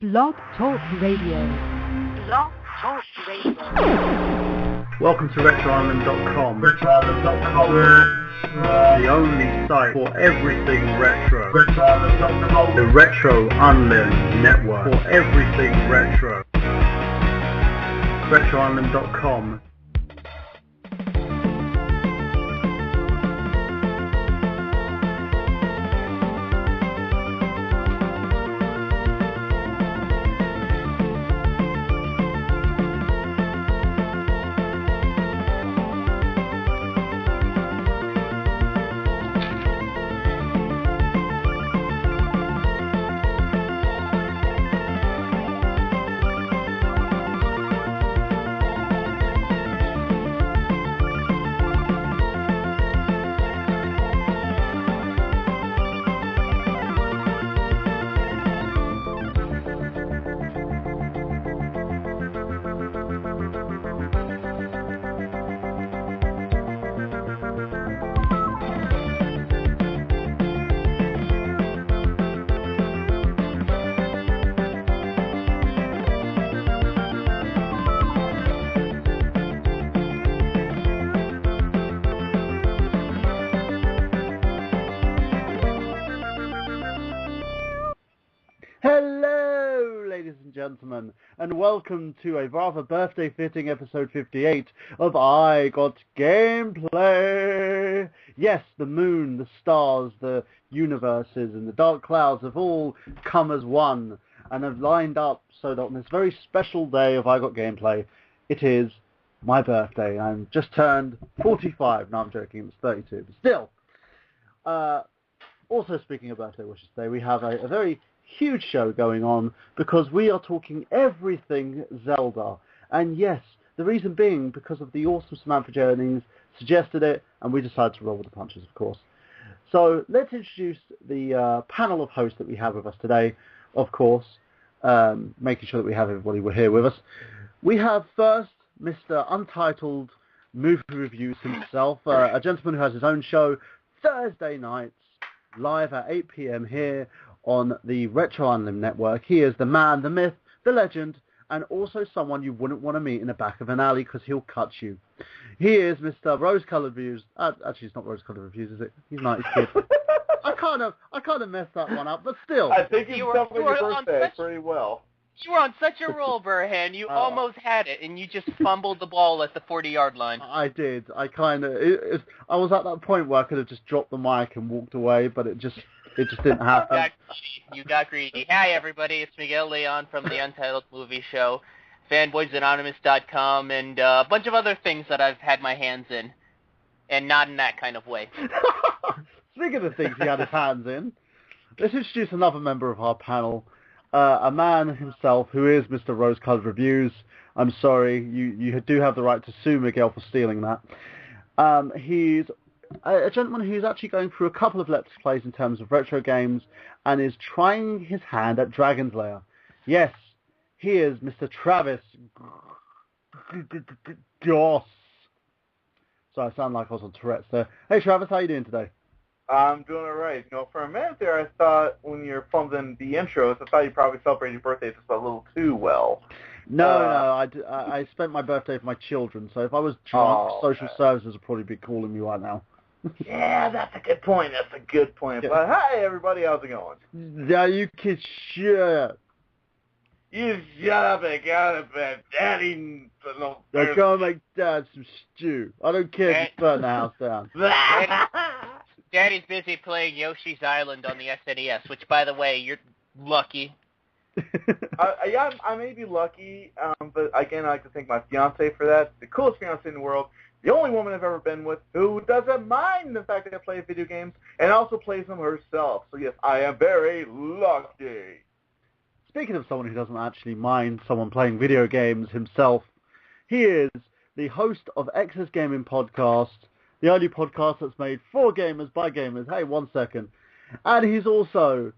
Blog Talk Radio. Blog Talk Radio. Welcome to RetroUnlim.com. The only site for everything retro. The Retro Unlim Network for everything retro. RetroUnlim.com. Hello, ladies and gentlemen, and welcome to a rather birthday-fitting episode 58 of I Got Gameplay. Yes, the moon, the stars, the universes, and the dark clouds have all come as one and have lined up so that on this very special day of I Got Gameplay, it is my birthday. I'm just turned 45. No, I'm joking, it was 32, but still. Also, speaking of birthday wishes today, we have a very huge show going on because we are talking everything Zelda. And yes, the reason being because of the awesome Samantha Jennings suggested it, and we decided to roll with the punches, of course. So let's introduce the panel of hosts that we have with us today, of course, making sure that we have everybody here with us. We have first Mr. Untitled Movie Reviews himself, a gentleman who has his own show Thursday nights, live at 8 p.m. here on the Retro Unlim Network. He is the man, the myth, the legend, and also someone you wouldn't want to meet in the back of an alley because he'll cut you. He is Mr. Rose-Colored Reviews. Actually, it's not Rose-Colored Reviews, is it? He's 90s kid. I kind of messed that one up, but still. I think you celebrated your birthday pretty well. You were on such a roll, Burhan. You almost had it, and you just fumbled the ball at the 40-yard line. I did. I was at that point where I could have just dropped the mic and walked away, but it just didn't happen. You got greedy. Hi, everybody. It's Miguel Leon from the Untitled Movie Show, fanboysanonymous.com, and a bunch of other things that I've had my hands in, and not in that kind of way. Speaking of things he had his hands in, let's introduce another member of our panel, a man himself who is Mr. Rose-Colored Reviews. I'm sorry, you do have the right to sue Miguel for stealing that. He's a gentleman who's actually going through a couple of Let's Plays in terms of retro games and is trying his hand at Dragon's Lair. Yes, he is Mr. Travis Goss. So I sound like I was on Tourette's there. Hey Travis, how you doing today? I'm doing all right. You know, for a minute there, I thought when you were fumbling the intros, I thought you probably celebrated your birthday just a little too well. No, I spent my birthday with my children, so if I was drunk, social services would probably be calling me right now. Yeah, that's a good point. Yeah. But hi, everybody. How's it going? Yeah, you kids shut up. You shut up and get out of bed. Daddy... They're going to make Dad some stew. I don't care if you burn the house down. Daddy's busy playing Yoshi's Island on the SNES, which, by the way, you're lucky. Yeah, I may be lucky, but again, I like to thank my fiance for that. The coolest fiance in the world. The only woman I've ever been with who doesn't mind the fact that I play video games and also plays them herself. So yes, I am very lucky. Speaking of someone who doesn't actually mind someone playing video games himself, he is the host of X's Gaming Podcast, the only podcast that's made for gamers by gamers. Hey, 1 second. And he's also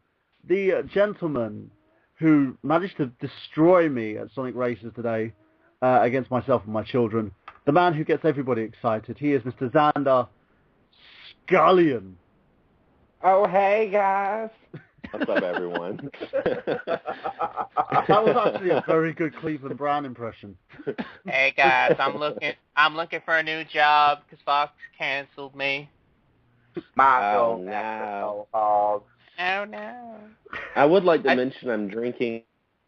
the gentleman who managed to destroy me at Sonic Races today against myself and my children. The man who gets everybody excited. He is Mr. Xander Scullion. Oh, hey, guys. What's up, everyone? That was actually a very good Cleveland Brown impression. Hey guys, I'm looking for a new job because Fox canceled me. Oh, no. Oh no. I would like to mention I'm drinking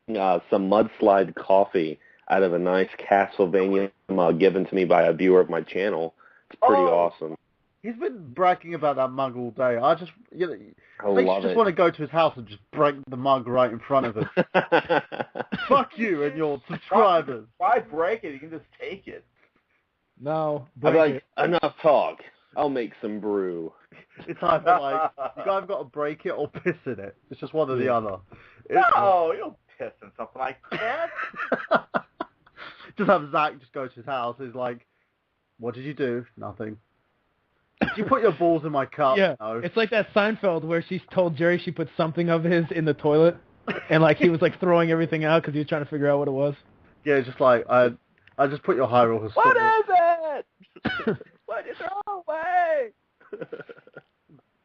some mudslide coffee out of a nice Castlevania mug given to me by a viewer of my channel. It's pretty awesome. He's been bragging about that mug all day. I just love want to go to his house and just break the mug right in front of him. Fuck you and your subscribers. Why break it? You can just take it. No, I'm break like, it. enough talk. I'll make some brew. It's either like, you guys got to break it or piss in it. It's just one or the other. No, you don't piss in something like that. Just have Zach just go to his house. He's like, what did you do? Nothing. Did you put your balls in my cup? Yeah, No. it's like that Seinfeld where she told Jerry she put something of his in the toilet, and like he was like throwing everything out because he was trying to figure out what it was. Yeah, it's just like, I just put your high roller. What is it? What is throw away?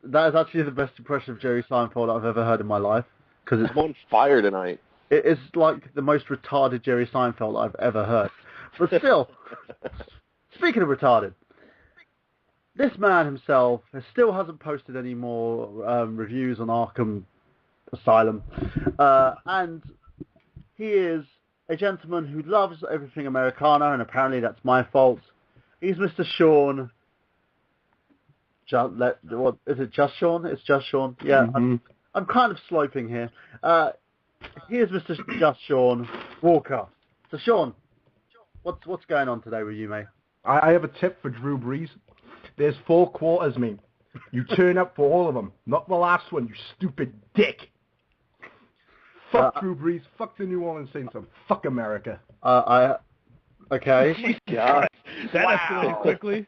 That is actually the best impression of Jerry Seinfeld I've ever heard in my life. Cause I'm on fire tonight. It is like the most retarded Jerry Seinfeld I've ever heard. But still, speaking of retarded, this man himself still hasn't posted any more reviews on Arkham Asylum. And he is a gentleman who loves everything Americana, and apparently that's my fault. He's Mr. Sean. What is it? Just Sean? It's Just Sean. Yeah, Mm-hmm. I'm kind of sloping here. Here's Mr. Just Sean Walker. So Sean, what's going on today with you, mate? I have a tip for Drew Brees. There's 4 quarters, mate. You turn up for all of them, not the last one, you stupid dick. Fuck Drew Brees. Fuck the New Orleans Saints. And fuck America. Okay. God. That escalated quickly.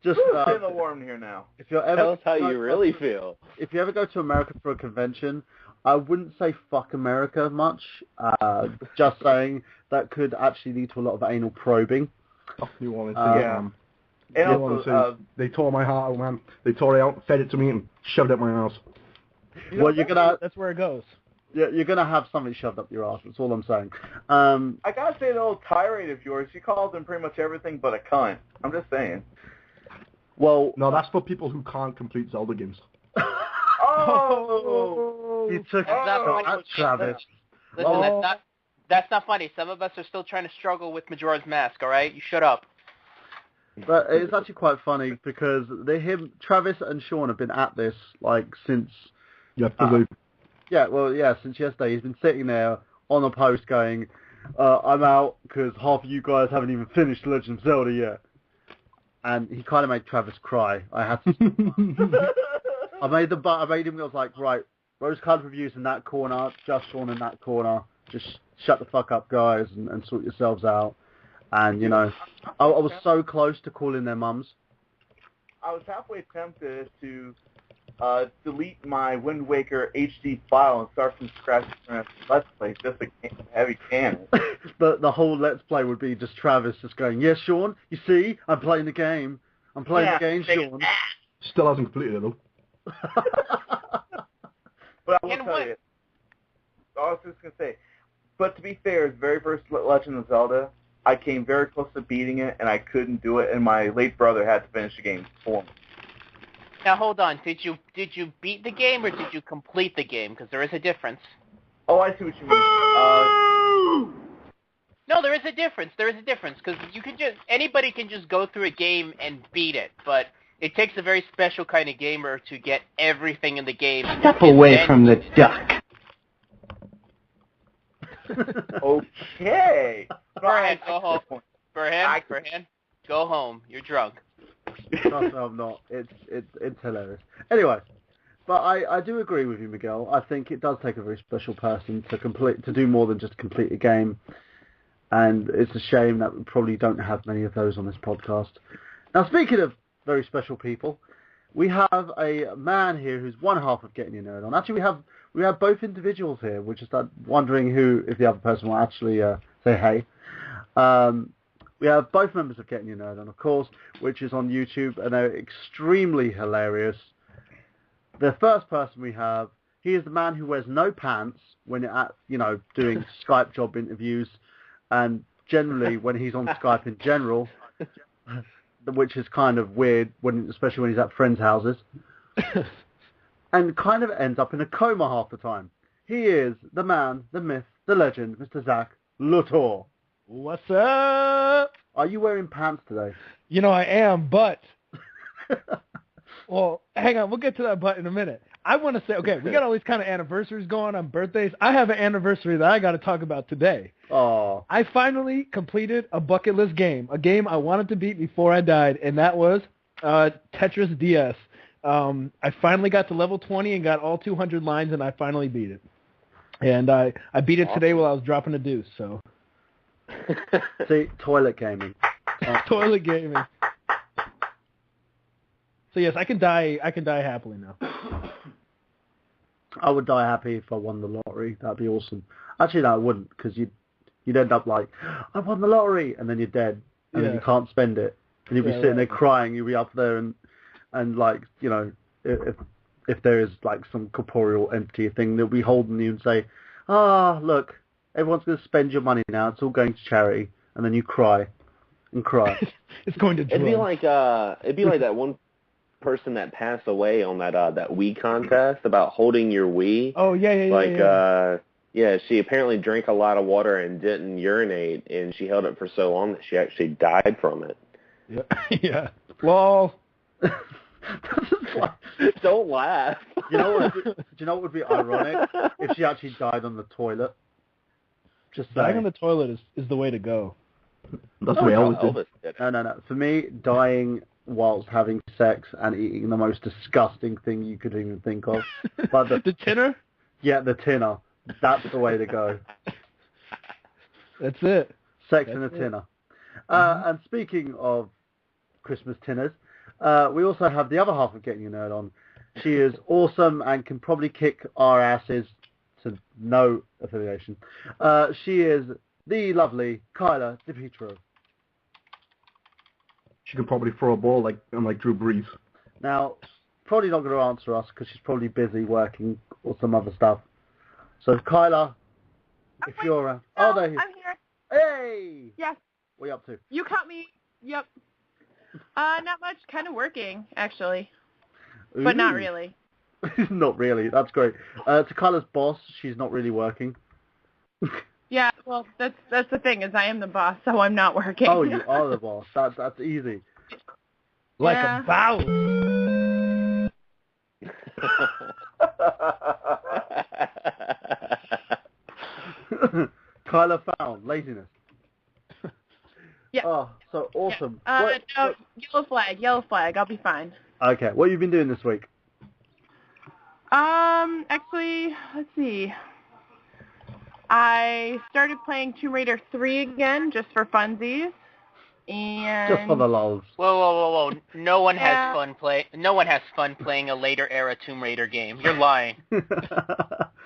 Just in the warm here now. If you're ever Tell us how you really feel. If you ever go to America for a convention, I wouldn't say fuck America much. Just saying that could actually lead to a lot of anal probing. Fuck New Orleans. And also, they tore my heart out, man. They tore it out, fed it to me, and shoved it up my ass. Well, that's where it goes. Yeah, you're gonna have something shoved up your ass. That's all I'm saying. I gotta say, the old tirade of yours, you called him pretty much everything but a cunt. I'm just saying. Well, no, that's for people who can't complete Zelda games. He took at Travis. Listen, that's not funny. Some of us are still trying to struggle with Majora's Mask. All right, you shut up. But it's actually quite funny because Travis and Sean have been at this like since. Since yesterday. He's been sitting there on a post going, I'm out because half of you guys haven't even finished Legend of Zelda yet. And he kind of made Travis cry. I had to. I made him. I was like, right, rose-colored reviews in that corner, Just Sean in that corner. Just shut the fuck up, guys, and sort yourselves out. And, you know, I was so close to calling their mums. I was halfway tempted to delete my Wind Waker HD file and start from scratch from Let's Play, just a heavy cannon. But the whole Let's Play would be just Travis just going, yes, Sean, you see, I'm playing the game. I'm playing the game, Sean. Still hasn't completed it, though. But I will tell you, I was just going to say, but to be fair, his very first Legend of Zelda, I came very close to beating it, and I couldn't do it, and my late brother had to finish the game for me. Now hold on, did you beat the game or did you complete the game? Because there is a difference. Oh, I see what you mean. No, there is a difference. There is a difference because anybody can just go through a game and beat it, but it takes a very special kind of gamer to get everything in the game. Step away from the duck. Okay. Burhan, go home. Burhan, go home. You're drunk. No, I'm not. It's hilarious. Anyway, but I do agree with you, Miguel. I think it does take a very special person to do more than just complete a game, and it's a shame that we probably don't have many of those on this podcast. Now, speaking of very special people, we have a man here who's one half of Getting Your Nerd On. Actually, we have both individuals here. We're just wondering if the other person will actually say hey. We have both members of Getting Your Nerd On, of course, which is on YouTube, and they're extremely hilarious. The first person we have He is the man who wears no pants when at doing Skype job interviews, and generally when he's on Skype in general, which is kind of weird especially when he's at friends' houses, and kind of ends up in a coma half the time. He is the man, the myth, the legend, Mr. Zach Luthor. What's up? Are you wearing pants today? I am, but... Well, hang on. We'll get to that but in a minute. I want to say, okay, we got all these kind of anniversaries going on, birthdays. I have an anniversary that I got to talk about today. Oh. I finally completed a bucket list game, a game I wanted to beat before I died, and that was Tetris DS. I finally got to level 20 and got all 200 lines, and I finally beat it. And I beat it today while I was dropping a deuce, so. See, toilet gaming. Toilet gaming. So yes, I can die happily now. I would die happy if I won the lottery. That'd be awesome. Actually, no, I wouldn't, because you'd end up like, I won the lottery, and then you're dead, and then you can't spend it, and you'll be sitting there crying. You'll be up there, and like, if there is like some corporeal entity thing, they'll be holding you and say, look, everyone's going to spend your money now. It's all going to charity, and then you cry and cry. It's going to drugs. It'd be like that one person that passed away on that Wii contest about holding your Wii. Oh yeah. She apparently drank a lot of water and didn't urinate, and she held it for so long that she actually died from it. Yeah. Yeah. Lol. Don't laugh. Do you know what would be ironic? If she actually died on the toilet. Just dying on the toilet is the way to go. That's the way I always do. No. For me, dying whilst having sex and eating the most disgusting thing you could even think of. But the tinner? Yeah, the tinner. That's the way to go. That's it. Sex in a tinner. And speaking of Christmas tinners, we also have the other half of Getting Your Nerd On. She is awesome and can probably kick our asses to no affiliation. She is the lovely Kyla DePietro. She can probably throw a ball like Drew Brees. Now, probably not going to answer us because she's probably busy working or some other stuff. So, Kyla, if you're around... No, there you I'm here. Hey! Yes. What are you up to? You caught me. Yep. Not much. Kind of working, actually. Ooh. But not really. Not really. That's great. To Kyla's boss, she's not really working. Yeah, well, that's the thing, is I am the boss, so I'm not working. Oh, you are the boss. That's easy. Like a bow. Kyla found laziness. Yeah. Oh, so awesome. Yeah. No, yellow flag. I'll be fine. Okay, what have you been doing this week? Actually, let's see. I started playing Tomb Raider 3 again, just for funsies. And Just for the lulz. Whoa. No one has fun playing a later era Tomb Raider game. You're lying.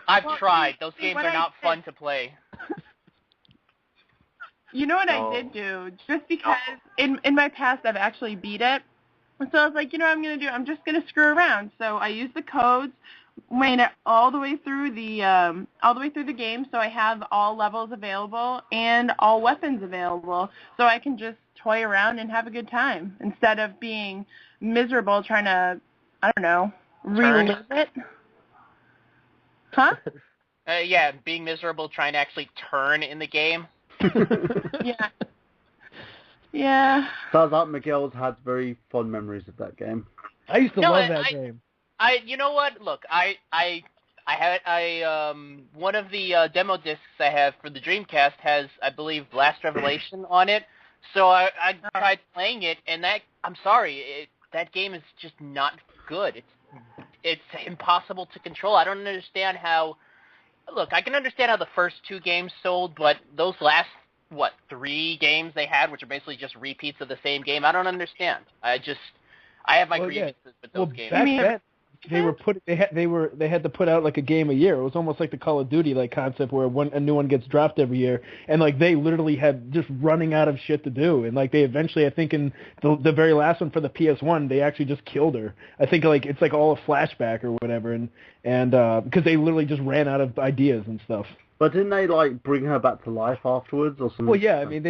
I've tried. Those games are not fun to play. You know what I did do? Just because in my past I've actually beat it. So I was like, I'm going to do? I'm just going to screw around. So I used the codes, made it all the way through the game, so I have all levels available and all weapons available, so I can just toy around and have a good time instead of being miserable trying to, I don't know, relive it. Huh? Yeah, being miserable trying to actually turn in the game. Yeah. Yeah. Sounds like Miguel's had very fond memories of that game. I used to love that game. You know what? Look, I one of the demo discs I have for the Dreamcast has, I believe, Last Revelation on it. So I tried playing it, and I'm sorry, that game is just not good. It's impossible to control. I don't understand how. Look, I can understand how the first two games sold, but those last 3 games they had, which are basically just repeats of the same game, I don't understand. I have my grievances with those games. Back then, they had to put out like a game a year. It was almost like the Call of Duty like concept where a new one gets dropped every year, and like they literally had just running out of shit to do, and like they eventually, I think in the very last one for the PS1, they actually just killed her. I think like it's like all a flashback or whatever, and because they literally just ran out of ideas and stuff. But didn't they like bring her back to life afterwards or something? Well, yeah, I mean,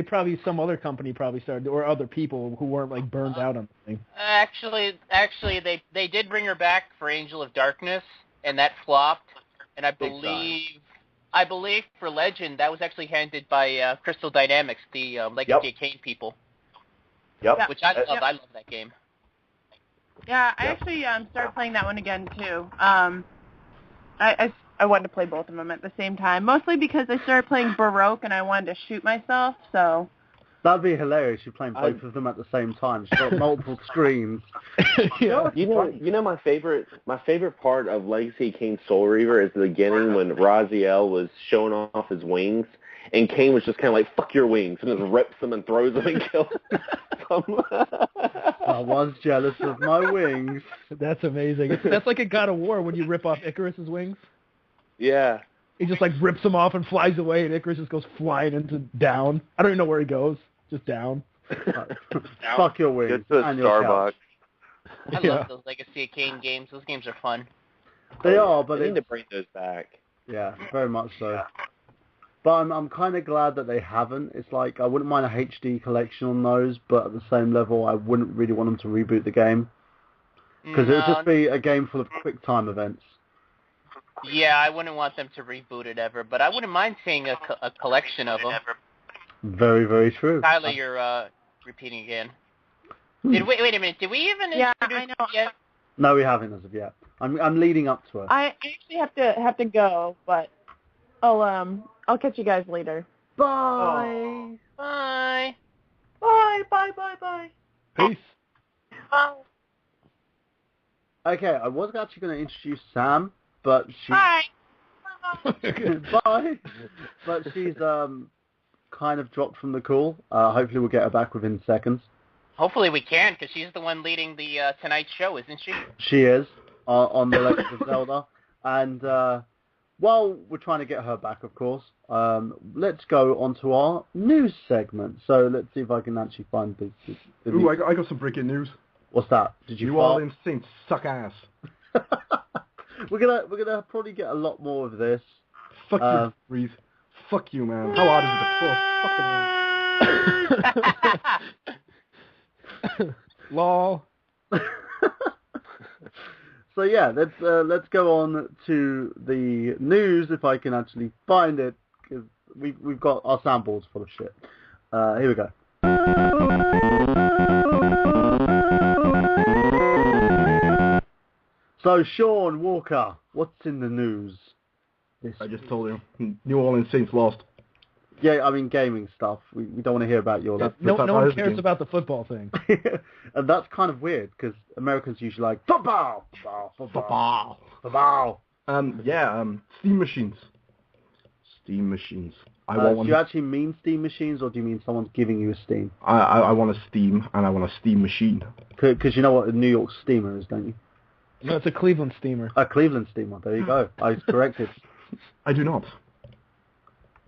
some other company probably started, or other people who weren't like burned out on the thing. Actually, they did bring her back for Angel of Darkness, and that flopped. And I believe for Legend that was actually handed by Crystal Dynamics, the Legacy of Kain people. Yep. Which I love. I love that game. Yeah, I actually started playing that one again too. I wanted to play both of them at the same time, mostly because I started playing Baroque and I wanted to shoot myself, so... That'd be hilarious, you're playing both of them at the same time. She's got multiple screens. You know my favorite part of Legacy of Kain Soul Reaver is the beginning when Raziel was showing off his wings, and Kain was just kind of like, fuck your wings, and just rips them and throws them and kills them. I was jealous of my wings. That's amazing. That's like a God of War when you rip off Icarus's wings. Yeah. He just like rips them off and flies away, and Icarus just goes flying into down. I don't even know where he goes. Just down. Fuck your wings. Get to a Starbucks. I love those Legacy of Kain games. Those games are fun. They are, but they need to bring those back. Yeah, very much so. But I'm kind of glad that they haven't. It's like, I wouldn't mind a HD collection on those, but at the same level, I wouldn't really want them to reboot the game. Because it would just be a game full of quick time events. Yeah, I wouldn't want them to reboot it ever, but I wouldn't mind seeing a collection of them. Very, very true. Tyler, you're repeating again. Wait a minute. Did we even introduce I know. yet? No, we haven't as of yet. I'm leading up to it. I actually have to go, but I'll catch you guys later. Bye. Oh. Bye. Bye. Bye. Bye. Bye. Peace. Bye. Okay, I was actually going to introduce Sam, but she... Bye. Bye. But she's kind of dropped from the call. Hopefully we'll get her back within seconds. Hopefully we can, because she's the one leading the Tonight Show, isn't she? She is, on the Legend of Zelda. And while we're trying to get her back, of course, let's go on to our news segment. So let's see if I can actually find the Ooh, I got some breaking news. What's that? Did you New Orleans Saints suck ass. We're gonna probably get a lot more of this. Fuck you, Breeze. Fuck you, man. How hard is it to fuck? Lol. So yeah, let's go on to the news if I can actually find it, because we've got our soundboards full of shit. Here we go. So Sean Walker, what's in the news? I just told you. New Orleans Saints lost. Yeah, I mean gaming stuff. We don't want to hear about your... No one cares about the football thing. And that's kind of weird, because Americans usually like, football! Football! Football! Steam machines. Steam machines. Do you actually mean Steam machines, or do you mean someone's giving you a Steam? I want a Steam, and I want a Steam machine. Because you know what a New York steamer is, don't you? No, it's a Cleveland steamer. A Cleveland steamer, there you go. I was corrected. I do not.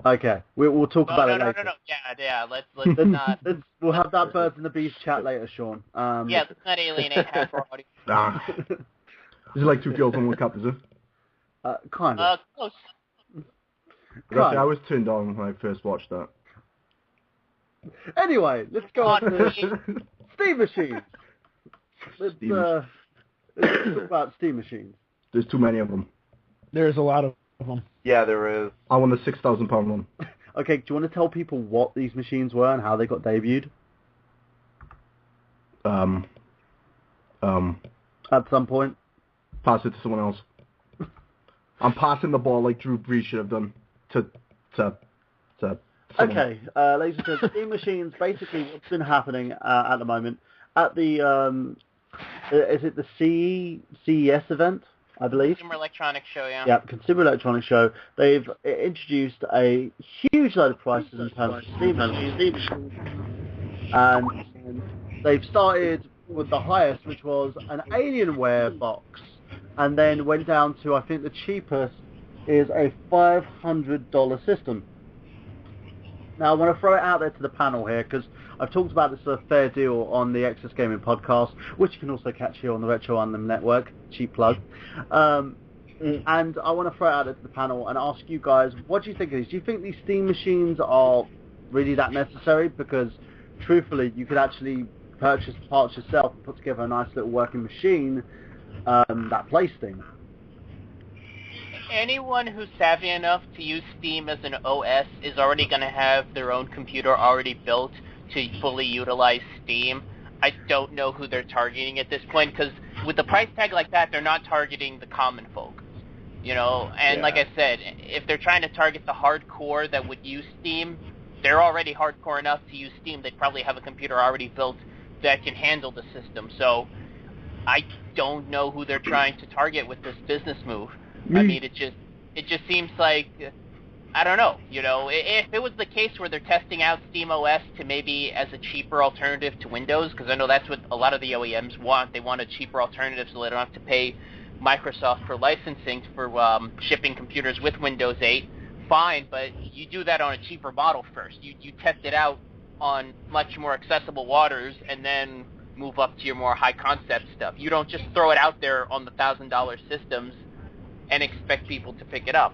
Okay, we'll talk about it later. No. Yeah, let's not... We'll have that Birds and the Bees chat later, Sean. Yeah, let's not alienate half our audience. Is it like Two Girls and One Cup, is it? Kind of. Close. I was turned on when I first watched that. Anyway, let's go on to Steam machines. Let's talk about Steam machines. There's too many of them. There's a lot of them. Yeah, there is. I want a £6,000 one. Okay, do you want to tell people what these machines were and how they got debuted? At some point? Pass it to someone else. I'm passing the ball like Drew Brees should have done to someone. Okay, ladies and gentlemen, Steam machines, basically what's been happening at the moment, at the, is it the CES event, I believe? Consumer Electronics Show, yeah. Yeah, Consumer Electronics Show. They've introduced a huge load of prices in terms of Steam machines. And they've started with the highest, which was an Alienware box and then went down to, I think the cheapest is a $500 system. Now, I want to throw it out there to the panel here, because I've talked about this a fair deal on the Excess Gaming podcast, which you can also catch here on the Retro Unlim Network. Cheap plug. And I want to throw it out there to the panel and ask you guys, what do you think of these? Do you think these Steam machines are really that necessary? Because, truthfully, you could actually purchase the parts yourself and put together a nice little working machine that plays Steam. Anyone who's savvy enough to use Steam as an OS is already going to have their own computer already built to fully utilize Steam. I don't know who they're targeting at this point, because with the price tag like that, they're not targeting the common folk. You know, and like I said, if they're trying to target the hardcore that would use Steam, they're already hardcore enough to use Steam. They'd probably have a computer already built that can handle the system. So I don't know who they're trying to target with this business move. I mean, it just seems like, I don't know, you know, if it was the case where they're testing out SteamOS to maybe as a cheaper alternative to Windows, because I know that's what a lot of the OEMs want. They want a cheaper alternative so they don't have to pay Microsoft for licensing for shipping computers with Windows 8. Fine, but you do that on a cheaper model first. You test it out on much more accessible waters and then move up to your more high concept stuff. You don't just throw it out there on the $1,000 systems and expect people to pick it up.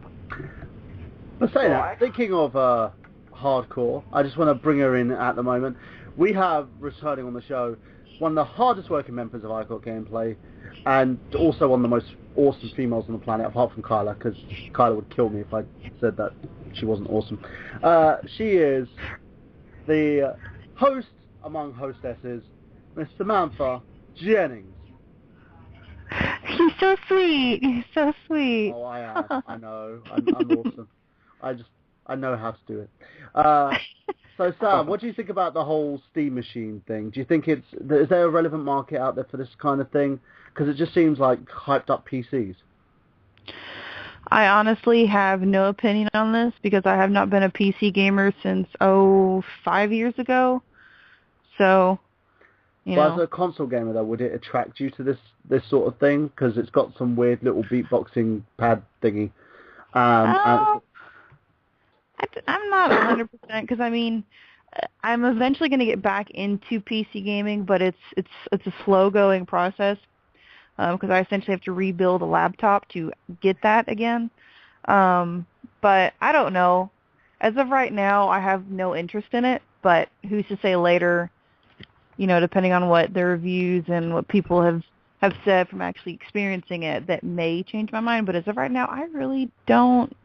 But saying that, thinking of hardcore, I just want to bring her in at the moment. We have, returning on the show, one of the hardest working members of iCore Gameplay, and also one of the most awesome females on the planet, apart from Kyla, because Kyla would kill me if I said that she wasn't awesome. She is the host among hostesses, Miss Samantha Jennings. He's so sweet. He's so sweet. Oh, I am. I know. I'm awesome. I know how to do it. So, Sam, what do you think about the whole Steam machine thing? Do you think is there a relevant market out there for this kind of thing? Because it just seems like hyped up PCs. I honestly have no opinion on this because I have not been a PC gamer since 5 years ago. So, you know. As a console gamer, though, would it attract you to this sort of thing? Because it's got some weird little beatboxing pad thingy. I'm not 100% because I mean, I'm eventually going to get back into PC gaming, but it's a slow going process because I essentially have to rebuild a laptop to get that again. But I don't know. As of right now, I have no interest in it. But who's to say later? You know, depending on what the reviews and what people have said from actually experiencing it, that may change my mind. But as of right now, I really don't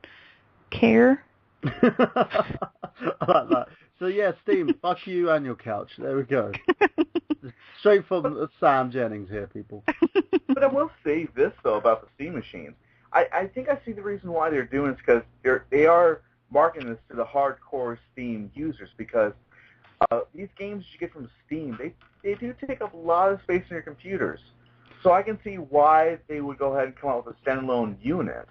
care. I like that. So yeah, Steam, fuck you and your couch. There we go. Straight from Sam Jennings here, people. But I will say this though about the Steam machines. I think I see the reason why they're doing this because they are marketing this to the hardcore Steam users because these games you get from Steam, they do take up a lot of space in your computers. So I can see why they would go ahead and come out with a standalone unit.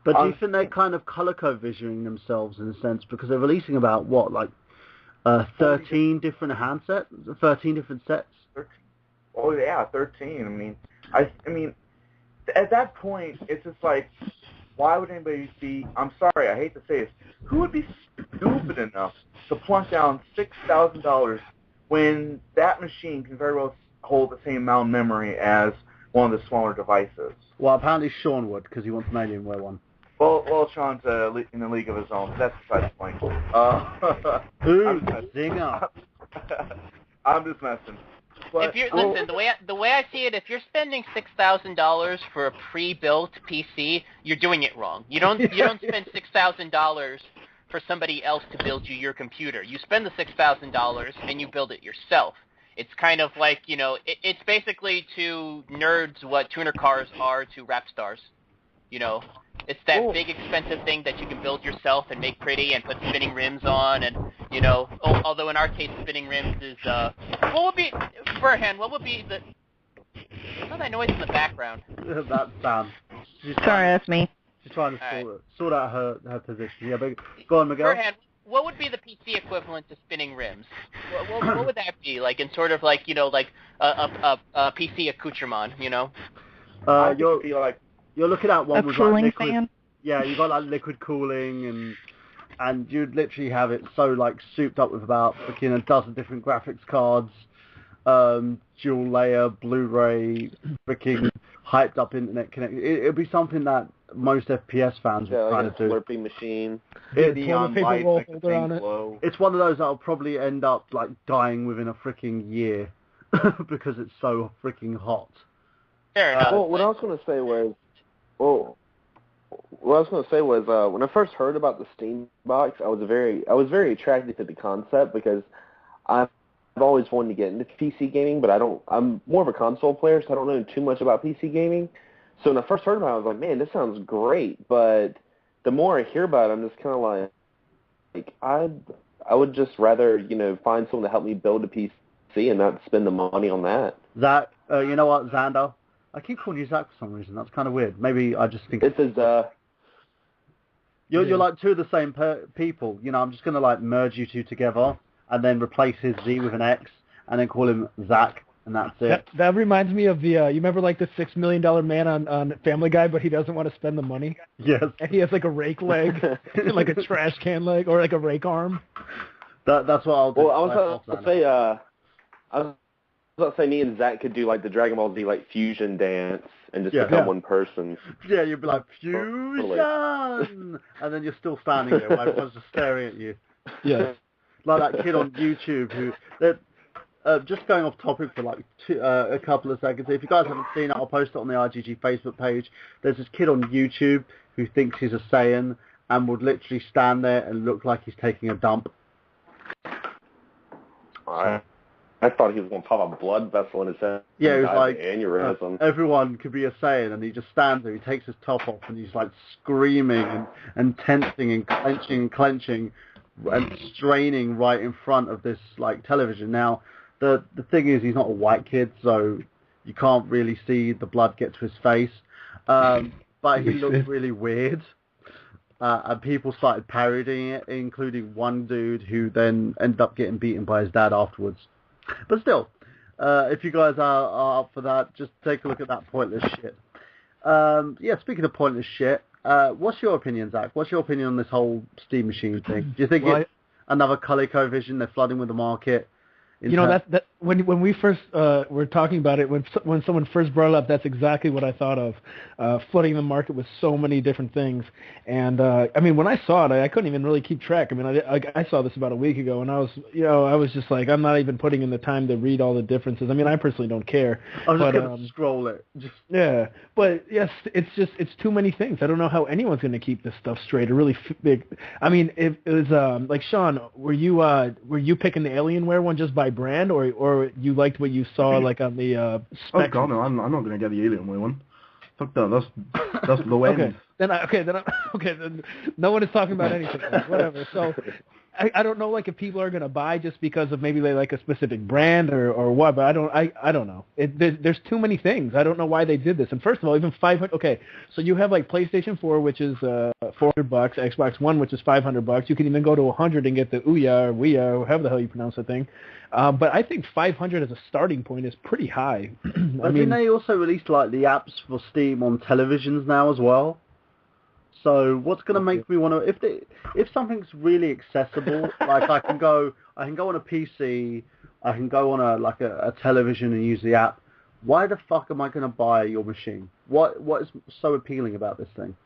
But do you think they're kind of color code visioning themselves in a sense because they're releasing about 13 different handsets, 13 different sets? 13. Oh yeah, 13. I mean, at that point, it's just like, why would anybody be? I'm sorry, I hate to say this. Who would be stupid enough to plunk down $6,000 when that machine can very well hold the same amount of memory as one of the smaller devices? Well, apparently Sean would because he wants an Alienware one. Well, Sean's in a league of his own. That's beside the point. Zinger. I'm just messing. But, listen, the way I see it, if you're spending $6,000 for a pre-built PC, you're doing it wrong. You don't spend $6,000 for somebody else to build you your computer. You spend the $6,000 and you build it yourself. It's kind of like, you know, it's basically to nerds what tuner cars are to rap stars. You know, it's that big expensive thing that you can build yourself and make pretty and put spinning rims on, and you know, although in our case spinning rims is what would be the what's all that noise in the background? That's Sam. Sorry, that's me. She's trying to sort out her position. Yeah, but go on, Miguel. Furhan, what would be the PC equivalent to spinning rims? What would that be like in sort of like, you know, like a PC accoutrement, you know? I think it would be like You're looking at one A with cooling like liquid. fan? Yeah, you got like liquid cooling and you'd literally have it so like souped up with about fucking a dozen different graphics cards, dual layer, Blu-ray, freaking hyped up internet connect. It'd be something that most FPS fans would kind of do. Slurpee machine. Neon paper lights roll make the holder thing on it. glow. It's one of those that'll probably end up like dying within a freaking year because it's so freaking hot. Fair enough. Well, what I was going to say was, when I first heard about the Steam box, I was very attracted to the concept because I've always wanted to get into PC gaming, but I'm more of a console player, so I don't know too much about PC gaming. So when I first heard about it, I was like, man, this sounds great. But the more I hear about it, I'm just kind of like I would just rather, find someone to help me build a PC and not spend the money on that. Zach, you know what, Xander? I keep calling you Zach for some reason. That's kind of weird. Maybe I just think... This is, You're like two of the same people. I'm just going to like merge you two together and then replace his Z with an X and then call him Zach, and that's it. That reminds me of the, you remember like the $6 million man on Family Guy, but he doesn't want to spend the money? Yes. And he has like a rake leg, and like a trash can leg, or like a rake arm. That's what I'll do. Well, I was going to say me and Zach could do like the Dragon Ball Z like fusion dance and just become one person. Yeah, you'd be like, fusion! And then you're still standing there while everyone's just staring at you. Yeah. Like that kid on YouTube who... just going off topic for like a couple of seconds. If you guys haven't seen it, I'll post it on the RGG Facebook page. There's this kid on YouTube who thinks he's a Saiyan and would literally stand there and look like he's taking a dump. I thought he was going to pop a blood vessel in his head. Yeah, he was like, aneurysm. Everyone could be a Saiyan, and he just stands there. He takes his top off, and he's like screaming and tensing and clenching and straining right in front of this like television. Now, the thing is, he's not a white kid, so you can't really see the blood get to his face. But he looked really weird. And people started parodying it, including one dude who then ended up getting beaten by his dad afterwards. But still, if you guys are up for that, just take a look at that pointless shit. Speaking of pointless shit, what's your opinion, Zach? What's your opinion on this whole Steam Machine thing? Do you think it's another ColecoVision? They're flooding with the market? That when we first were talking about it, when someone first brought it up, that's exactly what I thought of, flooding the market with so many different things. And when I saw it, I couldn't even really keep track. I saw this about a week ago, and I was just like, I'm not even putting in the time to read all the differences. I personally don't care. I'm just gonna scroll it. Yeah, but yes, it's too many things. I don't know how anyone's going to keep this stuff straight. It really big. It was like Sean, were you picking the Alienware one just by brand, or you liked what you saw like on the specs? Oh god, no, I'm not going to get the Alienware one. Fuck that, that's low end. Then no one is talking about anything. Whatever. So I don't know, like, if people are going to buy just because of maybe they like a specific brand or what, but I don't know. There's too many things. I don't know why they did this. And first of all, even 500. Okay, so you have like PlayStation 4, which is $400, Xbox One, which is $500. You can even go to 100 and get the Ouya or Ouya, or however the hell you pronounce the thing. But I think 500 as a starting point is pretty high. Didn't they also release like the apps for Steam on televisions now as well? So what's going to make me want to? If something's really accessible, like I can go on a PC, I can go on a television and use the app. Why the fuck am I going to buy your machine? What is so appealing about this thing?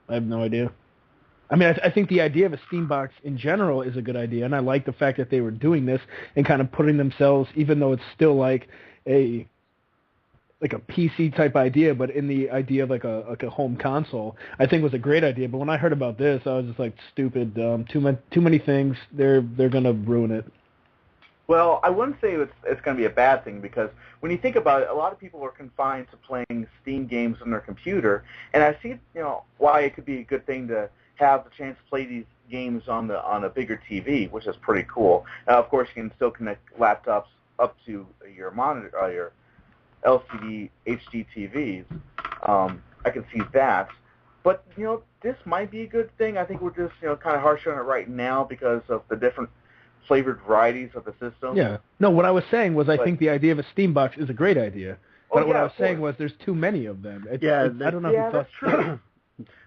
I have no idea. I think the idea of a Steam box in general is a good idea, and I like the fact that they were doing this and kind of putting themselves, even though it's still like a PC type idea, but in the idea of like a home console, I think was a great idea. But when I heard about this, I was just like, stupid, too many things. They're gonna ruin it. Well, I wouldn't say it's going to be a bad thing, because when you think about it, a lot of people are confined to playing Steam games on their computer, and I see why it could be a good thing to have the chance to play these games on a bigger TV, which is pretty cool. Now, of course, you can still connect laptops up to your monitor, your LCD HD TVs. I can see that. But, this might be a good thing. I think we're just, kind of harsh on it right now because of the different flavored varieties of the system. Yeah. No, what I was saying was I think the idea of a Steam box is a great idea. But what I was saying was there's too many of them. I don't know if you thought... That's true.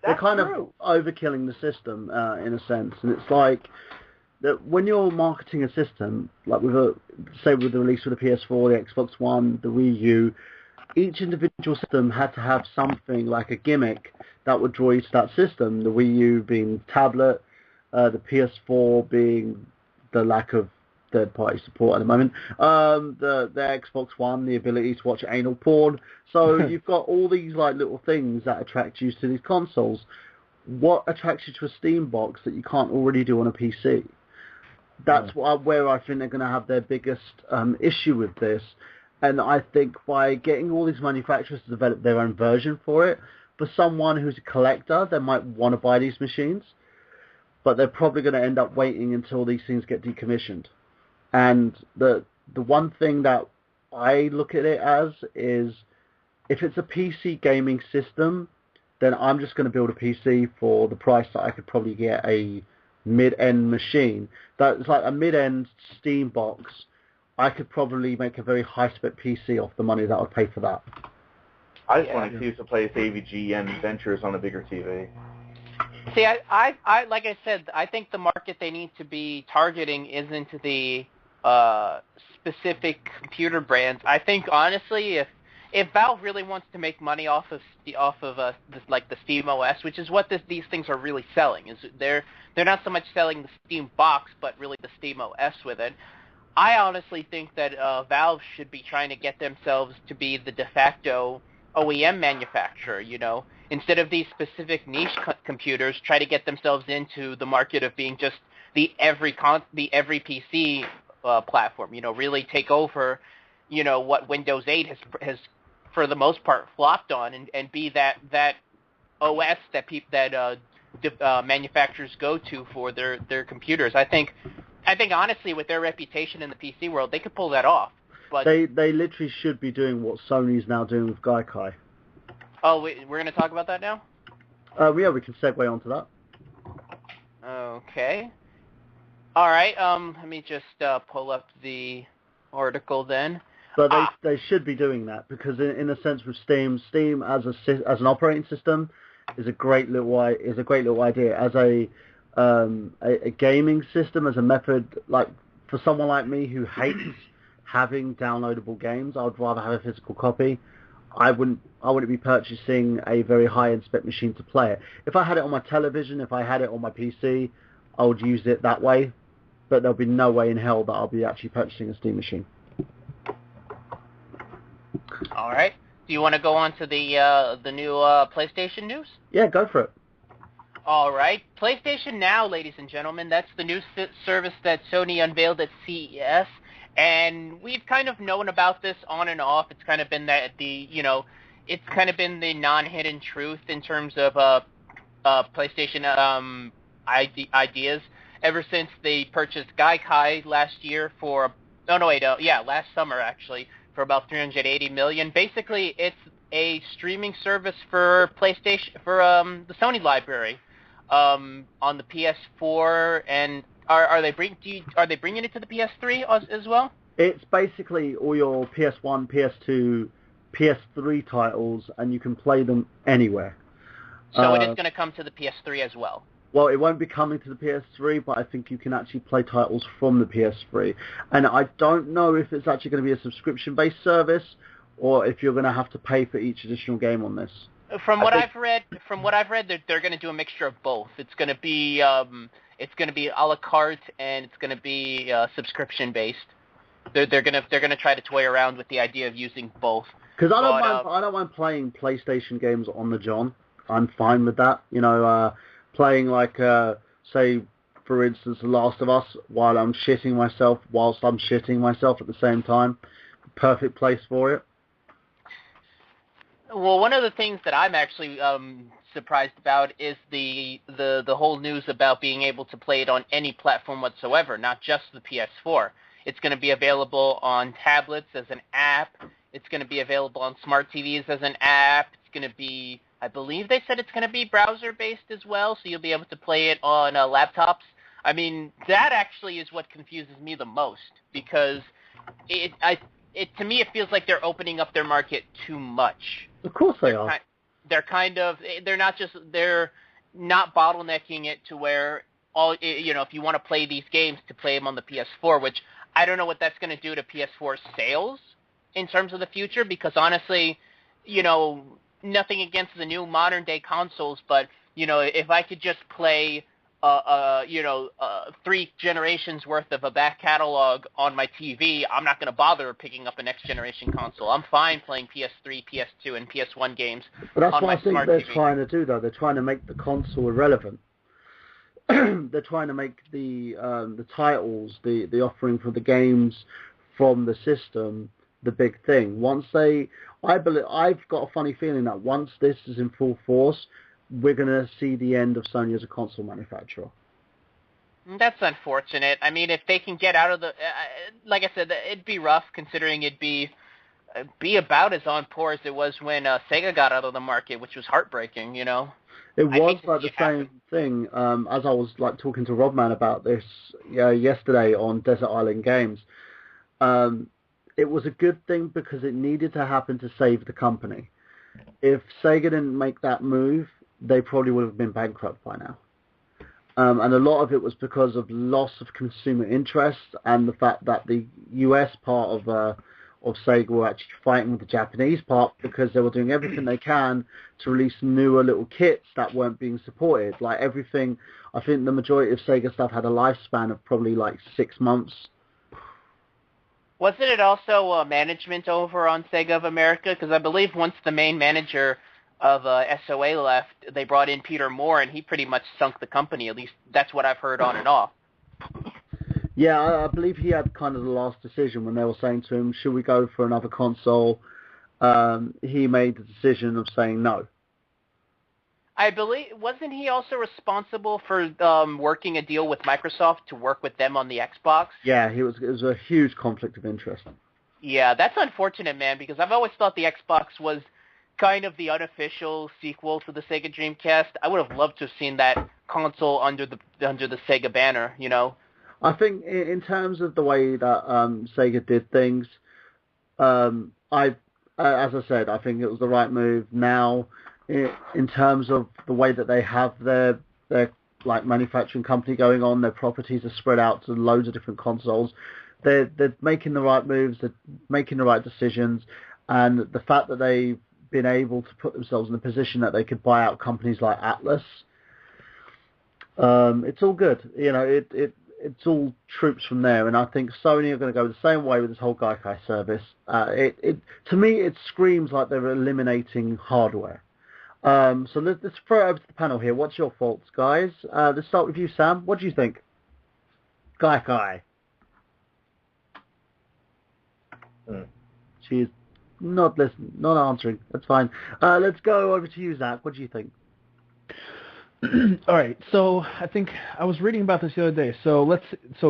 They're kind of overkilling the system in a sense, and it's like that when you're marketing a system, like with the release of the PS4, the Xbox One, the Wii U, each individual system had to have something like a gimmick that would draw you to that system. The Wii U being tablet, the PS4 being the lack of third-party support at the moment, the Xbox One, the ability to watch anal porn. So you've got all these like little things that attract you to these consoles. What attracts you to a Steam box that you can't already do on a PC? That's where I think they're going to have their biggest issue with this. And I think by getting all these manufacturers to develop their own version for it, for someone who's a collector, they might want to buy these machines, but they're probably going to end up waiting until these things get decommissioned. And the one thing that I look at it as is, if it's a PC gaming system, then I'm just going to build a PC for the price that I could probably get a mid-end machine. That's like a mid-end Steam box. I could probably make a very high-spec PC off the money that I would pay for that. I just want to use to play AVG and Adventures on a bigger TV. See, I like I said, I think the market they need to be targeting isn't the specific computer brands. I think honestly, if Valve really wants to make money off of like the Steam OS, which is what these things are really selling, is they're not so much selling the Steam box, but really the Steam OS with it. I honestly think that Valve should be trying to get themselves to be the de facto OEM manufacturer. Instead of these specific niche computers, try to get themselves into the market of being just the every PC platform. Really take over. What Windows 8 has for the most part flopped on, and be that OS that manufacturers go to for their computers. I think honestly, with their reputation in the PC world, they could pull that off. But they literally should be doing what Sony's now doing with Gaikai. Oh, we're going to talk about that now? Yeah, we can segue onto that. Okay. All right. Let me just pull up the article then. But they should be doing that, because in a sense with Steam as an operating system is a great little idea. As a gaming system, as a method, like for someone like me who hates having downloadable games, I would rather have a physical copy. I wouldn't be purchasing a very high-end spec machine to play it. If I had it on my television, if I had it on my PC, I would use it that way. But there'll be no way in hell that I'll be actually purchasing a Steam machine. All right. Do you want to go on to the new PlayStation news? Yeah, go for it. All right. PlayStation Now, ladies and gentlemen, that's the new service that Sony unveiled at CES. And we've kind of known about this on and off. It's kind of been it's kind of been the non-hidden truth in terms of PlayStation ideas ever since they purchased Gaikai last summer actually, for about $380 million. Basically, it's a streaming service for PlayStation, for the Sony library, on the PS4, and are they bringing it to the PS3 as well? It's basically all your PS1, PS2, PS3 titles, and you can play them anywhere. So it is going to come to the PS3 as well. Well, it won't be coming to the PS3, but I think you can actually play titles from the PS3. And I don't know if it's actually going to be a subscription-based service, or if you're going to have to pay for each additional game on this. From what I've read, they're going to do a mixture of both. It's going to be a la carte, and it's going to be subscription based. They're going to try to toy around with the idea of using both. Because I don't mind playing PlayStation games on the John. I'm fine with that. Playing like say for instance The Last of Us while I'm shitting myself at the same time. Perfect place for it. Well, one of the things that I'm actually surprised about is the whole news about being able to play it on any platform whatsoever, not just the PS4. It's going to be available on tablets as an app. It's going to be available on smart TVs as an app. It's going to be, I believe they said it's going to be browser-based as well, so you'll be able to play it on laptops. I mean, that actually is what confuses me the most, because to me it feels like they're opening up their market too much. Of course they are. They're not bottlenecking it to where if you want to play these games, to play them on the PS4, which I don't know what that's going to do to PS4 sales in terms of the future, because honestly, nothing against the new modern day consoles, but if I could just play 3 generations worth of a back catalog on my TV, I'm not going to bother picking up a next generation console. I'm fine playing PS3, PS2, and PS1 games but that's on what my I think smart they're TV. trying to do, though. They're trying to make the console irrelevant. They're trying to make the titles, the offering for the games from the system, the big thing. I've got a funny feeling that once this is in full force, we're going to see the end of Sony as a console manufacturer. That's unfortunate. I mean, if they can get out of the, like I said, it'd be rough considering it'd be about as on par as it was when Sega got out of the market, which was heartbreaking. It was like the same thing. As I was like talking to Robman about this yesterday on Desert Island Games. It was a good thing because it needed to happen to save the company. If Sega didn't make that move, they probably would have been bankrupt by now. And a lot of it was because of loss of consumer interest and the fact that the US part of Sega were actually fighting with the Japanese part because they were doing everything they can to release newer little kits that weren't being supported. Like everything, I think the majority of Sega stuff had a lifespan of probably like 6 months. Wasn't it also management over on Sega of America? Because I believe once the main manager of SOA left, they brought in Peter Moore, and he pretty much sunk the company. At least that's what I've heard on and off. Yeah, I believe he had kind of the last decision when they were saying to him, should we go for another console? He made the decision of saying no. I believe, wasn't he also responsible for working a deal with Microsoft to work with them on the Xbox? Yeah, it was a huge conflict of interest. Yeah, that's unfortunate, man, because I've always thought the Xbox was kind of the unofficial sequel to the Sega Dreamcast. I would have loved to have seen that console under the Sega banner, I think in terms of the way that Sega did things, as I said, I think it was the right move. Now, in terms of the way that they have their like manufacturing company going on, their properties are spread out to loads of different consoles. They're making the right moves, they're making the right decisions, and the fact that they've been able to put themselves in a position that they could buy out companies like Atlas, it's all good. It's all troops from there, and I think Sony are going to go the same way with this whole Gaikai service. To me, it screams like they're eliminating hardware. So let's throw it over to the panel here. What's your thoughts, guys? Let's start with you, Sam. What do you think? Gaikai. She's not listening, not answering. That's fine. Let's go over to you, Zach. What do you think? All right, so I think I was reading about this the other day. So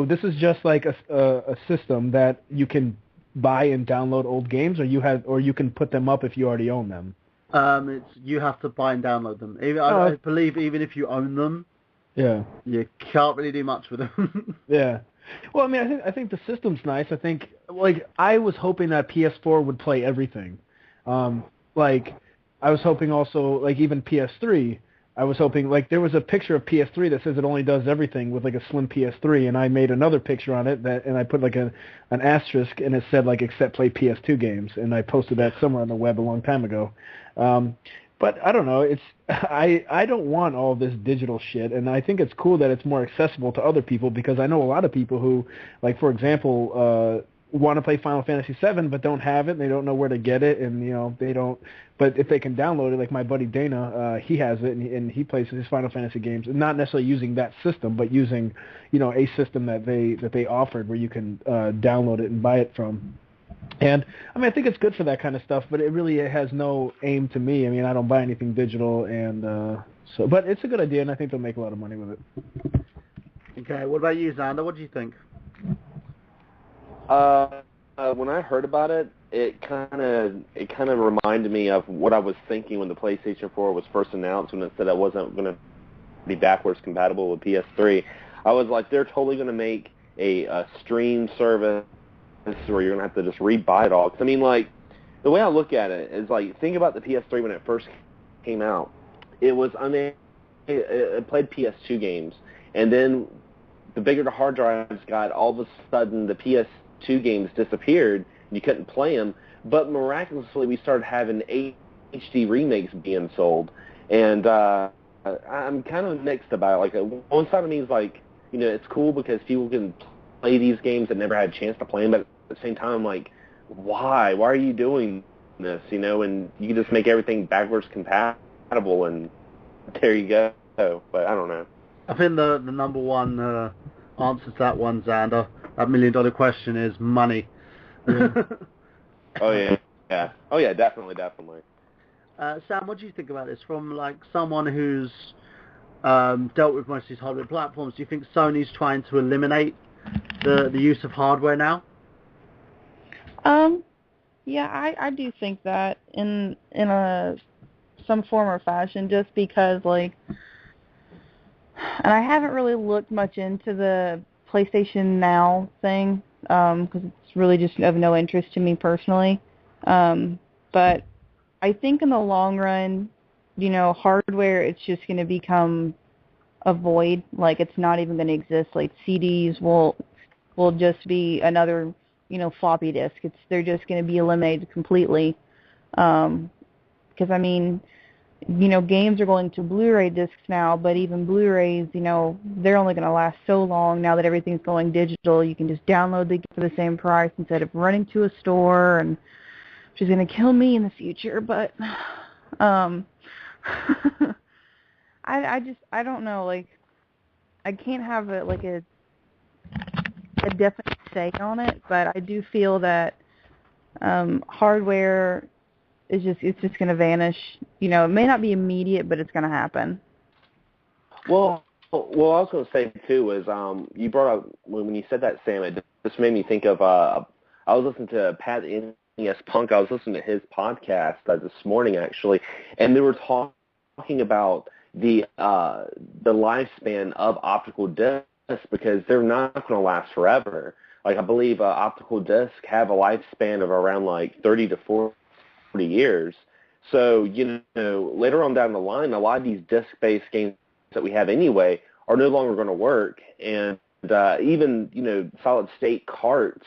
this is just like a system that you can buy and download old games, or you can put them up if you already own them. You have to buy and download them. I believe even if you own them, you can't really do much with them. Yeah. Well, I mean, I think the system's nice. I think I was hoping that PS4 would play everything. I was hoping also even PS3. I was hoping, there was a picture of PS3 that says it only does everything with, a slim PS3, and I made another picture on it, and I put, an asterisk, and it said, except play PS2 games, and I posted that somewhere on the web a long time ago. But I don't know, I don't want all this digital shit, and I think it's cool that it's more accessible to other people, because I know a lot of people who, for example, want to play Final Fantasy VII but don't have it, and they don't know where to get it, and they don't. But if they can download it, like my buddy Dana, he has it, and he plays his Final Fantasy games, not necessarily using that system, but using a system that they offered where you can download it and buy it from. And I mean, I think it's good for that kind of stuff, but it really has no aim to me. I mean, I don't buy anything digital, and but it's a good idea, and I think they'll make a lot of money with it. Okay, what about you, Xander? What do you think? When I heard about it, it kind of reminded me of what I was thinking when the PlayStation 4 was first announced, when it said it wasn't going to be backwards compatible with PS3. I was like, they're totally going to make a stream service or you're going to have to just rebuy it all. 'Cause, I mean, like, the way I look at it is, like, think about the PS3 when it first came out. It was, I mean, it played PS2 games, and then the bigger the hard drives got, all of a sudden the PS2 games disappeared, and you couldn't play them, but miraculously we started having HD remakes being sold, and I'm kind of mixed about it. Like, one side of me is like, you know, it's cool because people can play these games that never had a chance to play them, but at the same time, I'm like, why? Why are you doing this, you know? And you can just make everything backwards compatible, and there you go. But I don't know. I think the number one answer to that one, Xander, that $1 million question is money. Oh, yeah. Oh, yeah, definitely. Sam, what do you think about this? From, like, someone who's dealt with most of these hardware platforms, do you think Sony's trying to eliminate the use of hardware now? Yeah, I do think that in some form or fashion, just because, like, and I haven't really looked much into the PlayStation Now thing, because it's really just of no interest to me personally. But I think in the long run, you know, hardware, it's just going to become a void. Like, it's not even going to exist. Like, CDs will just be another, you know, floppy disk. They're just going to be eliminated completely. Because, I mean, you know, games are going to Blu-ray discs now, but even Blu-rays, you know, they're only going to last so long now that everything's going digital. You can just download the game for the same price instead of running to a store, and which is going to kill me in the future. But I don't know. Like, I can't have a definite say on it, but I do feel that hardware is it's just going to vanish. You know, it may not be immediate, but it's going to happen. Well, I was going to say, too, is you brought up, when you said that, Sam, it just made me think of, I was listening to Pat NES Punk. I was listening to his podcast this morning, actually, and they were talking about the lifespan of optical discs, because they're not going to last forever. Like, I believe optical discs have a lifespan of around, like, 30 to 40 years. So, you know, later on down the line, a lot of these disc-based games that we have anyway are no longer going to work. And even, you know, solid-state carts,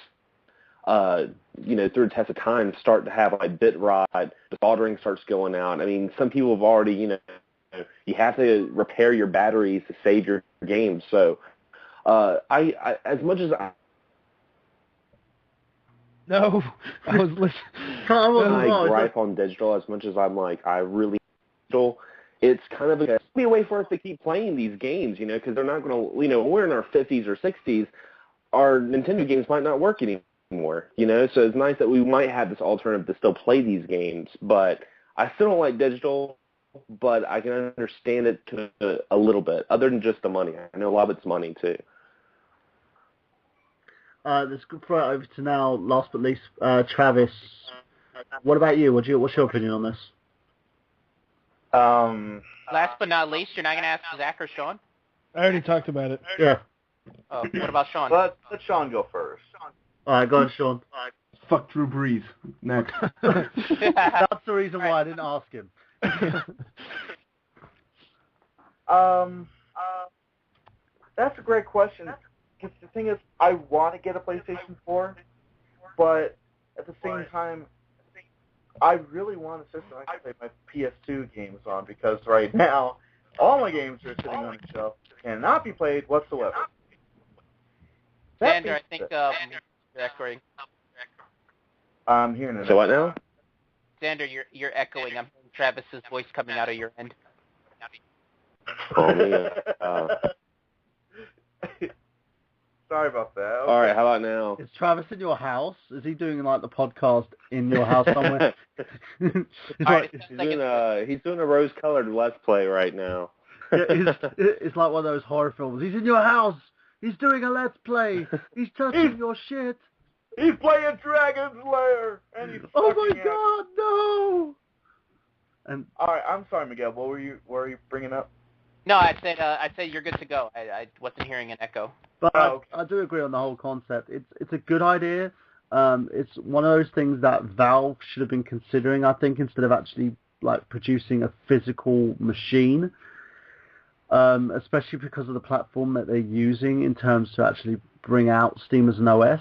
you know, through the test of time, start to have, like, bit rot, the soldering starts going out. I mean, some people have already, you know, you have to repair your batteries to save your games. So, I as much as I... No, I was listening. I gripe on digital as much as I'm like, I really digital. It's kind of a way for us to keep playing these games, you know, because they're not going to, you know, when we're in our 50s or 60s, our Nintendo games might not work anymore, you know, so it's nice that we might have this alternative to still play these games, but I still don't like digital, but I can understand it to a little bit, other than just the money. I know a lot of it's money, too. Let's throw it over to now, last but least, Travis. What about you? What's your opinion on this? Last but not least, you're not going to ask Zach or Sean? I already talked about it. Yeah. What about Sean? Let Sean go first. All right, go on, Sean. Fuck Drew Brees. Next. That's the reason why I didn't ask him. That's a great question. Because the thing is, I want to get a PlayStation 4, but at the same time, I really want a system I can play my PS2 games on, because right now, all my games are sitting on the shelf, cannot be played whatsoever. Xander, I think you're echoing. I'm hearing it. So what now? Xander, you're echoing. I'm hearing Travis's voice coming out of your end. Oh, man. Sorry about that. Okay. All right, how about now? Is Travis in your house? Is he doing, like, the podcast in your house somewhere? He's doing a rose-colored Let's Play right now. Yeah, it's like one of those horror films. He's in your house. He's doing a Let's Play. He's touching your shit. He's playing Dragon's Lair, and he's oh my sucking God, no! And all right, I'm sorry, Miguel. What were you bringing up? No, I said you're good to go. I wasn't hearing an echo. But okay. I do agree on the whole concept. It's a good idea. it's one of those things that Valve should have been considering, I think, instead of actually like producing a physical machine, especially because of the platform that they're using in terms to actually bring out Steam as an OS.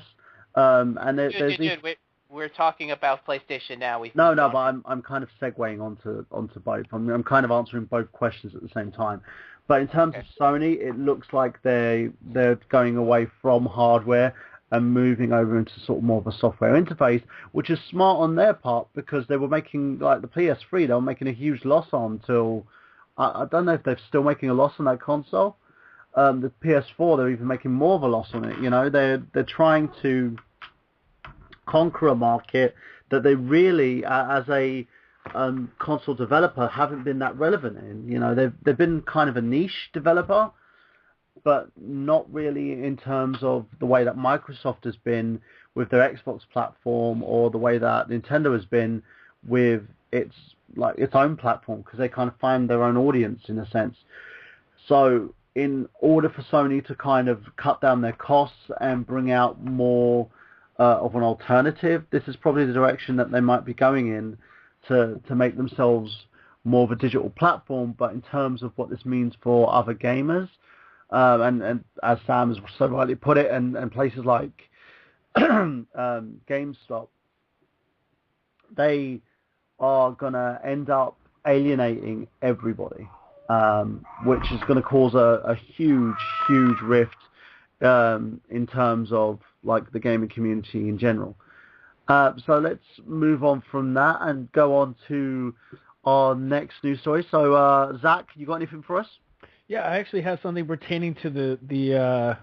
We're talking about PlayStation now. No, but I'm kind of segueing onto both. I'm kind of answering both questions at the same time. But in terms of Sony, it looks like they're going away from hardware and moving over into sort of more of a software interface, which is smart on their part because they were making, like the PS3, they were making a huge loss on till, I don't know if they're still making a loss on that console. The PS4, they're even making more of a loss on it. You know, they're trying to conquer a market that they really, as a console developer, haven't been that relevant in. You know, they've been kind of a niche developer, but not really in terms of the way that Microsoft has been with their Xbox platform, or the way that Nintendo has been with its own platform, because they kind of find their own audience in a sense. So in order for Sony to kind of cut down their costs and bring out more of an alternative, this is probably the direction that they might be going in, to make themselves more of a digital platform. But in terms of what this means for other gamers, and as Sam has so rightly put it, and places like GameStop, they are going to end up alienating everybody, which is going to cause a huge rift in terms of like the gaming community in general. So let's move on from that and go on to our next news story. So Zach, you got anything for us? Yeah, I actually have something pertaining to the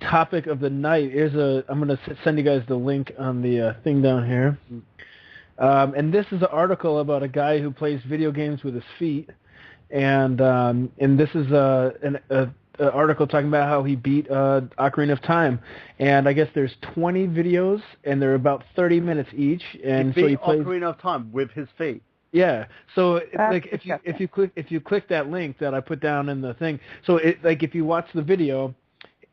topic of the night. I'm going to send you guys the link on the thing down here. And this is an article about a guy who plays video games with his feet, and this is an article talking about how he beat Ocarina of Time. And I guess there's 20 videos, and they're about 30 minutes each. And he so beat he plays Ocarina of Time with his feet. Yeah. So like if you click that link that I put down in the thing, so if you watch the video,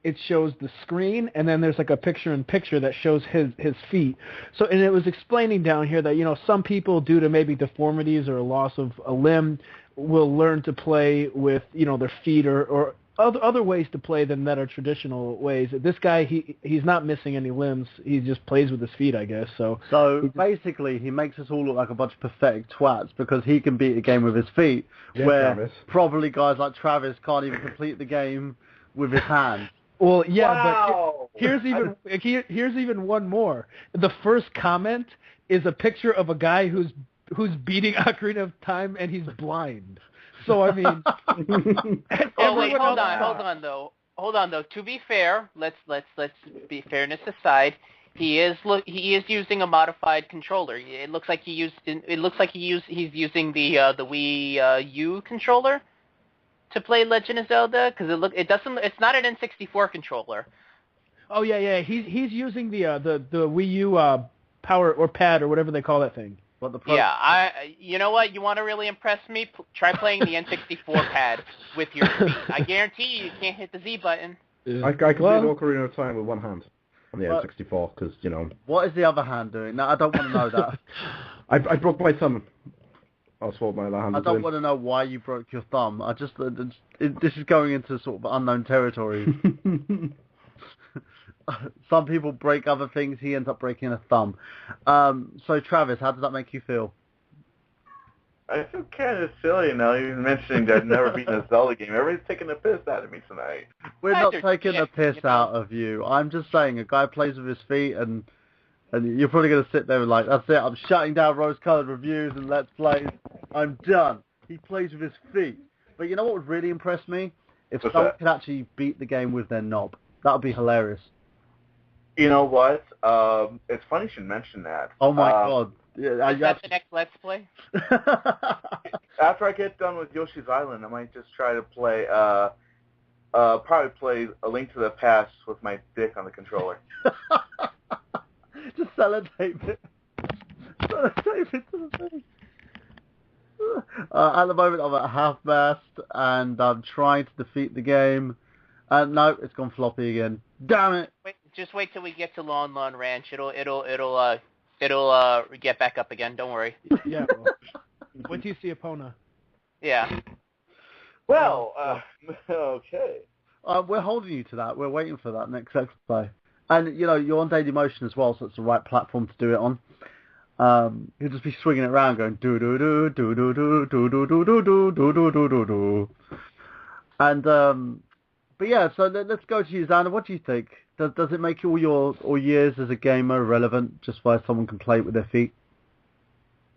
it shows the screen, and then there's like a picture-in-picture that shows his feet. So, and it was explaining down here that, you know, some people, due to maybe deformities or a loss of a limb, will learn to play with, you know, their feet or other ways to play than that are traditional ways. This guy, he's not missing any limbs. He just plays with his feet, I guess. So basically, he makes us all look like a bunch of pathetic twats because he can beat a game with his feet, where Travis. probably guys like Travis can't even complete the game with his hands. Well, yeah, Wow. but here's even one more. The first comment is a picture of a guy who's beating Ocarina of Time, and he's blind. So I mean, oh wait, hold on though. To be fair, let's be fairness aside. He is using a modified controller. It looks like he's using the Wii U controller to play Legend of Zelda, because it's not an N64 controller. Oh yeah. He's using the Wii U power or pad or whatever they call that thing. You know what? You want to really impress me? Try playing the N64 pad with your feet. I guarantee you can't hit the Z button. I can play Ocarina of Time with one hand on the N64 because, you know. What is the other hand doing? No, I don't want to know that. I broke my thumb. I'll swap my other hand. I don't want to know why you broke your thumb. This is going into sort of unknown territory. Some people break other things. He ends up breaking a thumb. So Travis, how does that make you feel? I feel kind of silly now, even mentioning that I've never beaten a Zelda game. Everybody's taking the piss out of me tonight. We're not taking the piss out of you. I'm just saying, a guy plays with his feet, and you're probably going to sit there and like, that's it, I'm shutting down rose-colored reviews and Let's Plays. I'm done. He plays with his feet. But you know what would really impress me? If someone could actually beat the game with their knob. That would be hilarious. You know what? It's funny you should mention that. Oh my god. Yeah, is that the next Let's Play? After I get done with Yoshi's Island, I might just try to play, probably play A Link to the Past with my dick on the controller. Just sellotape it. Sellotape it to the thing. At the moment, I'm at half-mast, and I'm trying to defeat the game. No, it's gone floppy again. Damn it! Wait, Just wait till we get to Lon Lon Ranch. It'll get back up again. Don't worry. Yeah. Well, wait till you see Epona. Yeah. Well, okay. We're holding you to that. We're waiting for that next exercise. And, you know, you're on Daily Motion as well, so it's the right platform to do it on. You'll just be swinging it around going do-do-do, do-do-do, do-do-do, do-do, do-do-do, do-do. And, but yeah, so let's go to you, Xander. What do you think? Does it make all your years as a gamer relevant just by someone can play it with their feet?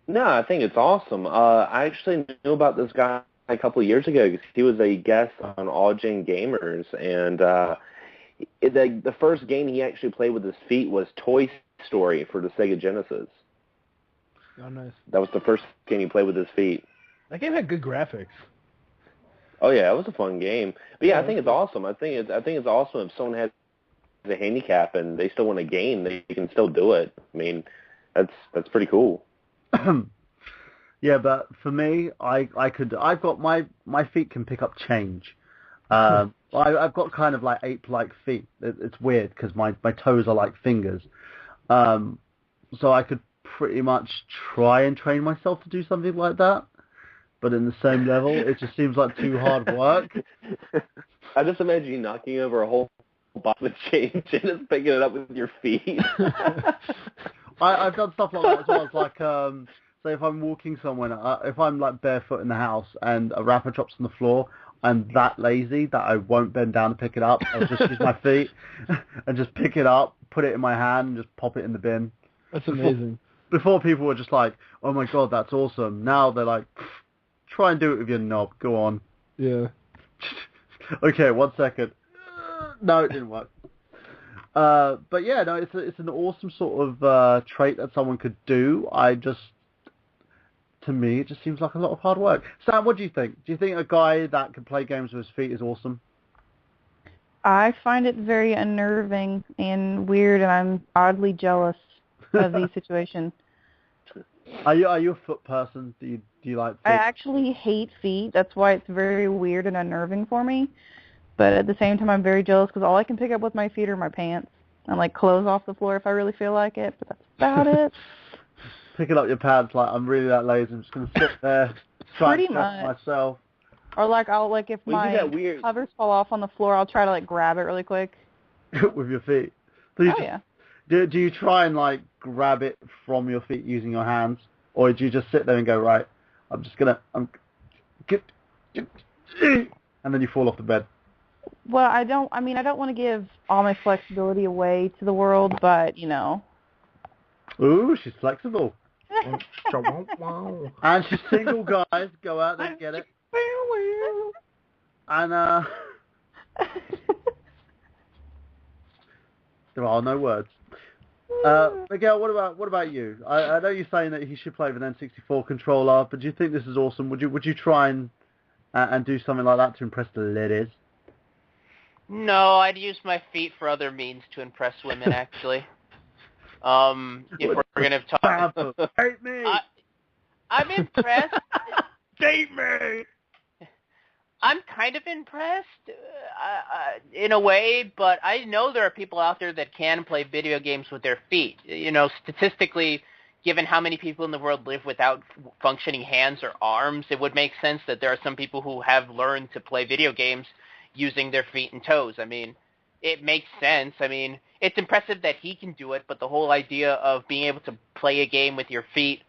No, I think it's awesome. I actually knew about this guy a couple of years ago because he was a guest on All Gen Gamers, and the first game he actually played with his feet was Toy Story for the Sega Genesis. Oh, nice. That was the first game he played with his feet. That game had good graphics. Oh yeah, it was a fun game. But yeah, I think it's awesome. I think it's awesome if someone has a handicap and they still want to game, they can still do it. I mean, that's pretty cool. Yeah, but for me, I've got my feet can pick up change. I've got kind of like ape-like feet. It's weird because my toes are like fingers. So I could pretty much try and train myself to do something like that. But in the same level, it just seems like too hard work. I just imagine you knocking over a whole box of change and just picking it up with your feet. I've done stuff like that as well. It's like, say if I'm walking somewhere, if I'm like barefoot in the house and a wrapper drops on the floor, I'm that lazy that I won't bend down to pick it up. I'll just use my feet and just pick it up, put it in my hand, and just pop it in the bin. That's amazing. Before people were just like, oh my god, that's awesome. Now they're like, try and do it with your knob. Go on. Yeah. Okay, 1 second. No, it didn't work. But yeah, no, it's an awesome sort of trait that someone could do. To me, it just seems like a lot of hard work. Sam, what do you think? Do you think a guy that can play games with his feet is awesome? I find it very unnerving and weird, and I'm oddly jealous of these situations. Are you a foot person? Do you like feet? I actually hate feet. That's why it's very weird and unnerving for me. But at the same time, I'm very jealous because all I can pick up with my feet are my pants and like clothes off the floor if I really feel like it. But that's about it. Picking up your pants like I'm really that lazy. I'm just gonna sit there, try Pretty and stress much. myself. Or like if my covers fall off on the floor, I'll try to like grab it really quick. With your feet. So yeah. Do you try and like grab it from your feet using your hands, or do you just sit there and go, right, and then you fall off the bed? Well, I don't want to give all my flexibility away to the world, but you know. Ooh, she's flexible. And she's single, guys. Go out there and get it. And there are no words. Miguel, what about you? I know you're saying that he should play with an N64 controller, but do you think this is awesome? Would you try and do something like that to impress the ladies? No, I'd use my feet for other means to impress women, actually. If we're going to talk... Hate me! I'm impressed. Date me! I'm kind of impressed in a way, but I know there are people out there that can play video games with their feet. You know, statistically, given how many people in the world live without functioning hands or arms, it would make sense that there are some people who have learned to play video games using their feet and toes. I mean, it makes sense. I mean, it's impressive that he can do it, but the whole idea of being able to play a game with your feet,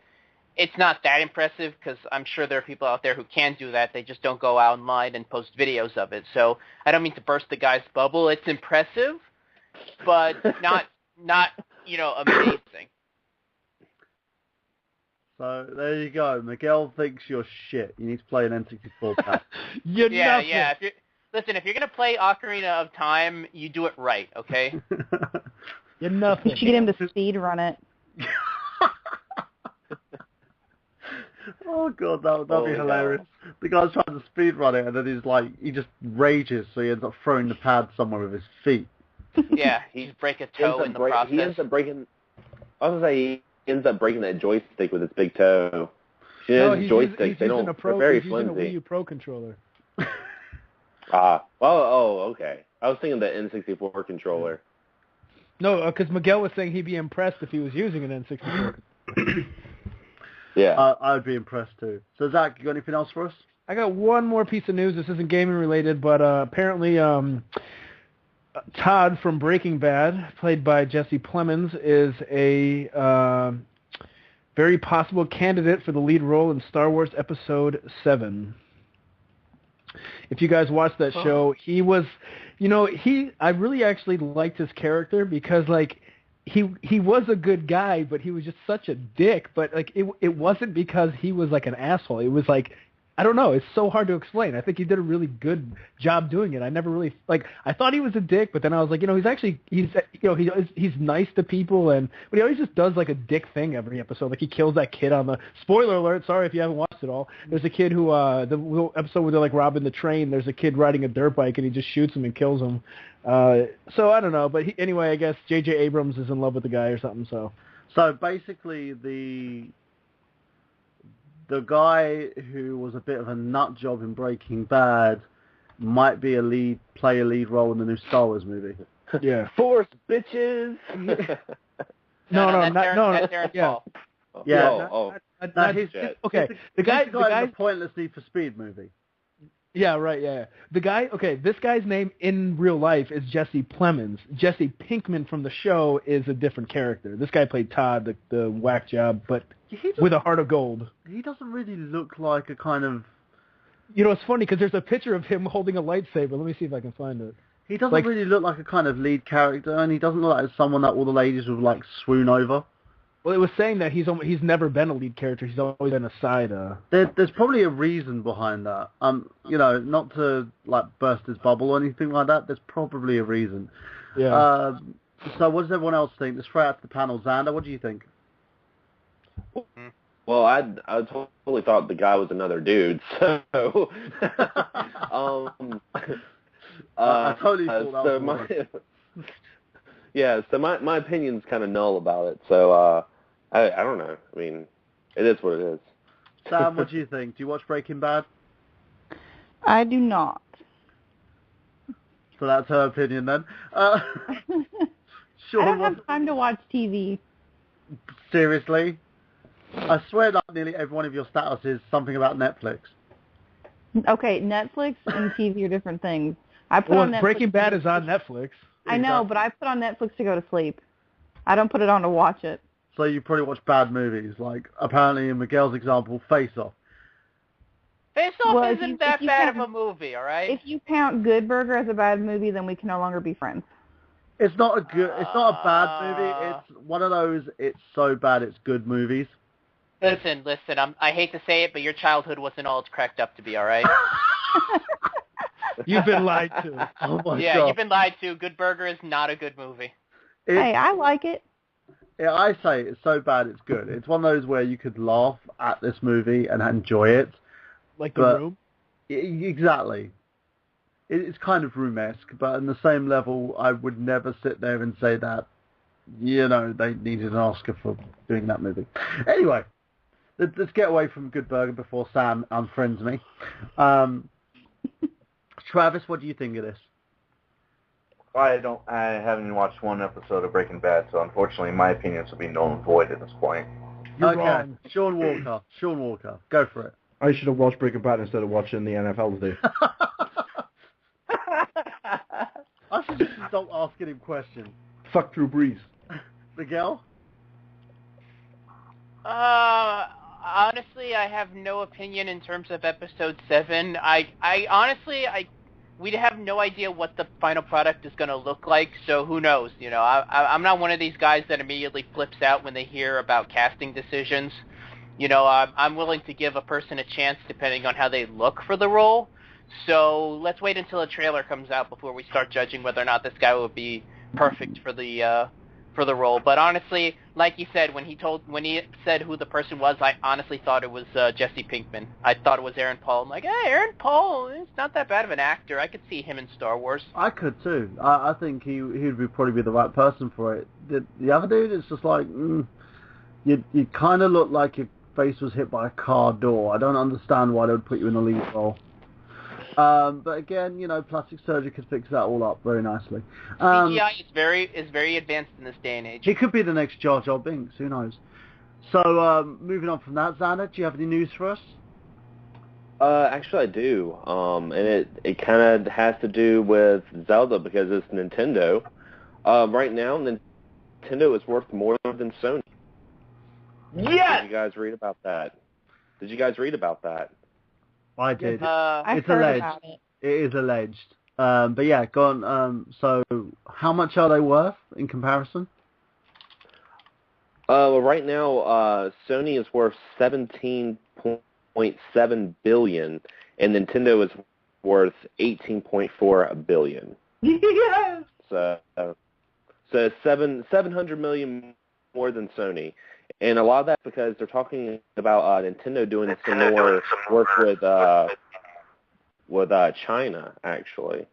it's not that impressive because I'm sure there are people out there who can do that. They just don't go out online and post videos of it. So I don't mean to burst the guy's bubble. It's impressive, but not amazing. So there you go. Miguel thinks you're shit. You need to play an N64 pack. Yeah. If you're going to play Ocarina of Time, you do it right, okay? You're nothing. You should get him to speed run it. Oh god, that'd be hilarious. God. The guy's trying to speed run it, and then he just rages, so he ends up throwing the pad somewhere with his feet. Yeah, he's break a toe in the process. He ends up breaking. I was gonna say he ends up breaking that joystick with his big toe. Joysticks, they're very flimsy. He's using a Wii U Pro controller. Okay. I was thinking the N64 controller. No, because Miguel was saying he'd be impressed if he was using an N64. Yeah. I would be impressed too. So Zach, you got anything else for us? I got one more piece of news. This isn't gaming related, but apparently Todd from Breaking Bad, played by Jesse Plemons, is a very possible candidate for the lead role in Star Wars Episode 7. If you guys watched that show, he was, I really actually liked his character because, like, he was a good guy, but he was just such a dick. But, like, it wasn't because he was, like, an asshole. It was, like, I don't know. It's so hard to explain. I think he did a really good job doing it. I never really I thought he was a dick, but then I was like, he's nice to people, but he always just does like a dick thing every episode. Like he kills that kid on the spoiler alert. Sorry if you haven't watched it all. There's a kid who the episode where they're like robbing the train. There's a kid riding a dirt bike and he just shoots him and kills him. So I don't know, but anyway, I guess J.J. Abrams is in love with the guy or something. So basically, the guy who was a bit of a nut job in Breaking Bad might play a lead role in the new Star Wars movie. Yeah. Force, bitches. No, that's Aaron Paul. Yeah. Okay. The guy in the Pointless Need for Speed movie. Yeah, right, yeah. This guy's name in real life is Jesse Plemons. Jesse Pinkman from the show is a different character. This guy played Todd, the whack job, but with a heart of gold. He doesn't really look like a kind of... It's funny because there's a picture of him holding a lightsaber. Let me see if I can find it. He doesn't really look like a kind of lead character, and he doesn't look like someone that all the ladies would, like, swoon over. Well, it was saying that he's never been a lead character. He's always been a side. There's probably a reason behind that. Not to like burst his bubble or anything like that. There's probably a reason. Yeah. So what does everyone else think? Let's throw out to the panel. Xander, what do you think? Well, I totally thought the guy was another dude. So, I totally thought that was yeah, so my opinion's kind of null about it. So I don't know. I mean, it is what it is. Sam, what do you think? Do you watch Breaking Bad? I do not. So that's her opinion then. Sean, I don't have time to watch TV. Seriously? I swear that nearly every one of your status is something about Netflix. Okay, Netflix and TV are different things. I put on Netflix. Breaking Bad is on Netflix. I know, but I put on Netflix to go to sleep. I don't put it on to watch it. So you probably watch bad movies, like apparently in Miguel's example, Face Off. Face Off isn't that bad of a movie, all right? If you count Good Burger as a bad movie, then we can no longer be friends. It's not a bad movie. It's one of those it's so bad it's good movies. Listen, I hate to say it, but your childhood wasn't all it's cracked up to be, all right? You've been lied to. Oh my yeah, God. You've been lied to. Good Burger is not a good movie. Hey, I like it. Yeah, I say it's so bad it's good. It's one of those where you could laugh at this movie and enjoy it. Like The Room? Exactly. It's kind of Room-esque, but on the same level, I would never sit there and say that, they needed an Oscar for doing that movie. Anyway, let's get away from Good Burger before Sam unfriends me. Travis, what do you think of this? I haven't even watched one episode of Breaking Bad, so unfortunately my opinions will be null and void at this point. You're wrong. Sean Walker, go for it. I should have watched Breaking Bad instead of watching the NFL today. I should just stop asking him questions. Fuck Drew Brees. Miguel? Honestly, I have no opinion in terms of episode 7. We have no idea what the final product is going to look like, so who knows? I'm not one of these guys that immediately flips out when they hear about casting decisions. I'm willing to give a person a chance depending on how they look for the role. So let's wait until a trailer comes out before we start judging whether or not this guy would be perfect for the role. But honestly, like you said, when he said who the person was, I honestly thought it was Jesse Pinkman. I thought it was Aaron Paul. I'm like, hey, Aaron Paul, he's not that bad of an actor. I could see him in Star Wars. I could too. I think he would probably be the right person for it. The other dude, it's just like, you kind of look like your face was hit by a car door. I don't understand why they would put you in a lead role. But again, plastic surgery could fix that all up very nicely. CGI is very advanced in this day and age. He could be the next Jar Jar Binks. Who knows? So moving on from that, Xander, do you have any news for us? Actually, I do. And it kind of has to do with Zelda because it's Nintendo. Right now, Nintendo is worth more than Sony. Yes! Did you guys read about that? I did. I've It's heard alleged. about it. It is alleged. But yeah, go on. So how much are they worth in comparison? Well, right now, Sony is worth $17.7 billion, and Nintendo is worth $18.4 billion. Yes! So 700 million more than Sony, and a lot of that's because they're talking about Nintendo doing some more work with China, actually.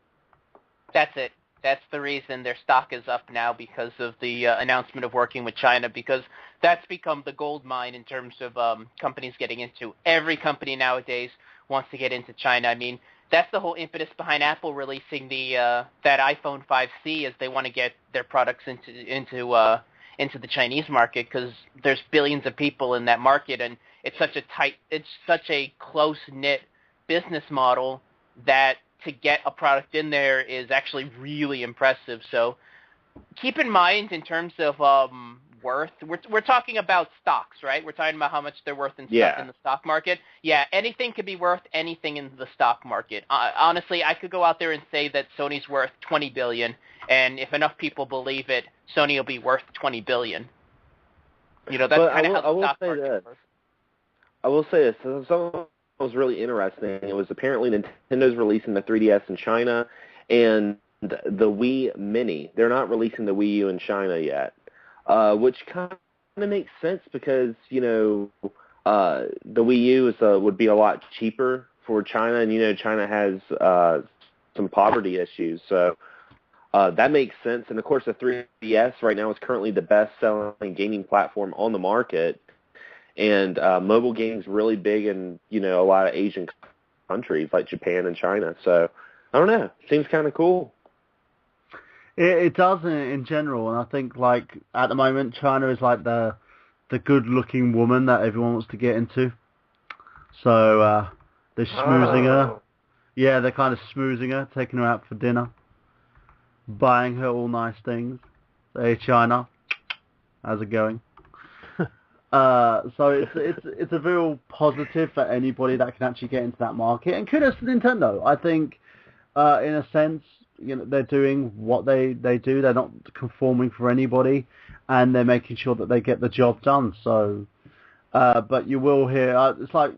That's it. That's the reason their stock is up now, because of the announcement of working with China, because that's become the gold mine in terms of companies getting into. Every company nowadays wants to get into China. I mean, that's the whole impetus behind Apple releasing that iPhone 5C, is they want to get their products into the Chinese market, because there's billions of people in that market, and it's such a close-knit business model that to get a product in there is actually really impressive. So keep in mind, in terms of worth, we're talking about stocks, right? We're talking about how much they're worth in the stock market. Yeah, anything could be worth anything in the stock market. Honestly, I could go out there and say that Sony's worth $20 billion, and if enough people believe it, Sony will be worth $20 billion. That's kind of how the stock market works. I will say this. Something was really interesting. It was apparently Nintendo's releasing the 3DS in China and the Wii Mini. They're not releasing the Wii U in China yet, which kind of makes sense because, the Wii U would be a lot cheaper for China, and, China has some poverty issues. So that makes sense. And, of course, the 3DS right now is currently the best-selling gaming platform on the market. And mobile gaming's really big in, a lot of Asian countries like Japan and China. So, I don't know. Seems kind of cool. It does in general. And I think, at the moment, China is like the good-looking woman that everyone wants to get into. So, they're schmoozing her. Yeah, they're kind of schmoozing her, taking her out for dinner, buying her all nice things. Hey, China, how's it going? So it's a real positive for anybody that can actually get into that market. And kudos to Nintendo. I think, in a sense, they're doing what they do. They're not conforming for anybody, and they're making sure that they get the job done. So, but you will hear, it's like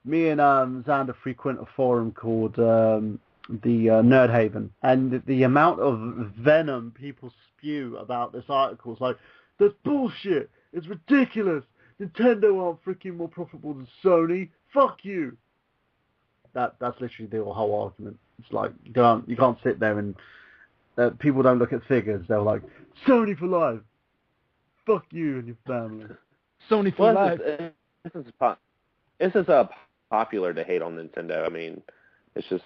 me and Xander frequent a forum called the Nerd Haven, and the amount of venom people spew about this article is like, that's bullshit. It's ridiculous. Nintendo aren't freaking more profitable than Sony. Fuck you. That's literally the whole argument. It's like you can't sit there and people don't look at figures. They're like, Sony for life. Fuck you and your family. Sony for life. This is popular to hate on Nintendo. I mean, it's just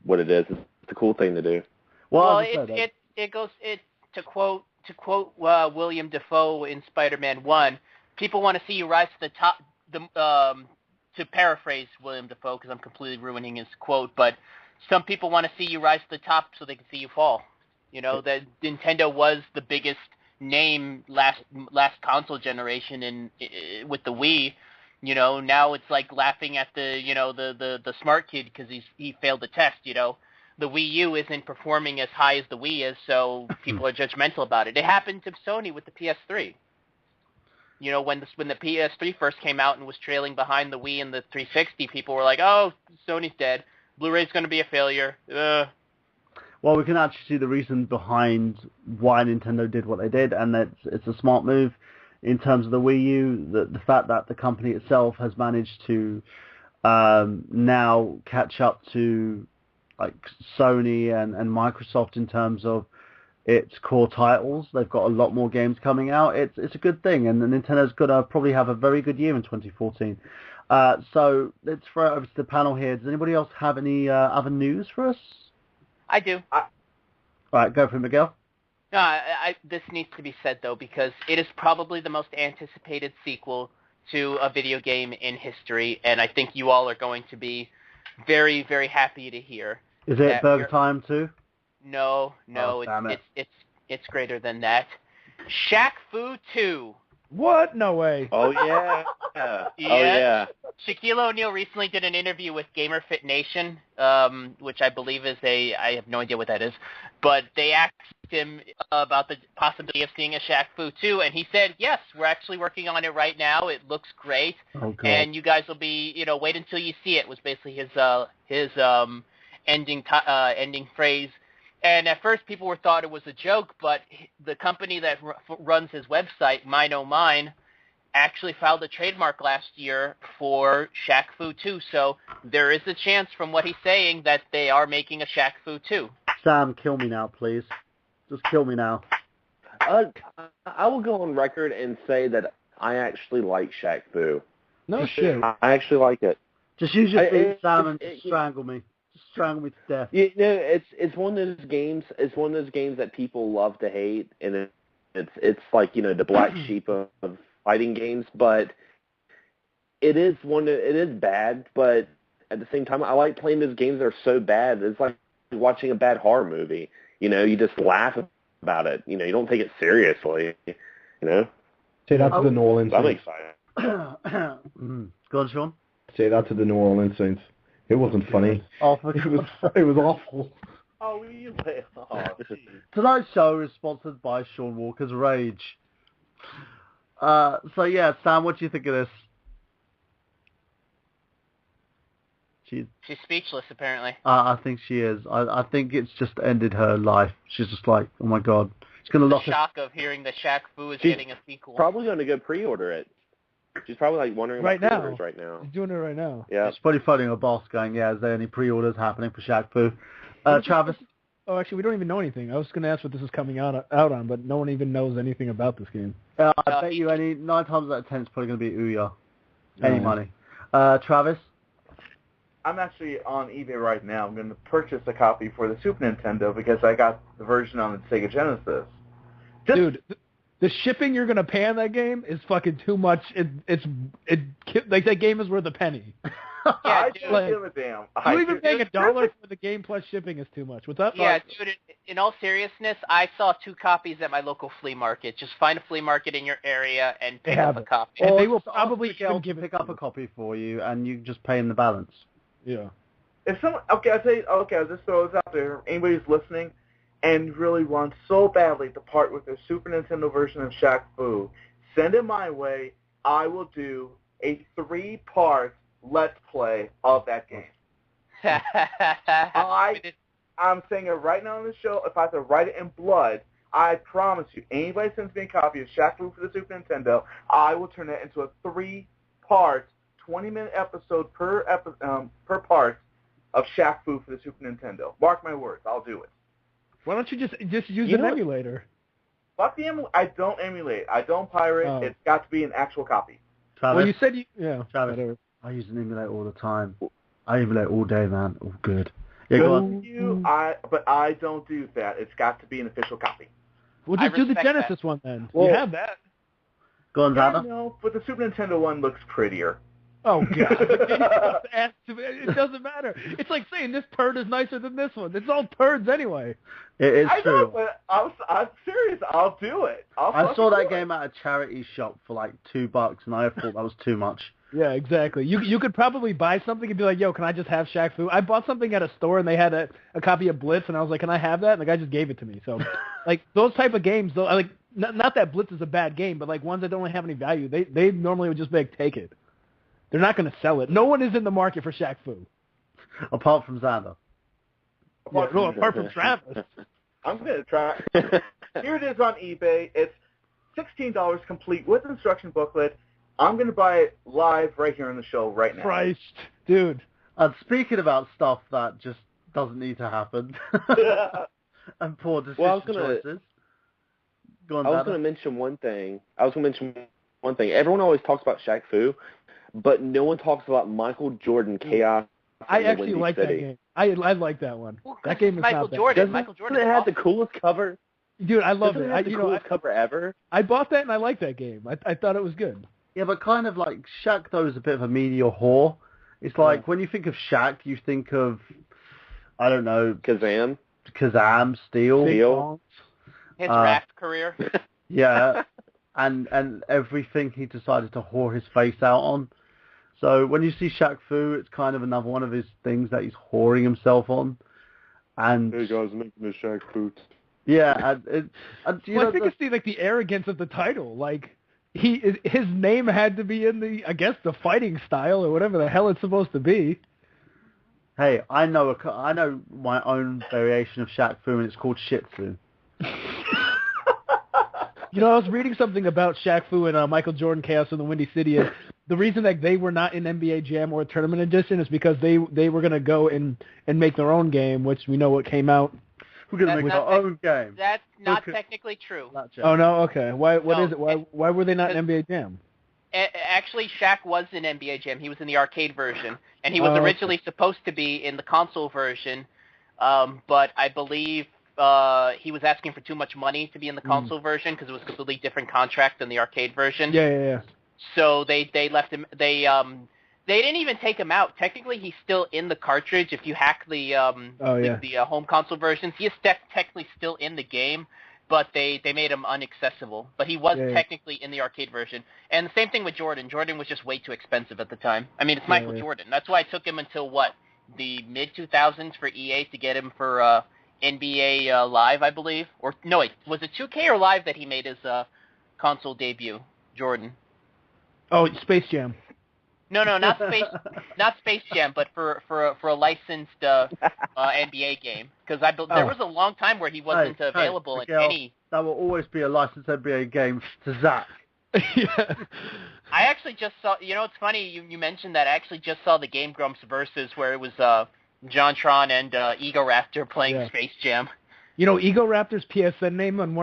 what it is. It's a cool thing to do. Well, to quote William Dafoe in Spider-Man 1, people want to see you rise to the top. To paraphrase William Dafoe, because I'm completely ruining his quote, but some people want to see you rise to the top so they can see you fall. That Nintendo was the biggest name last console generation with the Wii. Now it's like laughing at the smart kid because he failed the test. The Wii U isn't performing as high as the Wii is, so people are judgmental about it. It happened to Sony with the PS3. When the PS3 first came out and was trailing behind the Wii and the 360, people were like, oh, Sony's dead. Blu-ray's going to be a failure. Well, we can actually see the reason behind why Nintendo did what they did, and it's a smart move in terms of the Wii U. The fact that the company itself has managed to now catch up to like Sony and Microsoft in terms of its core titles. They've got a lot more games coming out. It's a good thing, and Nintendo's going to probably have a very good year in 2014. So let's throw it over to the panel here. Does anybody else have any other news for us? I do. All right, go for it, Miguel. No, this needs to be said, though, because it is probably the most anticipated sequel to a video game in history, and I think you all are going to be very, very happy to hear. Is it Burger Time too? No, it's greater than that. Shaq Fu 2. What? No way. Oh, yeah. Oh, yeah. Shaquille O'Neal recently did an interview with GamerFit Nation, which I believe is I have no idea what that is, but they asked him about the possibility of seeing a Shaq Fu 2, and he said, yes, we're actually working on it right now. It looks great, and you guys will be, wait until you see it, was basically his ending phrase. And at first, people thought it was a joke, but the company that runs his website, Mine Oh Mine, actually filed a trademark last year for Shaq Fu 2. So there is a chance, from what he's saying, that they are making a Shaq Fu 2. Sam, kill me now, please. Just kill me now. I will go on record and say that I actually like Shaq Fu. No shit. I actually like it. Just use your feet, Sam, and strangle me. Strangle me to death. It's one of those games. It's one of those games that people love to hate, and it's like the black sheep of fighting games. But it is bad. But at the same time, I like playing those games that are so bad. It's like watching a bad horror movie. You just laugh about it. You don't take it seriously. Say that to the New Orleans I'm Saints. excited. Go on, Sean. Say that to the New Orleans Saints. It wasn't funny. Oh, it was awful. Oh, you Tonight's show is sponsored by Sean Walker's Rage. So yeah, Sam, what do you think of this? She's speechless, apparently. I think she is. I think it's just ended her life. She's just like, oh my god. She's gonna lock the shock of hearing that Shaq Fu is getting a sequel. Probably going to go pre-order it. She's probably wondering about pre-orders right now. She's doing it right now. Yeah. She's probably phoning her boss going, yeah, is there any pre-orders happening for Shaq Fu? Travis? Oh, actually, we don't even know anything. I was going to ask what this is coming out on, but no one even knows anything about this game. I bet you 9 times out of 10 it's probably going to be Ouya. Any money. Travis? I'm actually on eBay right now. I'm going to purchase a copy for the Super Nintendo because I got the version on the Sega Genesis. Dude, the shipping you're gonna pay on that game is fucking too much. It's like that game is worth a penny. I don't give a damn. You even paying $1 for the game plus shipping is too much. What's that? Yeah, dude. In all seriousness, I saw 2 copies at my local flea market. Just find a flea market in your area and pick up a copy. And they will probably pick up a copy for you, and you just pay them the balance. Yeah. If someone, I'll just throw this out there. Anybody who's listening and really wants so badly to part with their Super Nintendo version of Shaq Fu, send it my way. I will do a 3-part Let's Play of that game. I'm saying it right now on the show. If I have to write it in blood, I promise you, anybody sends me a copy of Shaq Fu for the Super Nintendo, I will turn it into a 3-part, 20-minute episode per part of Shaq Fu for the Super Nintendo. Mark my words, I'll do it. Why don't you just use an emulator? Fuck the emulator. I don't emulate. I don't pirate. Oh. It's got to be an actual copy. Travis? Well, you said Travis, whatever. I use an emulator all the time. I emulate all day, man. All good. Yeah, go on. But I don't do that. It's got to be an official copy. Well, just do the Genesis one then. Well, you have that. Go on, Xander. No, but the Super Nintendo one looks prettier. Oh, God. It doesn't matter. It's like saying this turd is nicer than this one. It's all turds anyway. It is I true. know, but I'm serious. I'll do it. I saw that game at a charity shop for like $2, and I thought that was too much. Yeah, exactly. You could probably buy something and be like, yo, can I just have Shaq Fu? I bought something at a store, and they had a copy of Blitz, and I was like, can I have that? And the guy just gave it to me. So, like, those type of games, though, like, not that Blitz is a bad game, but, like, ones that don't have any value, they normally would just be like, take it. They're not going to sell it. No one is in the market for Shaq Fu. Apart from Xander. Apart from Travis. I'm going to try. Here it is on eBay. It's $16 complete with instruction booklet. I'm going to buy it live right here on the show right now. Christ, dude. And speaking about stuff that just doesn't need to happen, and poor decision Well, choices. Go on, I was Dada. going to mention one thing. Everyone always talks about Shaq Fu, but no one talks about Michael Jordan Chaos. I actually like that game. I like that one. Well, that game is Michael not bad. Jordan. Michael Jordan. It had the coolest cover. Dude, I love it. It had the coolest cover ever. I bought that and I liked that game. I thought it was good. Yeah, but kind of like Shaq, though, is a bit of a media whore. It's like when you think of Shaq, you think of, I don't know, Kazam, Steel. His rap career. Yeah, and everything he decided to whore his face out on. So when you see Shaq Fu, it's kind of another one of his things that he's whoring himself on. And hey guys, making the Shaq Fu. Yeah, I think it's the arrogance of the title. Like his name had to be in the fighting style or whatever the hell it's supposed to be. Hey, I know my own variation of Shaq Fu, and it's called Shih Tzu. I was reading something about Shaq Fu and Michael Jordan Chaos in the Windy City. And the reason that they were not in NBA Jam or Tournament Edition is because they were going to go and make their own game, which we know what came out. We're going to make our own game. That's not technically true. Oh, no? Okay. What is it? Why were they not in NBA Jam? Actually, Shaq was in NBA Jam. He was in the arcade version, and he was originally supposed to be in the console version, but I believe he was asking for too much money to be in the console version because it was a completely different contract than the arcade version. Yeah. So they left him. They didn't even take him out. Technically, he's still in the cartridge. If you hack the home console versions, he is technically still in the game, but they made him inaccessible. But he was technically in the arcade version. And the same thing with Jordan. Jordan was just way too expensive at the time. I mean, it's Michael Jordan. That's why it took him until the mid-2000s for EA to get him for NBA Live, I believe. Or no, wait, was it 2K or Live that he made his console debut? Jordan. Oh, Space Jam. No, not Space Jam, but for a licensed NBA game. Because there was a long time where he wasn't available in any. That will always be a licensed NBA game to Zach. Yeah. I actually just saw. It's funny you mentioned that. I actually just saw the Game Grumps versus where it was JonTron and Ego Raptor playing Space Jam. Ego Raptor's PSN name on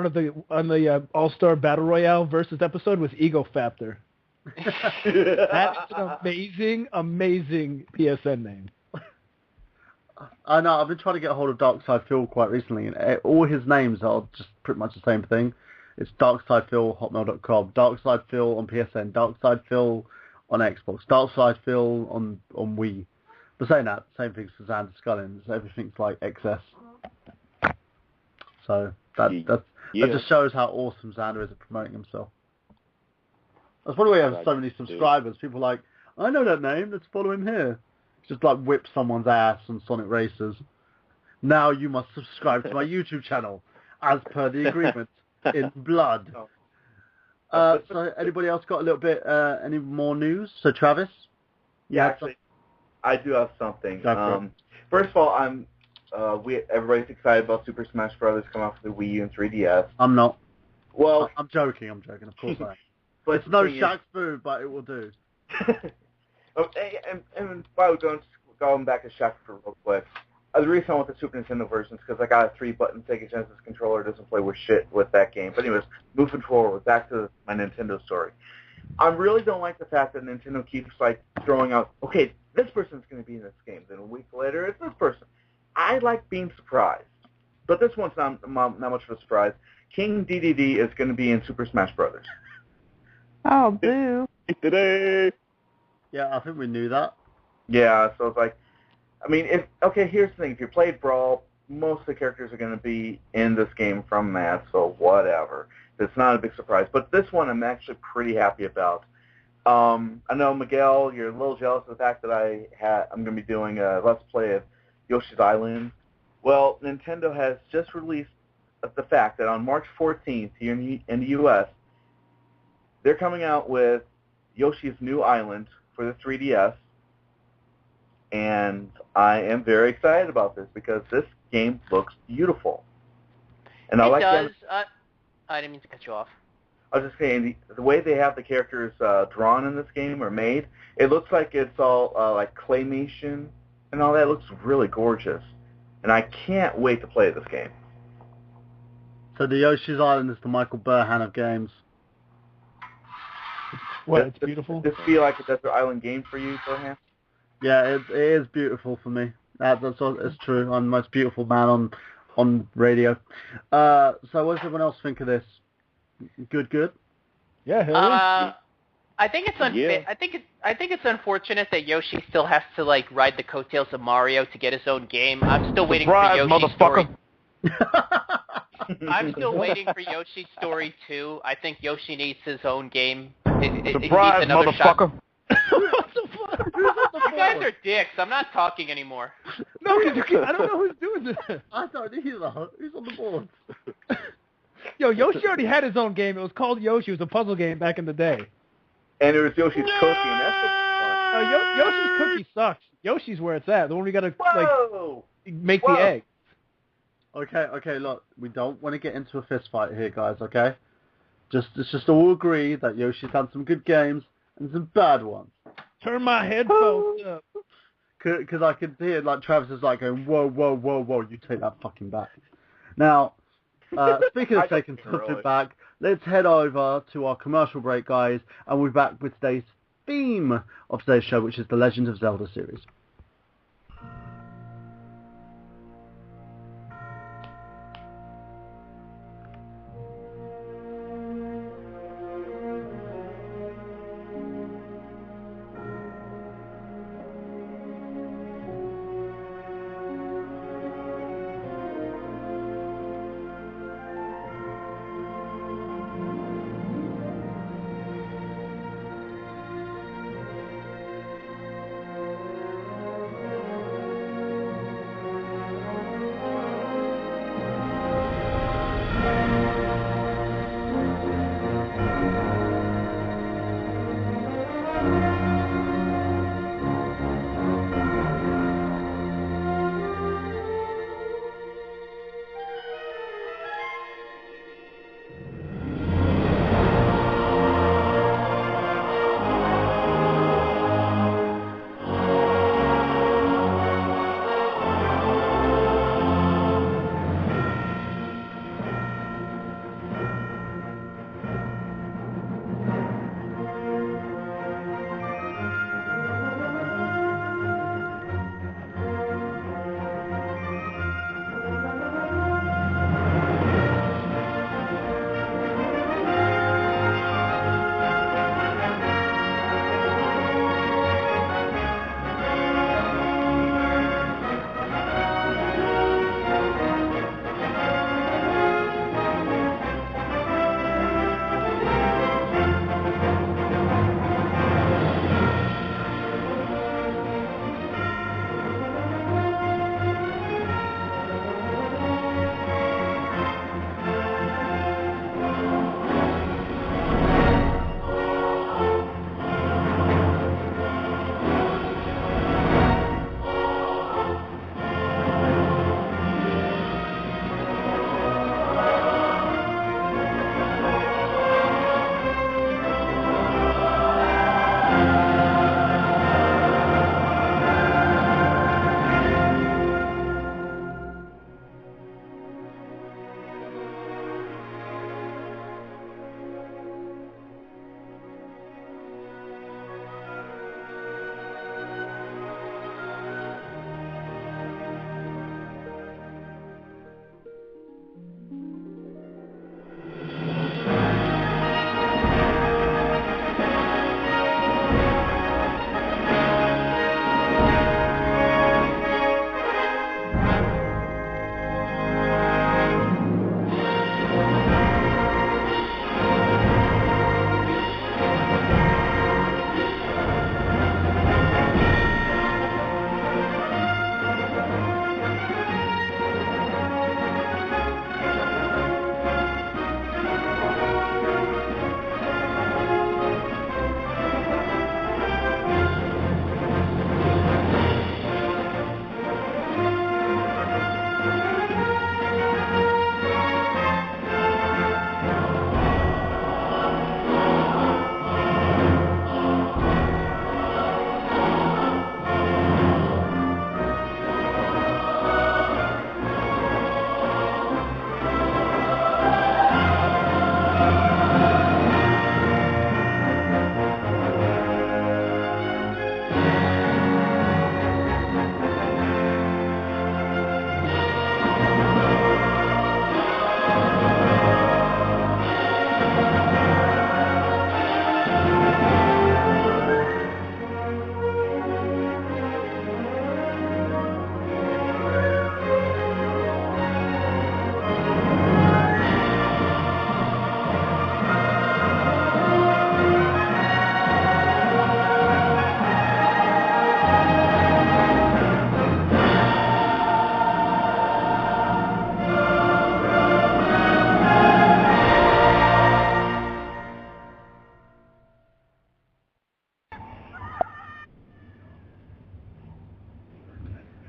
on the All-Star Battle Royale versus episode was Ego Factor. That's an amazing PSN name. I know, I've been trying to get a hold of Darkside Phil quite recently, and all his names are just pretty much the same thing. It's darksidephil@hotmail.com, Darkside Phil on PSN, Darkside Phil on Xbox, Darkside Phil on Wii. But saying that, same thing for Xander Scullins, everything's like XS. So that just shows how awesome Xander is at promoting himself. That's probably why he has so many subscribers. People are like, I know that name, let's follow him here. Just like whip someone's ass on Sonic Racers. Now you must subscribe to my YouTube channel, as per the agreement, in blood. So anybody else got a little bit, any more news? So Travis? Yeah, actually, I do have something. First of all, everybody's excited about Super Smash Bros. Coming out for the Wii U and 3DS. I'm not. Well, I'm joking, of course I am. But it's no Shaq Fu, but it will do. And while we're going back to Shaq Fu real quick, the reason I want the Super Nintendo version is because I got a 3-button Sega Genesis controller. It doesn't play with shit with that game. But anyways, moving forward, back to my Nintendo story. I really don't like the fact that Nintendo keeps throwing out, okay, this person's going to be in this game. Then a week later, it's this person. I like being surprised. But this one's not much of a surprise. King DDD is going to be in Super Smash Brothers. Oh, boo. Today. Yeah, I think we knew that. Yeah, so it's here's the thing. If you played Brawl, most of the characters are going to be in this game from that, so whatever. It's not a big surprise. But this one I'm actually pretty happy about. I know, Miguel, you're a little jealous of the fact that I'm going to be doing a Let's Play of Yoshi's Island. Well, Nintendo has just released the fact that on March 14th here in the U.S., they're coming out with Yoshi's New Island for the 3DS, and I am very excited about this because this game looks beautiful. And I does. I didn't mean to cut you off. I was just saying, the way they have the characters drawn in this game or made, it looks like it's all like claymation and all that. It looks really gorgeous, and I can't wait to play this game. So the Yoshi's Island is the Michael Burhan of games. What? It's beautiful. Does this feel like a desert island game for you, Burhan? Yeah, it is beautiful for me. It's true. I'm the most beautiful man on radio. So what does everyone else think of this? Good? Yeah, hell yeah. I think it's unfair. I think it's unfortunate that Yoshi still has to like ride the coattails of Mario to get his own game. I'm still waiting for Yoshi's Story. I'm still waiting for Yoshi's Story 2. I think Yoshi needs his own game. Surprise, motherfucker! What the fuck? You guys are dicks. I'm not talking anymore. No, because I don't know who's doing this. I don't either. Who's on the board? Yo, Yoshi already had his own game. It was called Yoshi. It was a puzzle game back in the day. And it was Yoshi's Cookie, and that's what's fun. Yoshi's Cookie sucks. Yoshi's where it's at. The one we gotta make Whoa. the egg. Okay, look, we don't want to get into a fist fight here, guys, okay? Let's just all agree that Yoshi's had some good games and some bad ones. Turn my headphones up. Because I could hear, like, Travis is like going, whoa, you take that fucking back. Now, speaking of taking something back, let's head over to our commercial break, guys, and we'll be back with today's theme of today's show, which is the Legend of Zelda series.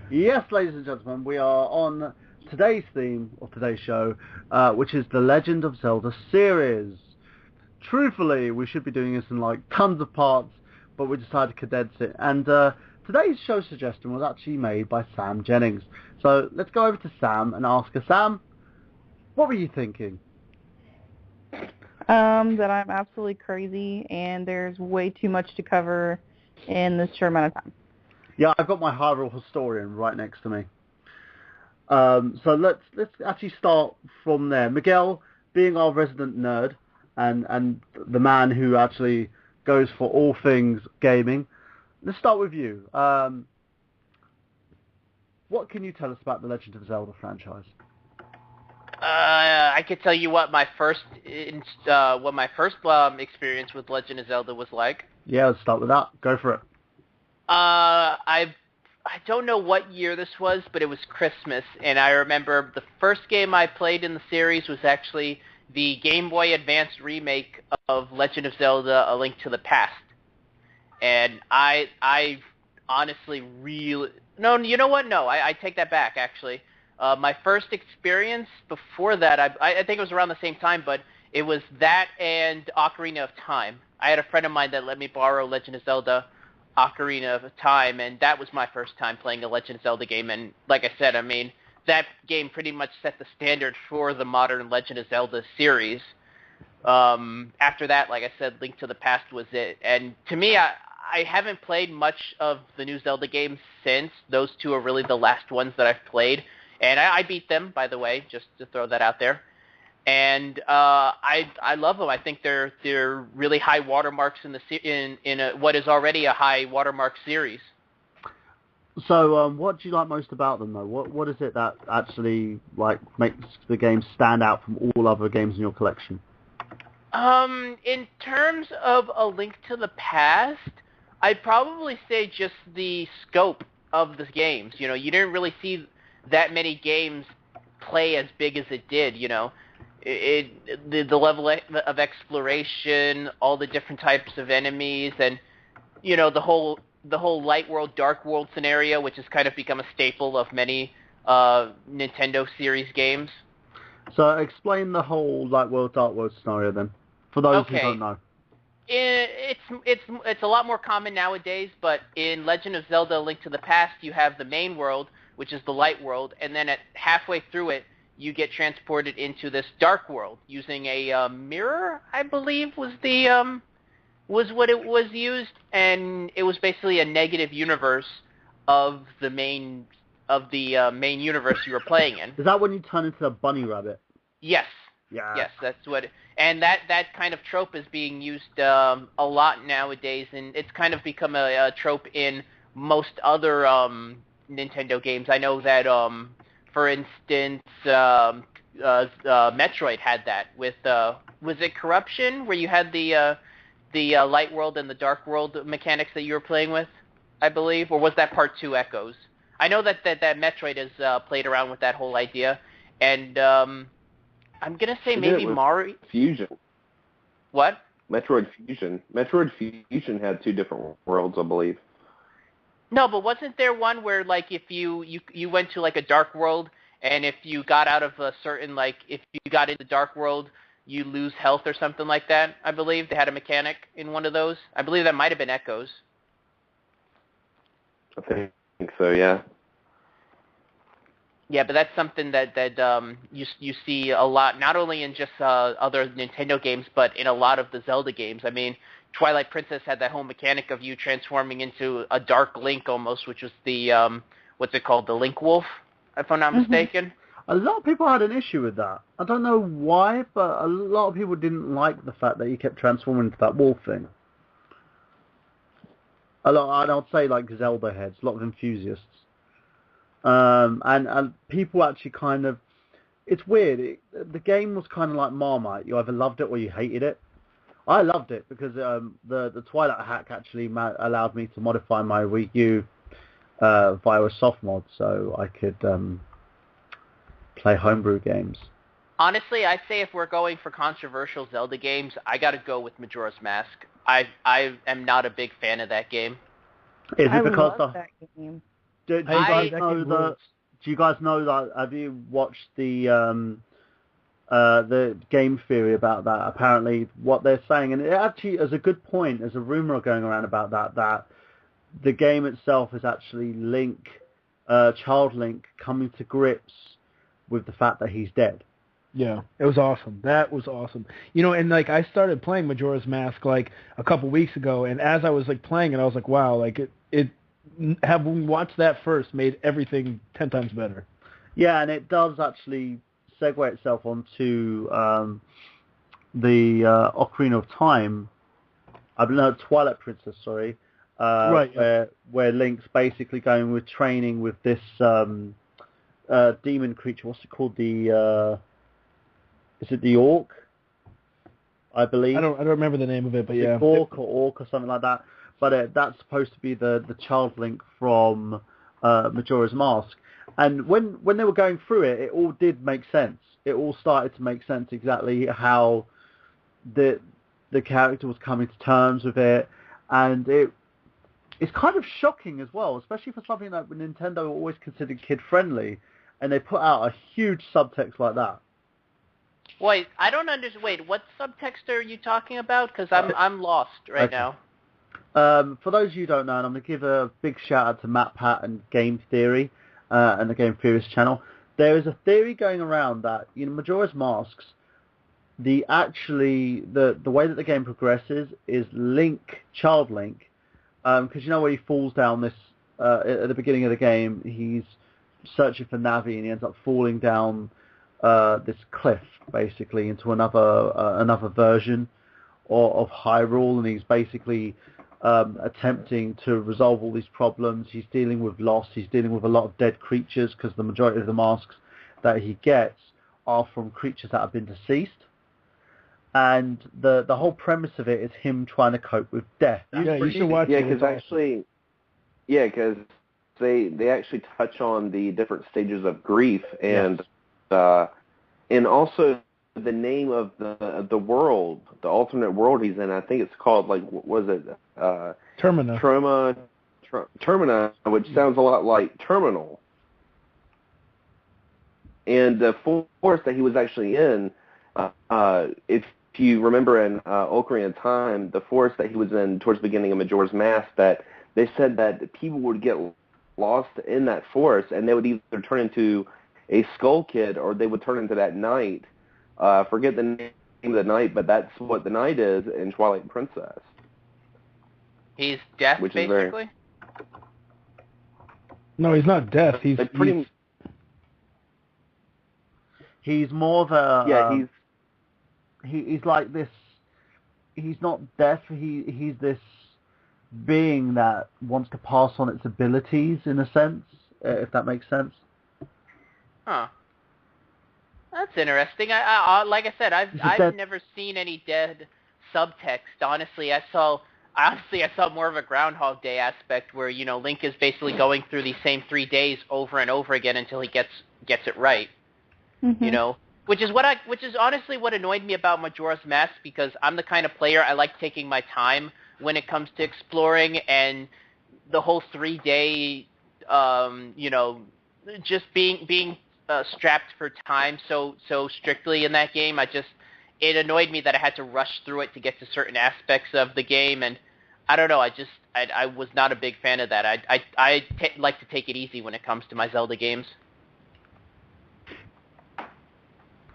Yes, ladies and gentlemen, we are on today's theme of today's show, which is the Legend of Zelda series. Truthfully, we should be doing this in like tons of parts, but we decided to condense it. And today's show suggestion was actually made by Sam Jennings. So let's go over to Sam and ask her, Sam, what were you thinking? That I'm absolutely crazy, and there's way too much to cover in this short amount of time. Yeah, I've got my Hyrule historian right next to me. So let's actually start from there. Miguel, being our resident nerd and the man who actually goes for all things gaming, let's start with you. What can you tell us about the Legend of Zelda franchise? I could tell you what my first experience with Legend of Zelda was like. Yeah, let's start with that. Go for it. I don't know what year this was, but it was Christmas, and I remember the first game I played in the series was actually the Game Boy Advance remake of Legend of Zelda: A Link to the Past. And I honestly really... No, you know what? No, I take that back, actually. My first experience before that, I think it was around the same time, but it was that and Ocarina of Time. I had a friend of mine that let me borrow Legend of Zelda Ocarina of Time, and that was my first time playing a Legend of Zelda game. And like I said, I mean, that game pretty much set the standard for the modern Legend of Zelda series. After that, like I said, Link to the Past was it. And to me, I haven't played much of the new Zelda games since. Those two are really the last ones that I've played. And I beat them, by the way, just to throw that out there. And I love them. I think they're really high watermarks in what is already a high watermark series. So, what do you like most about them, though? What is it that actually like makes the game stand out from all other games in your collection? In terms of A Link to the Past, I'd probably say just the scope of the games. You know, you didn't really see that many games play as big as it did. You know. The level of exploration, all the different types of enemies, and you know the whole light world, dark world scenario, which has kind of become a staple of many Nintendo series games. So explain the whole light world, dark world scenario then, for those who don't know. It's a lot more common nowadays, but in Legend of Zelda: A Link to the Past, you have the main world, which is the light world, and then at halfway through it, you get transported into this dark world using a mirror, I believe, was what it was used, and it was basically a negative universe of the main universe you were playing in. Is that when you turn into a bunny rabbit? Yes. Yeah. Yes, that's what. And that kind of trope is being used a lot nowadays, and it's kind of become a trope in most other Nintendo games. I know that. For instance, Metroid had that with, was it Corruption, where you had the light world and the dark world mechanics that you were playing with, I believe? Or was that Part 2 Echoes? I know that Metroid has played around with that whole idea, and I'm going to say maybe Mario... Fusion. What? Metroid Fusion. Metroid Fusion had two different worlds, I believe. No, but wasn't there one where, like, if you went to, like, a dark world, and if you got out of a certain, like, if you got into the dark world, you lose health or something like that, I believe? They had a mechanic in one of those. I believe that might have been Echoes. I think so, yeah. Yeah, but that's something that you see a lot, not only in just other Nintendo games, but in a lot of the Zelda games. I mean, Twilight Princess had that whole mechanic of you transforming into a Dark Link almost, which was the, what's it called, the Link Wolf, if I'm not mistaken. A lot of people had an issue with that. I don't know why, but a lot of people didn't like the fact that you kept transforming into that wolf thing. A lot, I'd say like Zelda heads, a lot of enthusiasts. And people actually kind of, it's weird, the game was kind of like Marmite, you either loved it or you hated it. I loved it because the Twilight hack actually allowed me to modify my Wii U via a soft mod, so I could play homebrew games. Honestly, I'd say if we're going for controversial Zelda games, I gotta go with Majora's Mask. I am not a big fan of that game. Is it because I love that game. Do you guys know that? Do you guys know that? Have you watched the game theory about that? Apparently, what they're saying, and it actually is a good point. There's a rumor going around about that the game itself is actually Child Link coming to grips with the fact that he's dead. Yeah, it was awesome. That was awesome. And like I started playing Majora's Mask like a couple weeks ago, and as I was like playing it, I was like, wow, like it having watched that first made everything 10 times better. Yeah, and it does actually segue itself onto the Ocarina of Time. Twilight Princess, sorry. Right. Where Link's basically going with training with this demon creature. What's it called? Is it the Orc? I believe. I don't remember the name of it, but yeah. Orc or something like that. But that's supposed to be the Child Link from Majora's Mask. And when they were going through it, it all did make sense. It all started to make sense exactly how the character was coming to terms with it, and it's kind of shocking as well, especially for something that Nintendo always considered kid-friendly, and they put out a huge subtext like that. Wait, I don't understand. Wait, what subtext are you talking about? Because I'm lost right now. For those of you who don't know, and I'm going to give a big shout-out to Matt Pat and Game Theory and the Game Theorist channel, there is a theory going around that Majora's Masks, the way that the game progresses is Child Link, because where he falls down this at the beginning of the game, he's searching for Navi and he ends up falling down this cliff basically into another version of Hyrule, and he's basically attempting to resolve all these problems. He's dealing with loss. He's dealing with a lot of dead creatures because the majority of the masks that he gets are from creatures that have been deceased. And the whole premise of it is him trying to cope with death. You should watch it. Because they actually touch on the different stages of grief and also the name of the world, the alternate world he's in. I think it's called Termina. Termina, which sounds a lot like Terminal. And the forest that he was actually in, if you remember in Ocarina of Time, the forest that he was in towards the beginning of Majora's Mask, that they said that people would get lost in that forest and they would either turn into a Skull Kid or they would turn into that knight. Forget the name of the knight, but that's what the knight is in Twilight Princess. He's death, which basically? Is No, he's not death. He's more of a... he's like this... He's not death. He's this being that wants to pass on its abilities, in a sense, if that makes sense. Huh. That's interesting. I like I said, I've never seen any dead subtext. Honestly, I saw more of a Groundhog Day aspect where Link is basically going through these same 3 days over and over again until he gets it right. Mm-hmm. Which is honestly what annoyed me about Majora's Mask, because I'm the kind of player I like taking my time when it comes to exploring, and the whole 3-day just being strapped for time so strictly in that game, it annoyed me that I had to rush through it to get to certain aspects of the game, and I don't know, I was not a big fan of that. I like to take it easy when it comes to my Zelda games.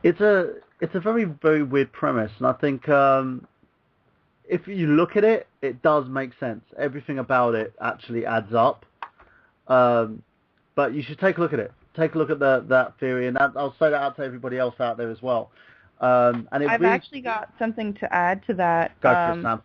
It's a very, very weird premise, and I think if you look at it, it does make sense. Everything about it actually adds up. But you should take a look at it. Take a look at that theory, and I'll say that out to everybody else out there as well. I've actually got something to add to that. Go for it, Sam.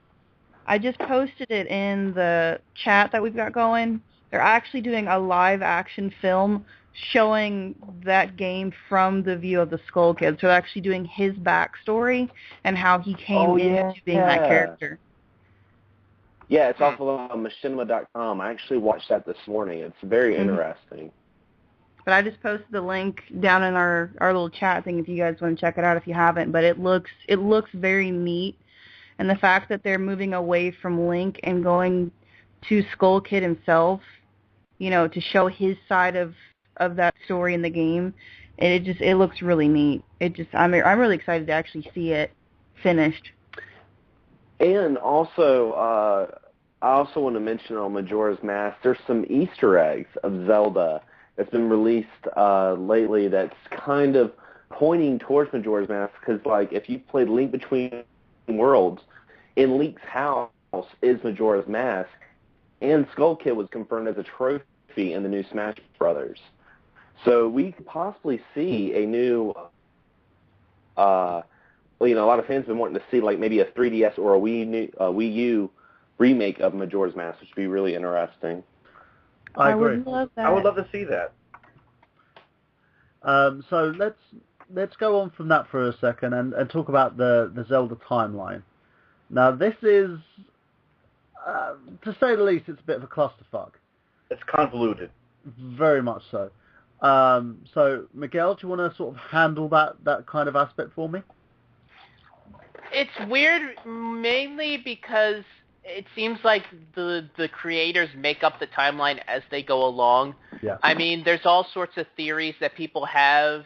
I just posted it in the chat that we've got going. They're actually doing a live-action film showing that game from the view of the Skull Kid. So they're actually doing his backstory and how he came into being that character. Yeah, it's off of machinima.com. I actually watched that this morning. It's very interesting. But I just posted the link down in our little chat thing if you guys want to check it out if you haven't. But it looks very neat. And the fact that they're moving away from Link and going to Skull Kid himself to show his side of that story in the game. And it looks really neat. I'm really excited to actually see it finished. And also, I also want to mention on Majora's Mask, there's some Easter eggs of Zelda that's been released lately that's kind of pointing towards Majora's Mask, because, like, if you've played Link Between Worlds, in Link's house is Majora's Mask, and Skull Kid was confirmed as a trophy in the new Smash Brothers. So we could possibly see a new, a lot of fans have been wanting to see, like, maybe a 3DS or a Wii U remake of Majora's Mask, which would be really interesting. I agree. Would love that. I would love to see that. So let's go on from that for a second and talk about the Zelda timeline. Now, this is, to say the least, it's a bit of a clusterfuck. It's convoluted. Very much so. So, Miguel, do you want to sort of handle that kind of aspect for me? It's weird, mainly because it seems like the creators make up the timeline as they go along. Yeah. I mean, there's all sorts of theories that people have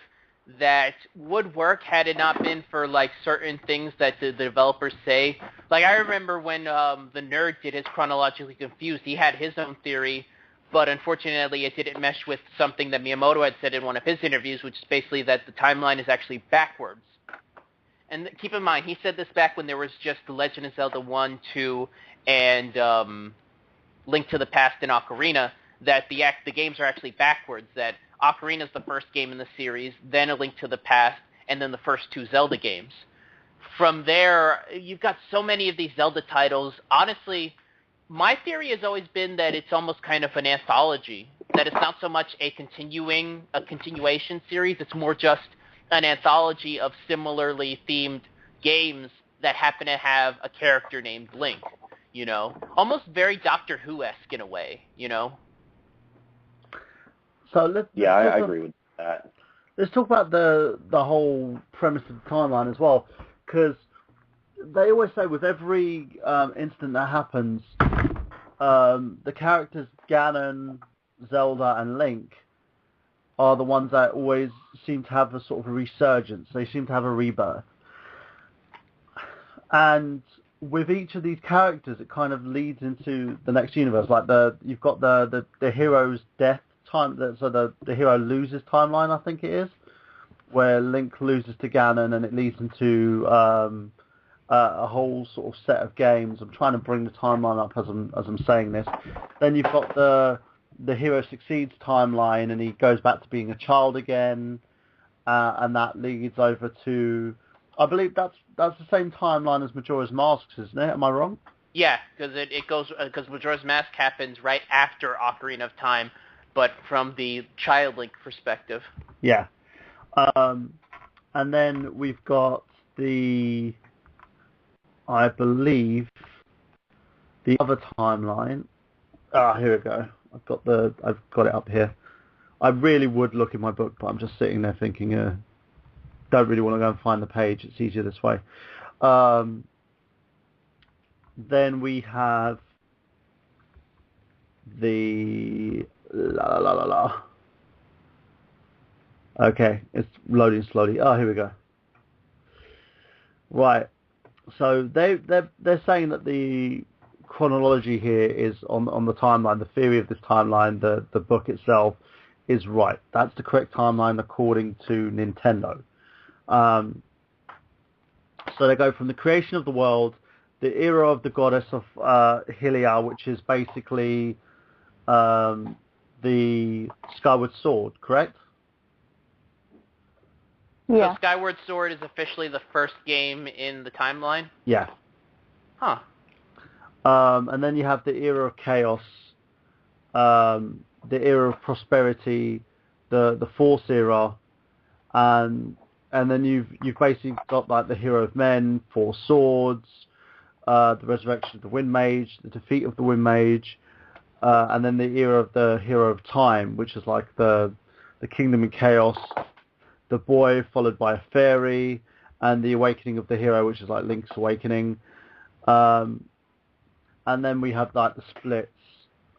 that would work had it not been for, like, certain things that the developers say. Like, I remember when the nerd did his Chronologically Confused, he had his own theory, but unfortunately it didn't mesh with something that Miyamoto had said in one of his interviews, which is basically that the timeline is actually backwards. And keep in mind, he said this back when there was just The Legend of Zelda 1, 2, and Link to the Past and Ocarina, that the games are actually backwards, that Ocarina is the first game in the series, then A Link to the Past, and then the first two Zelda games. From there, you've got so many of these Zelda titles. Honestly, my theory has always been that it's almost kind of an anthology, that it's not so much a continuation series, it's more just an anthology of similarly themed games that happen to have a character named Link, almost very Doctor Who-esque in a way, So I agree with that. Let's talk about the whole premise of the timeline as well, because they always say with every incident that happens, the characters Ganon, Zelda, and Link are the ones that always seem to have a sort of a resurgence. They seem to have a rebirth. And with each of these characters, it kind of leads into the next universe. Like you've got the hero's death time, so the hero loses timeline, I think it is, where Link loses to Ganon, and it leads into a whole sort of set of games. I'm trying to bring the timeline up as I'm saying this. Then you've got the hero succeeds timeline, and he goes back to being a child again, and that leads over to, I believe that's the same timeline as Majora's Mask, isn't it? Am I wrong? Yeah, because it goes because Majora's Mask happens right after Ocarina of Time, but from the child Link perspective. Yeah. And then we've got I believe, the other timeline. Here we go. I've got it up here. I really would look in my book, but I'm just sitting there thinking, don't really want to go and find the page. It's easier this way. Then we have the Okay, it's loading slowly. Here we go. Right. So they're saying that the chronology here is on the timeline. The theory of this timeline, the book itself, is right. That's the correct timeline according to Nintendo. So they go from the creation of the world, the era of the goddess of Hylia, which is basically the Skyward Sword, correct? Yeah. So Skyward Sword is officially the first game in the timeline? Yeah. Huh. And then you have the era of chaos, the era of prosperity, the Force era, and then you've basically got like the Hero of Men, Four Swords, the resurrection of the Wind Mage, the defeat of the Wind Mage, and then the era of the Hero of Time, which is like the Kingdom in Chaos, the boy followed by a fairy, and the awakening of the hero, which is like Link's awakening. And then we have like the splits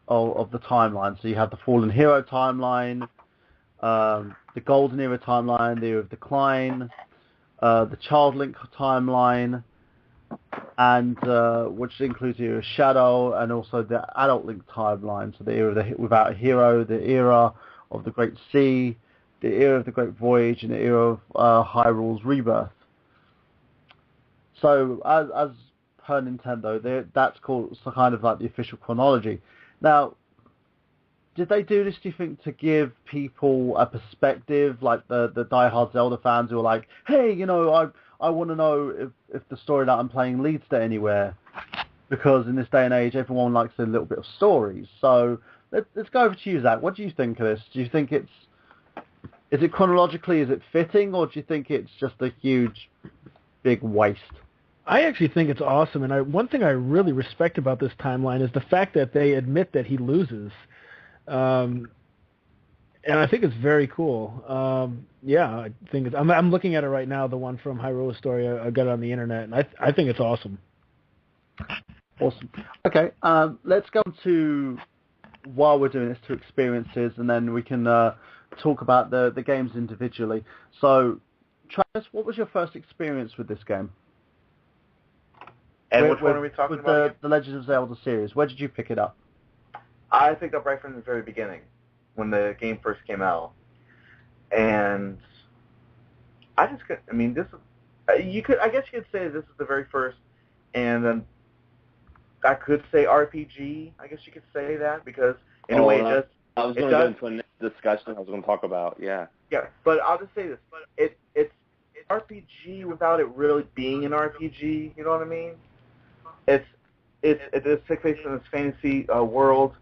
of the timeline. So you have the Fallen Hero timeline, the Golden Era timeline, the Era of Decline, the Child Link timeline, and which includes the Era of Shadow, and also the Adult Link timeline. So the Era of Without a Hero, the Era of the Great Sea, the Era of the Great Voyage, and the Era of Hyrule's Rebirth. So as per Nintendo, that's called kind of like the official chronology. Now, did they do this, do you think, to give people a perspective, like the diehard Zelda fans who are like, hey, I want to know if the story that I'm playing leads to anywhere? Because in this day and age, everyone likes a little bit of stories. So let's go over to you, Zach. What do you think of this? Do you think is it chronologically, is it fitting, or do you think it's just a huge, big waste? I actually think it's awesome, and one thing I really respect about this timeline is the fact that they admit that he loses. And I think it's very cool. I think I'm looking at it right now, the one from Hyrule's Story. I got it on the internet, and I think it's awesome. Awesome. Okay, let's go to, while we're doing this, to experiences, and then we can talk about the games individually. So, Travis, what was your first experience with this game? And which one are we talking about? With the Legend of Zelda series. Where did you pick it up? I picked up right from the very beginning, when the game first came out. And I guess you could say this is the very first, and then I could say RPG. I guess you could say that, because in a way it does. I was going to go into a next discussion I was going to talk about, yeah. Yeah, but I'll just say this. It's RPG without it really being an RPG, you know what I mean? It takes place in this fantasy world,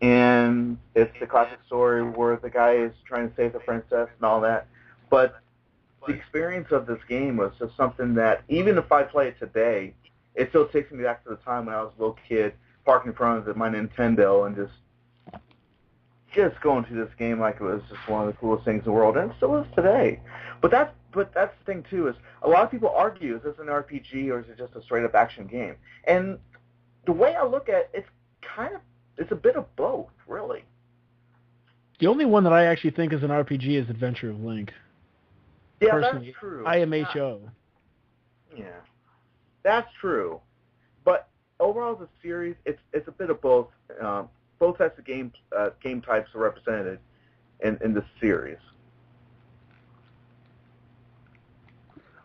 and it's the classic story where the guy is trying to save the princess and all that. But the experience of this game was just something that, even if I play it today, it still takes me back to the time when I was a little kid, parking in front of my Nintendo and just going through this game like it was just one of the coolest things in the world, and it still is today. But that's the thing too, is a lot of people argue, is this an RPG or is it just a straight up action game? And the way I look at it, it's a bit of both, really. The only one that I actually think is an RPG is Adventure of Link. Yeah, Personally, that's true. IMHO. Yeah, that's true. But overall, the series, it's a bit of both. Both types of game types are represented in this series.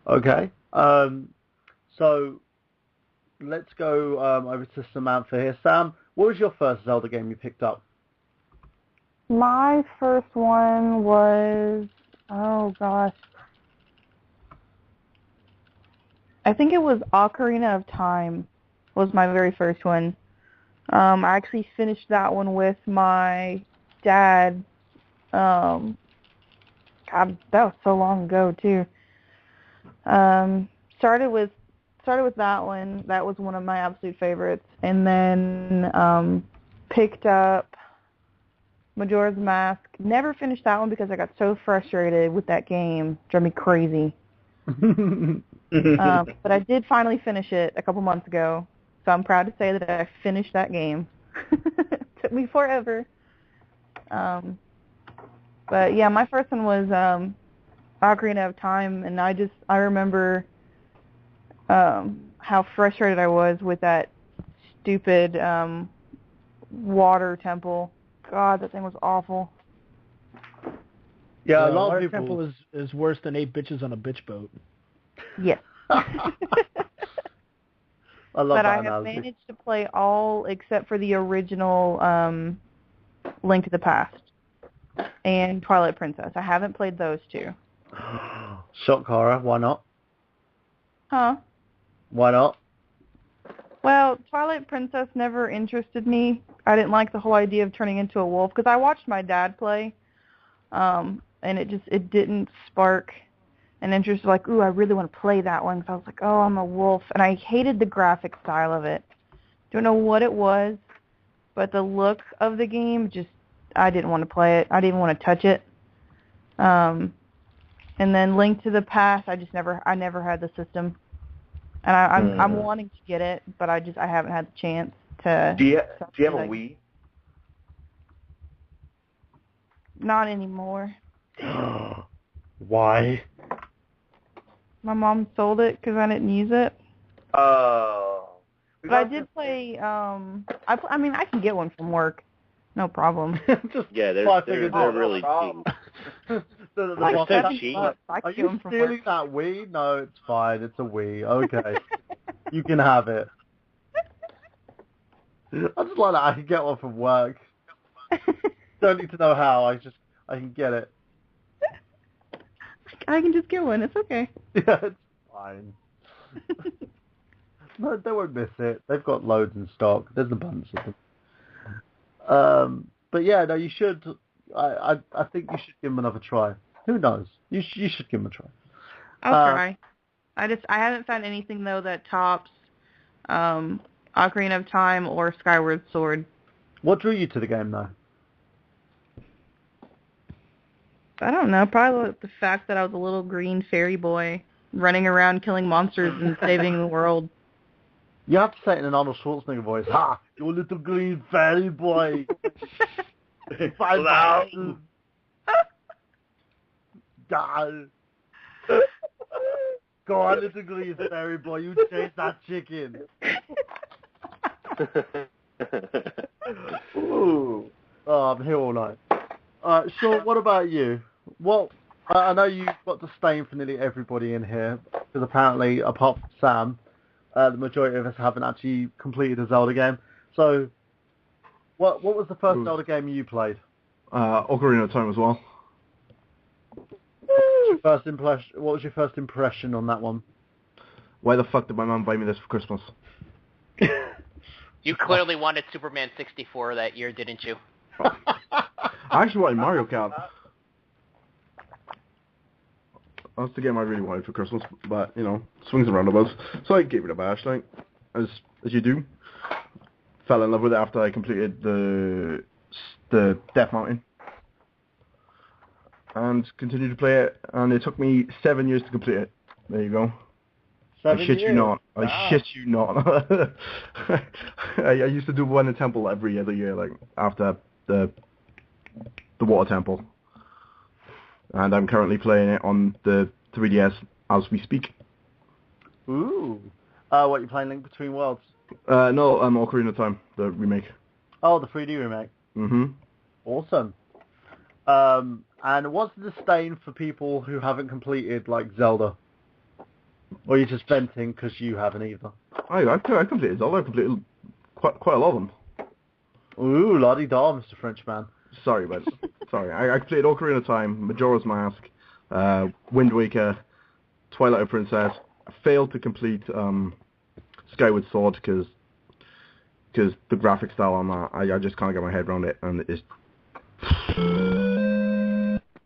Okay. So let's go over to Samantha here. Sam, what was your first Zelda game you picked up? My first one was, oh gosh, I think it was Ocarina of Time was my very first one. I actually finished that one with my dad. God, that was so long ago too. Started with that one. That was one of my absolute favorites, and then picked up Majora's Mask. Never finished that one because I got so frustrated with that game. Drove me crazy. But I did finally finish it a couple months ago, so I'm proud to say that I finished that game. Took me forever. But yeah, my first one was Ocarina of Time, and I remember how frustrated I was with that stupid water temple. God, that thing was awful. Yeah, a lot Water of people... temple is worse than 8 bitches on a bitch boat. Yes. I love but that I have analogy. managed to play all except for the original Link to the Past and Twilight Princess. I haven't played those two. Shock horror, why not? Huh? Why not? Well, Twilight Princess never interested me. I didn't like the whole idea of turning into a wolf because I watched my dad play, and it didn't spark an interest. Like, ooh, I really want to play that one. So I was like, oh, I'm a wolf, and I hated the graphic style of it. Don't know what it was, but the look of the game I didn't want to play it. I didn't want to touch it. And then Link to the Past, I never had the system. And I'm wanting to get it, but I haven't had the chance to. Do you have a Wii? Not anymore. Why? My mom sold it because I didn't use it. Oh. But I did play, I mean, I can get one from work. No problem. Yeah, they're really cheap. Like they're $7. cheap. I Are can get you one from stealing work. that Wii? No, it's fine. It's a Wii. Okay. You can have it. I just like that. I can get one from work. Don't need to know how. I can get it. I can just get one. It's okay. Yeah, it's fine. No, they won't miss it. They've got loads in stock. There's abundance of them. But yeah, no, you should. I think you should give them another try. Who knows? You should give them a try. I'll try. I haven't found anything though that tops Ocarina of Time or Skyward Sword. What drew you to the game though? I don't know. Probably the fact that I was a little green fairy boy running around killing monsters and saving the world. You have to say it in an Arnold Schwarzenegger voice. Ha! You little green fairy boy. 5,000. Go on, little green fairy boy. You chase that chicken. Ooh. Oh, I'm here all night. Sean, what about you? Well, I know you've got disdain for nearly everybody in here, because apparently, apart from Sam, the majority of us haven't actually completed a Zelda game. So, what was the first Zelda game you played? Ocarina of Time as well. What was your first impression on that one? Why the fuck did my mum buy me this for Christmas? You clearly wanted Superman 64 that year, didn't you? I actually wanted Mario Kart. That's the game I really wanted for Christmas, but, swings and roundabouts. So I gave it a bash, like, as you do. Fell in love with it after I completed the Death Mountain. And continued to play it, and it took me 7 years to complete it. There you go. 7 I shit years? you not. Wow. I shit you not. I used to do one in temple every other year, like, after the water temple. And I'm currently playing it on the 3DS as we speak. Ooh. What, you playing Link Between Worlds? No, Ocarina of Time, the remake. Oh, the 3D remake. Mm-hmm. Awesome. And what's the disdain for people who haven't completed, like, Zelda? Or you're just venting because you haven't either? I completed Zelda. I completed quite a lot of them. Ooh, la-di-da, Mr. Frenchman. Sorry, but sorry. I completed Ocarina of Time, Majora's Mask, Wind Waker, Twilight Princess. I failed to complete Skyward Sword because the graphic style on that, I just can't get my head around it, and it's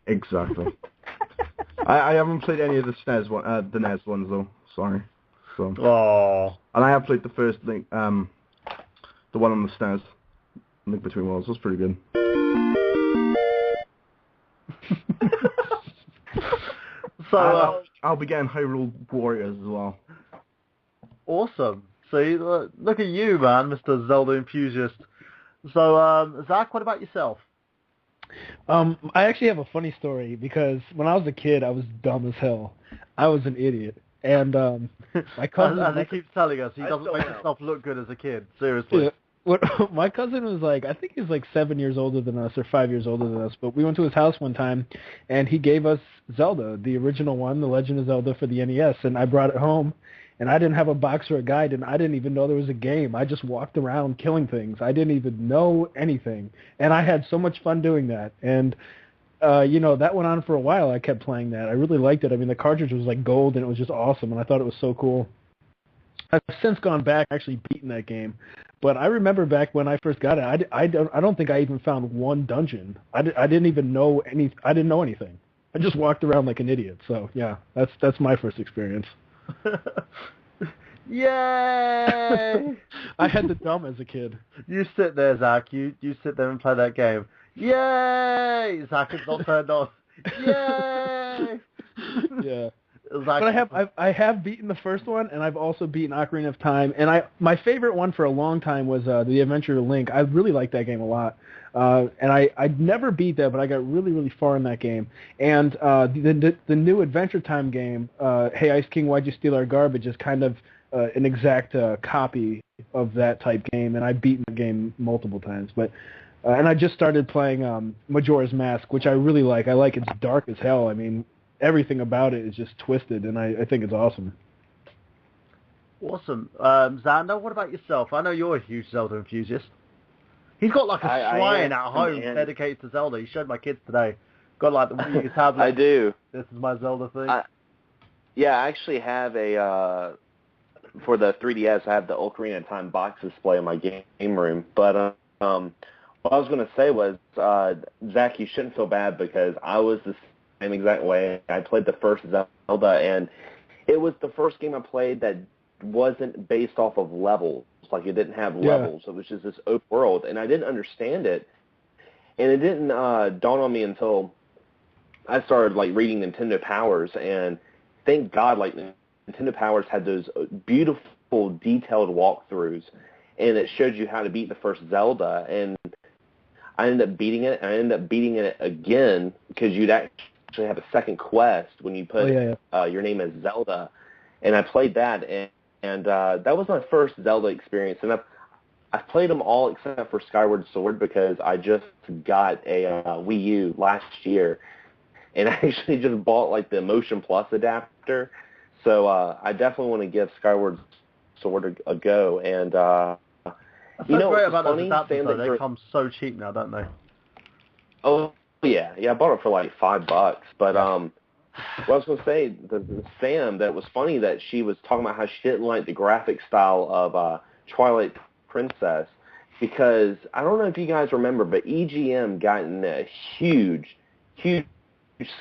exactly. I haven't played any of the SNES one, the NES ones though. Sorry. So. Oh. And I have played the first Link, the one on the SNES, Link Between Worlds. Was pretty good. So I'll be getting Hyrule Warriors as well. Awesome. See, look at you, man, Mr. Zelda enthusiast. So, Zach, what about yourself? I actually have a funny story because when I was a kid, I was dumb as hell. I was an idiot. And my cousin... As he keeps telling us, he doesn't make himself look good as a kid. Seriously. Yeah. My cousin was like, I think he's like 7 years older than us or 5 years older than us, but we went to his house one time, and he gave us Zelda, the original one, The Legend of Zelda for the NES, and I brought it home, and I didn't have a box or a guide, and I didn't even know there was a game. I just walked around killing things. I didn't even know anything, and I had so much fun doing that, and that went on for a while. I kept playing that. I really liked it. I mean, the cartridge was like gold, and it was just awesome, and I thought it was so cool. I've since gone back and actually beaten that game. But I remember back when I first got it, I don't think I even found one dungeon. I didn't even know I didn't know anything. I just walked around like an idiot. So yeah, that's my first experience. Yay! I had the dumb as a kid. You sit there, Zach. You sit there and play that game. Yay! Zach is not turned off. Yay! Yeah. But I have beaten the first one, and I've also beaten Ocarina of Time. And my favorite one for a long time was The Adventure of Link. I really liked that game a lot. And I never beat that, but I got really, really far in that game. And the new Adventure Time game, Hey Ice King, Why'd You Steal Our Garbage, is kind of an exact copy of that type game, and I've beaten the game multiple times. But and I just started playing Majora's Mask, which I really like. I like it's dark as hell. I mean, everything about it is just twisted, and I think it's awesome. Awesome. Xander, what about yourself? I know you're a huge Zelda enthusiast. He's got like a shrine at home dedicated to Zelda. He showed my kids today. Got like the Wii U tablet. I do. This is my Zelda thing. I actually have for the 3DS, I have the Ocarina of Time box display in my game room. But what I was going to say was, Zach, you shouldn't feel bad because I was the same exact way. I played the first Zelda, and it was the first game I played that wasn't based off of levels. Like, it didn't have levels. It was just this open world, and I didn't understand it. And it didn't dawn on me until I started, like, reading Nintendo Powers, and thank God, like, Nintendo Powers had those beautiful, detailed walkthroughs, and it showed you how to beat the first Zelda, and I ended up beating it, and I ended up beating it again because you'd actually have a second quest when you put your name as Zelda, and I played that, and that was my first Zelda experience, and I've played them all except for Skyward Sword because I just got a Wii U last year, and I actually just bought like the Motion Plus adapter, so I definitely want to give Skyward Sword a go, and you know what's about funny? Those adapters, though, they come so cheap now, don't they? Oh, yeah, I bought it for like $5, but what I was going to say, the Sam, that was funny that she was talking about how she didn't like the graphic style of Twilight Princess, because I don't know if you guys remember, but EGM got in a huge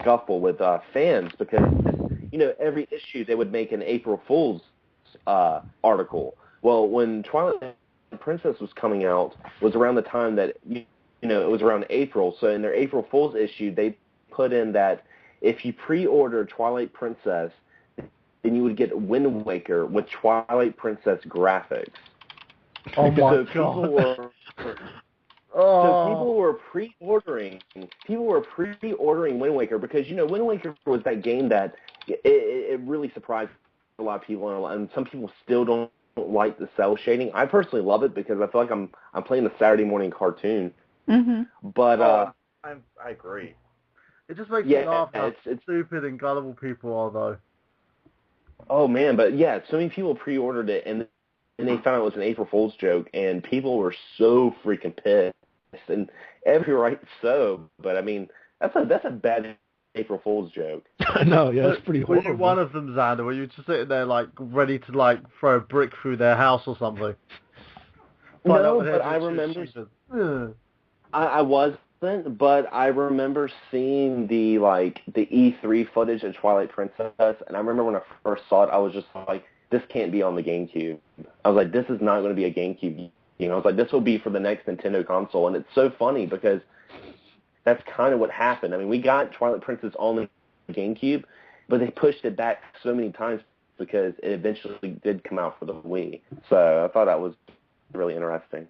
scuffle with fans because, you know, every issue they would make an April Fool's article. Well, when Twilight Princess was coming out was around the time that, you know, it was around April, so in their April Fool's issue, they put in that if you pre-order Twilight Princess, then you would get Wind Waker with Twilight Princess graphics. Oh my God! So people were pre-ordering Wind Waker because, you know, Wind Waker was that game that it really surprised a lot of people, and some people still don't like the cell shading. I personally love it because I feel like I'm playing a Saturday morning cartoon. Mm-hmm. But I agree. It just makes me laugh how stupid and gullible people are, though. Oh man, but yeah, so many people pre-ordered it and they found out it was an April Fool's joke, and people were so freaking pissed, and every right so. But I mean, that's a bad April Fool's joke. No, yeah, that's pretty horrible. Were you one of them, Xander? Were you just sitting there like ready to like throw a brick through their house or something? No, but I remember. I wasn't, but I remember seeing the E3 footage of Twilight Princess, and I remember when I first saw it, I was just like, this can't be on the GameCube. I was like, this is not going to be a GameCube. You know, I was like, this will be for the next Nintendo console, and it's so funny because that's kind of what happened. I mean, we got Twilight Princess on the GameCube, but they pushed it back so many times because it eventually did come out for the Wii. So I thought that was really interesting.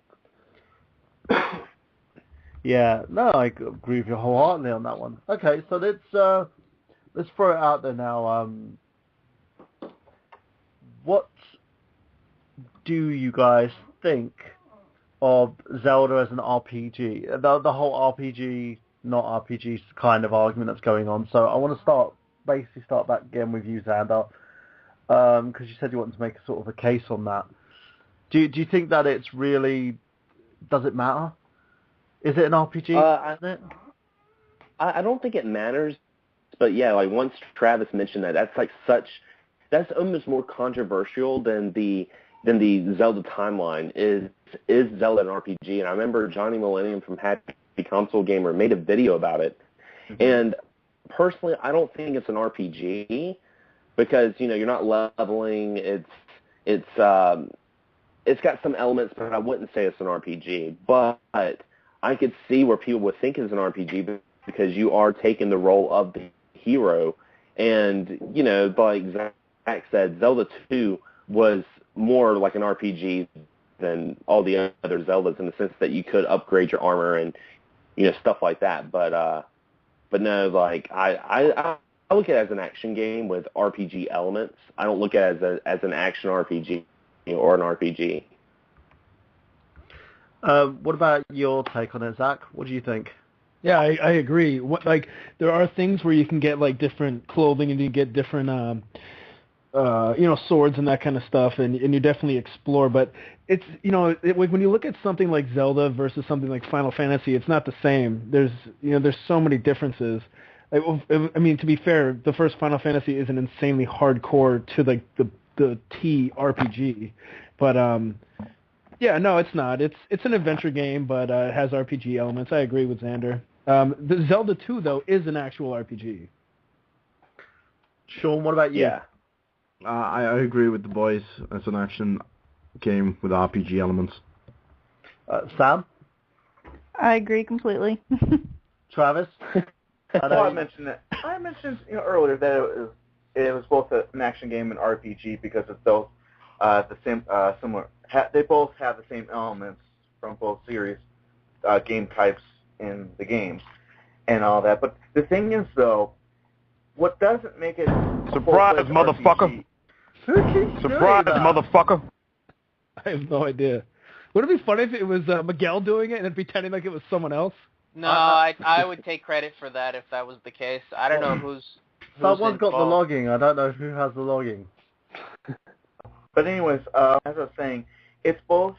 Yeah, no, I agree with you wholeheartedly on that one. Okay, so let's throw it out there now. What do you guys think of Zelda as an RPG? The whole RPG, not RPG kind of argument that's going on. So I want to start back again with you, Xander, because you said you wanted to make a sort of a case on that. Do you think that it's really, does it matter? Is it an RPG? Isn't it? I don't think it matters, but yeah, like once Travis mentioned that's almost more controversial than the Zelda timeline. Is Zelda an RPG? And I remember Johnny Millennium from Happy Console Gamer made a video about it. Mm-hmm. And personally, I don't think it's an RPG because, you know, you're not leveling. It's got some elements, but I wouldn't say it's an RPG. But I could see where people would think it's an RPG because you are taking the role of the hero And, like Zach said, Zelda 2 was more like an RPG than all the other Zeldas in the sense that you could upgrade your armor and, stuff like that. But no, like, I look at it as an action game with RPG elements. I don't look at it as an action RPG or an RPG. What about your take on it, Zach? What do you think? Yeah, I agree. There are things where you can get like different clothing and you get different, swords and that kind of stuff, and you definitely explore. But it's when you look at something like Zelda versus something like Final Fantasy, it's not the same. There's so many differences. I mean, to be fair, the first Final Fantasy is an insanely hardcore to like the T RPG, but yeah, no, it's not. It's an adventure game, but it has RPG elements. I agree with Xander. The Zelda 2, though, is an actual RPG. Sean, what about you? Yeah. I agree with the boys. It's an action game with RPG elements. Sam? I agree completely. Travis? I mentioned earlier that it was both an action game and RPG because it's both the same similar. They both have the same elements from both series, game types in the games, and all that. But the thing is, though, what doesn't make it surprise, motherfucker! Surprise, motherfucker! I have no idea. Would it be funny if it was Miguel doing it and then pretending like it was someone else? No, I would take credit for that if that was the case. I don't know who's Someone's got the involved. logging. I don't know who has the logging. But anyways, as I was saying, it's both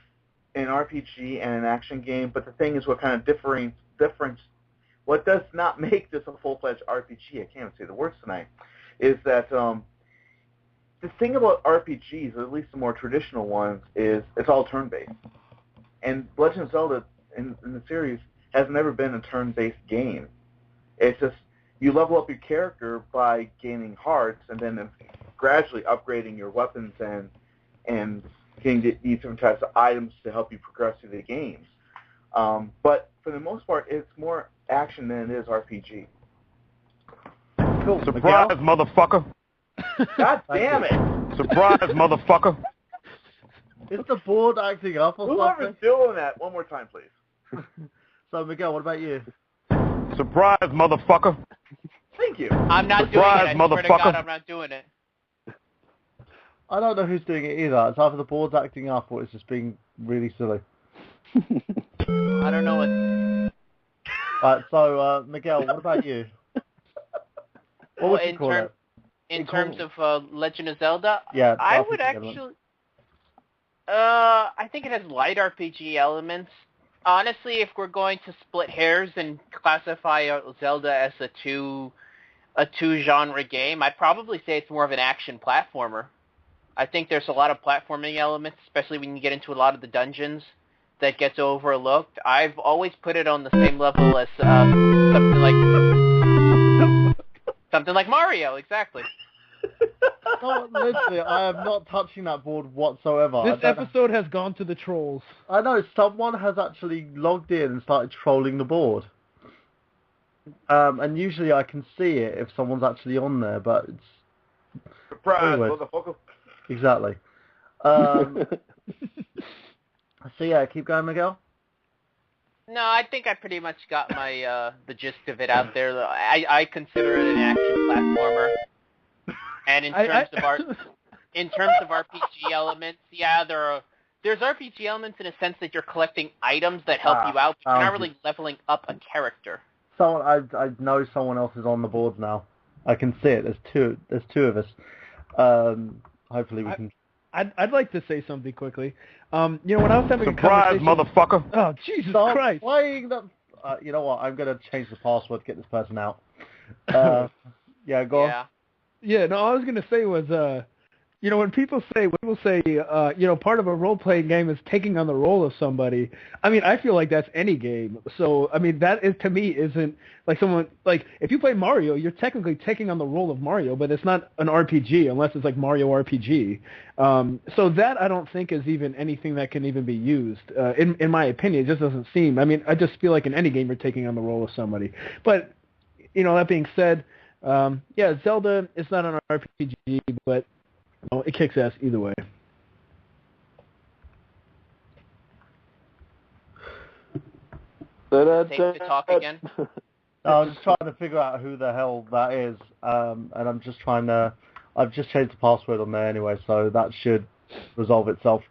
an RPG and an action game, but the thing is what kind of difference, what does not make this a full-fledged RPG, I can't even say the words tonight, is that the thing about RPGs, at least the more traditional ones, is it's all turn-based. And Legend of Zelda in the series has never been a turn-based game. It's just you level up your character by gaining hearts and then gradually upgrading your weapons and getting these different types of items to help you progress through the games. But for the most part, it's more action than it is RPG. Cool. Surprise, Miguel? motherfucker! God damn it! Surprise, motherfucker! Is the board acting up or Whoever's something? doing that, one more time, please. So, Miguel, what about you? Surprise, motherfucker! Thank you. I'm not Surprise, doing it. I swear to God, motherfucker. I'm not doing it. I don't know who's doing it either. It's either the board's acting up or it's just being really silly. I don't know what. Right, so, Miguel, what about you? What would you call it? In terms of Legend of Zelda, Yeah, I RPG would elements. actually. I think it has light RPG elements. Honestly, if we're going to split hairs and classify Zelda as a two genre game, I'd probably say it's more of an action platformer. I think there's a lot of platforming elements, especially when you get into a lot of the dungeons, that gets overlooked. I've always put it on the same level as something like Mario, exactly. No, literally, I am not touching that board whatsoever. This episode has gone to the trolls. I know, someone has actually logged in and started trolling the board. And usually I can see it if someone's actually on there, but it's... Surprise, Anyways. motherfucker. Exactly. So yeah, keep going, Miguel. No, I think I pretty much got my the gist of it out there. I consider it an action platformer. And in terms of RPG elements, yeah, there's RPG elements in a sense that you're collecting items that help you out, but you're not really leveling up a character. So I know someone else is on the board now. I can see it. There's two of us. Hopefully we can. I'd like to say something quickly. When I was having Surprise, a conversation... motherfucker! Oh, Jesus Stop Christ! playing that. You know what? I'm going to change the password to get this person out. Yeah, go on. Yeah, no, all I was going to say was, when people say, part of a role-playing game is taking on the role of somebody, I mean, I feel like that's any game. So, I mean, that is, to me, isn't, like someone, like, if you play Mario, you're technically taking on the role of Mario, but it's not an RPG unless it's like Mario RPG. So that I don't think is even anything that can even be used. In my opinion, it just doesn't seem, I mean, I just feel like in any game you're taking on the role of somebody. But, that being said, Yeah, Zelda is not an RPG, but it kicks ass either way. Safe to talk again. I was just trying to figure out who the hell that is, and I've just changed the password on there anyway, so that should resolve itself.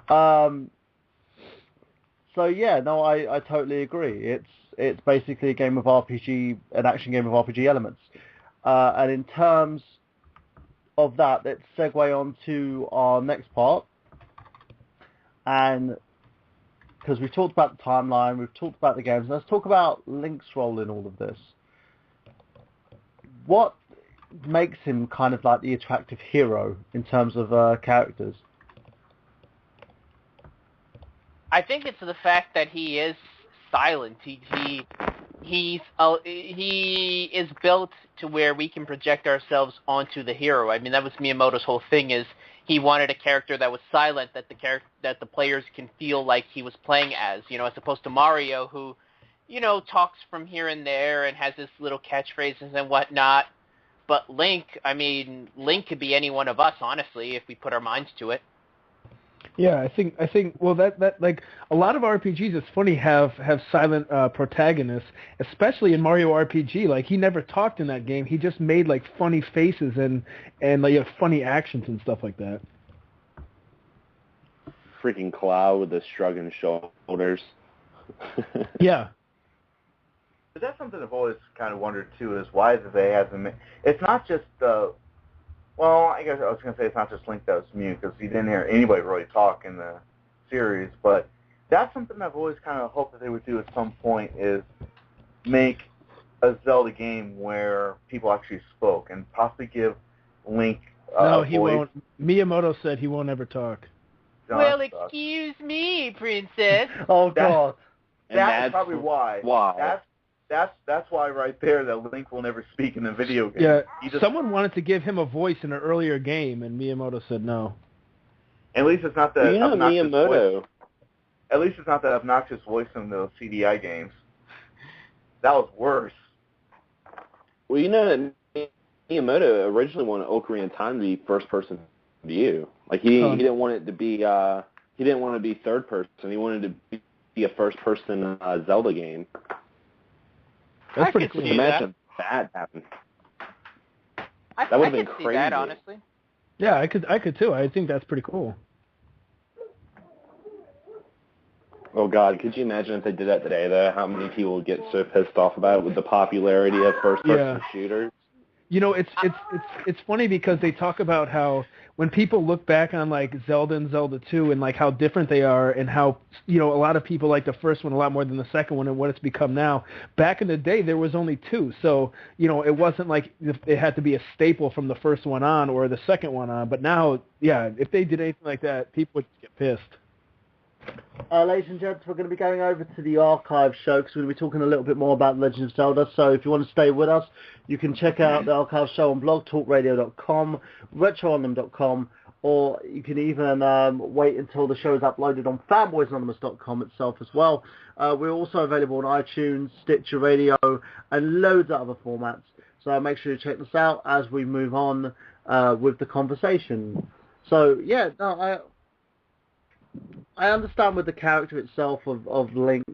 So yeah, no, I totally agree. It's basically a game of RPG, an action game of RPG elements. And in terms of that, let's segue on to our next part. And because we've talked about the timeline, we've talked about the games, let's talk about Link's role in all of this. What makes him kind of like the attractive hero in terms of characters? I think it's the fact that he is silent. He is built to where we can project ourselves onto the hero. I mean, that was Miyamoto's whole thing, is he wanted a character that was silent, that the players can feel like he was playing as opposed to Mario, who, talks from here and there and has his little catchphrases and whatnot. But Link could be any one of us, honestly, if we put our minds to it. Yeah, I think well that like a lot of RPGs, it's funny, have silent protagonists, especially in Mario RPG. Like, he never talked in that game. He just made like funny faces and like funny actions and stuff like that. Freaking Cloud with the shrugging shoulders. Yeah. But that's something I've always kind of wondered too, is why they hasn't. It's not just well, I guess I was going to say it's not just Link that was mute, because he didn't hear anybody really talk in the series, but that's something I've always kind of hoped that they would do at some point, is make a Zelda game where people actually spoke, and possibly give Link no, a he voice. won't. Miyamoto said he won't ever talk. Well, excuse me, princess. Oh, God. That's probably why. Wow. That's why right there that Link will never speak in a video game. Yeah, someone wanted to give him a voice in an earlier game, and Miyamoto said no. At least it's not the obnoxious Miyamoto. voice. At least it's not that obnoxious voice in those CDI games. That was worse. Well, Miyamoto originally wanted Ocarina of Time to be first-person view. Like, he didn't want it to be he didn't want to be third person. He wanted to be a first-person Zelda game. That's pretty cool. Imagine that happened. That would have been see crazy. That, honestly. Yeah, I could too. I think that's pretty cool. Oh God, could you imagine if they did that today, though? How many people would get so pissed off about it with the popularity of first-person shooters? It's funny because they talk about how when people look back on like Zelda and Zelda 2 and like how different they are, and how a lot of people like the first one a lot more than the second one and what it's become now. Back in the day, there was only two, so it wasn't like it had to be a staple from the first one on or the second one on. But now, yeah, if they did anything like that, people would get pissed. Ladies and gents, we're going to be going over to the archive show because we're going to be talking a little bit more about Legend of Zelda. So if you want to stay with us, you can check out the archive show on blogtalkradio.com, retrounlim.com, or you can even wait until the show is uploaded on fanboysanonymous.com itself as well. We're also available on iTunes, Stitcher Radio, and loads of other formats. So make sure you check this out as we move on with the conversation. So, yeah, no, I understand with the character itself of Link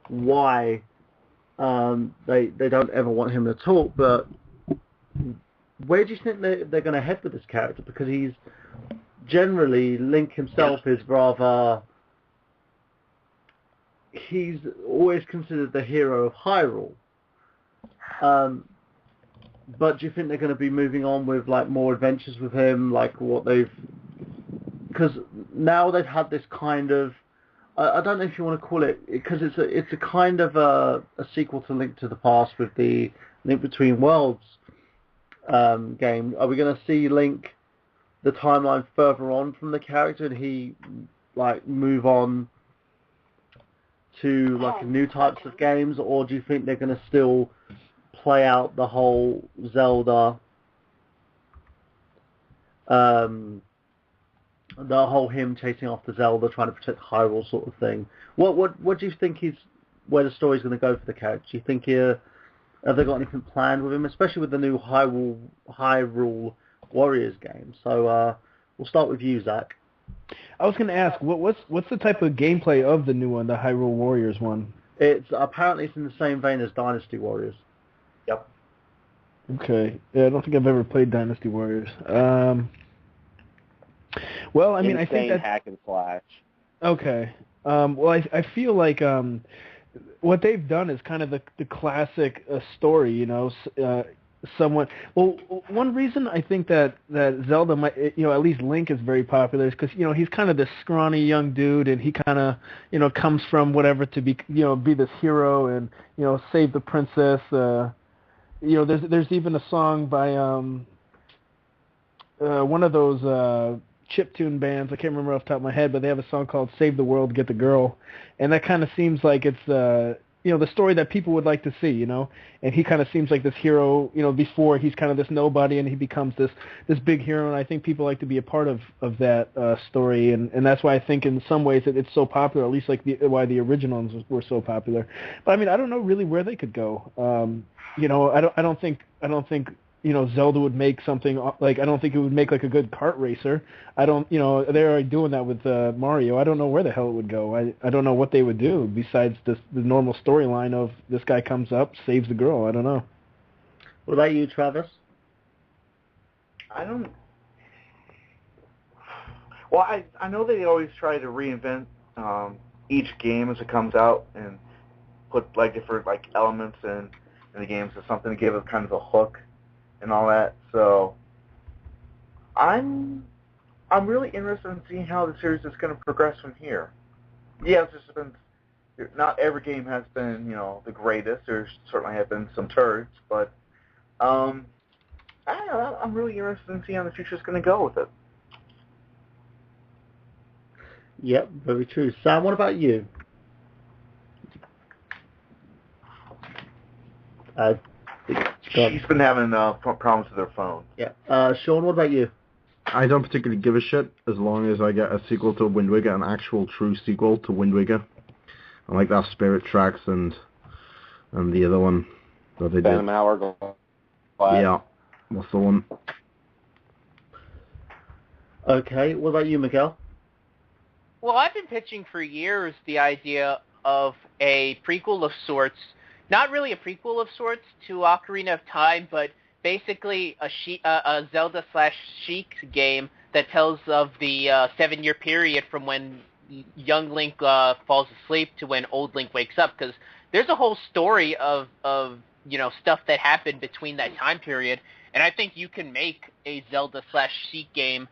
why they don't ever want him to talk, but where do you think they're going to head with this character? Because he's generally, Link himself is rather, he's always considered the hero of Hyrule. But do you think they're going to be moving on with like more adventures with him, like what they've... Because now they've had this kind of, I don't know if you want to call it, because it's a kind of a sequel to Link to the Past with the Link Between Worlds game. Are we going to see Link, the timeline further on from the character, and he like move on to like new types of games, or do you think they're going to still play out the whole Zelda, the whole him chasing after Zelda, trying to protect Hyrule sort of thing? What do you think where the story's going to go for the character? Do you think Have they got anything planned with him, especially with the new Hyrule Warriors game? So we'll start with you, Zach. I was going to ask, what's the type of gameplay of the new one, the Hyrule Warriors one? It's in the same vein as Dynasty Warriors. Yep. Okay. Yeah, I don't think I've ever played Dynasty Warriors. Well, I mean, I think that hack and slash. Okay. Well, I feel like what they've done is kind of the classic story, you know. Somewhat. Well, one reason I think that Zelda might, you know, at least Link is very popular is because, you know, he's kind of this scrawny young dude, and he kind of, you know, comes from whatever to be, you know, be this hero and, you know, save the princess. You know, there's even a song by one of those chiptune bands. I can't remember off the top of my head, but they have a song called "Save the World, Get the Girl," and that kind of seems like it's you know, the story that people would like to see, you know. And he kind of seems like this hero, you know, before he's kind of this nobody and he becomes this big hero, and I think people like to be a part of that story, and that's why I think in some ways that it's so popular, at least like why the originals were so popular. But I mean, I don't know really where they could go. You know, I don't think you know, Zelda would make something like, I don't think it would make like a good kart racer. I don't, you know, they're already doing that with Mario. I don't know where the hell it would go. I don't know what they would do besides the normal storyline of this guy comes up, saves the girl. I don't know. What about you, Travis? Well, I know they always try to reinvent each game as it comes out and put like different like elements in the games or something to give it kind of a hook and all that. So I'm really interested in seeing how the series is going to progress from here. Yeah, not every game has been, you know, the greatest. There certainly have been some turds, but I don't know, I'm really interested in seeing how the future is going to go with it. Yep, very true. Sam, what about you? She's been having problems with her phone. Yeah. Sean, what about you? I don't particularly give a shit as long as I get a sequel to Wind Waker, an actual true sequel to Wind Waker. I like that Spirit Tracks and the other one that they did. Phantom Hourglass. Yeah, what's the one? Okay, what about you, Miguel? Well, I've been pitching for years the idea of a prequel of sorts. Not really a prequel of sorts to Ocarina of Time, but basically a Zelda/Sheik game that tells of the 7-year period from when young Link falls asleep to when old Link wakes up. Because there's a whole story of you know, stuff that happened between that time period, and I think you can make a Zelda/Sheik game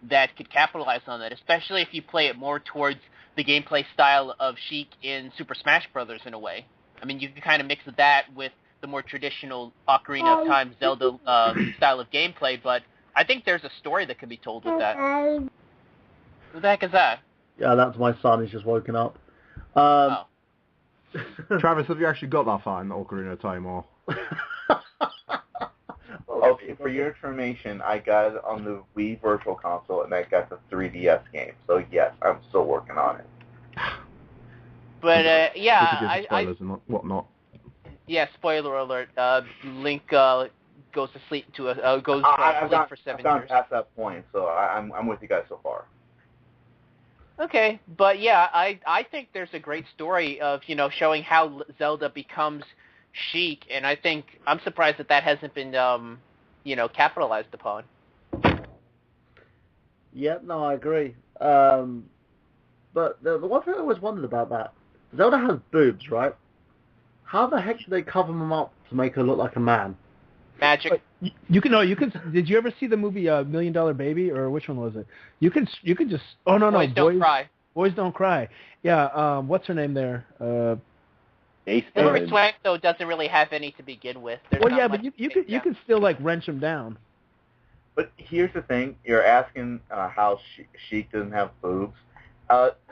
that could capitalize on that, especially if you play it more towards the gameplay style of Sheik in Super Smash Brothers in a way. I mean, you can kind of mix that with the more traditional Ocarina of Time Zelda style of gameplay, but I think there's a story that can be told with that. Who the heck is that? Yeah, that's my son. He's just woken up. Travis, have you actually got that far in the Ocarina of Time, or? Okay, for your information, I got it on the Wii Virtual Console, and I got the 3DS game. So yes, I'm still working on it. But yeah, spoilers and whatnot. Yeah, spoiler alert. Link goes to sleep for 7 years. I've gone past that point, so I'm with you guys so far. Okay, but yeah, I think there's a great story of, you know, showing how Zelda becomes Sheik, and I think I'm surprised that hasn't been you know, capitalized upon. Yep, no, I agree. But the one thing I always wondered about that, Zelda has boobs, right? How the heck do they cover them up to make her look like a man? Magic. You can. Did you ever see the movie $1 Million Baby, or which one was it? You can just. Oh no, Boys Don't Cry. Boys Don't Cry. Yeah. What's her name there? Hilary Swank though doesn't really have any to begin with. Well, yeah, but you can still like wrench them down. But here's the thing: you're asking how Sheik doesn't have boobs.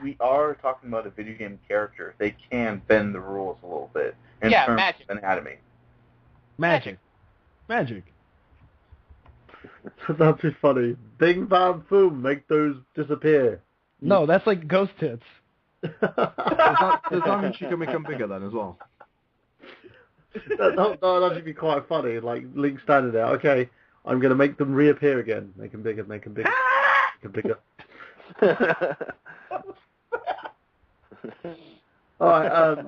We are talking about a video game character. They can bend the rules a little bit in terms of anatomy. Magic. That'd be funny. Bing, bam, boom, make those disappear. No, that's like ghost tits. Does that mean she can make them bigger then as well? That'd actually be quite funny. Like Link standing there. Okay, I'm going to make them reappear again. Make them bigger. Make them bigger. Make them bigger. All right.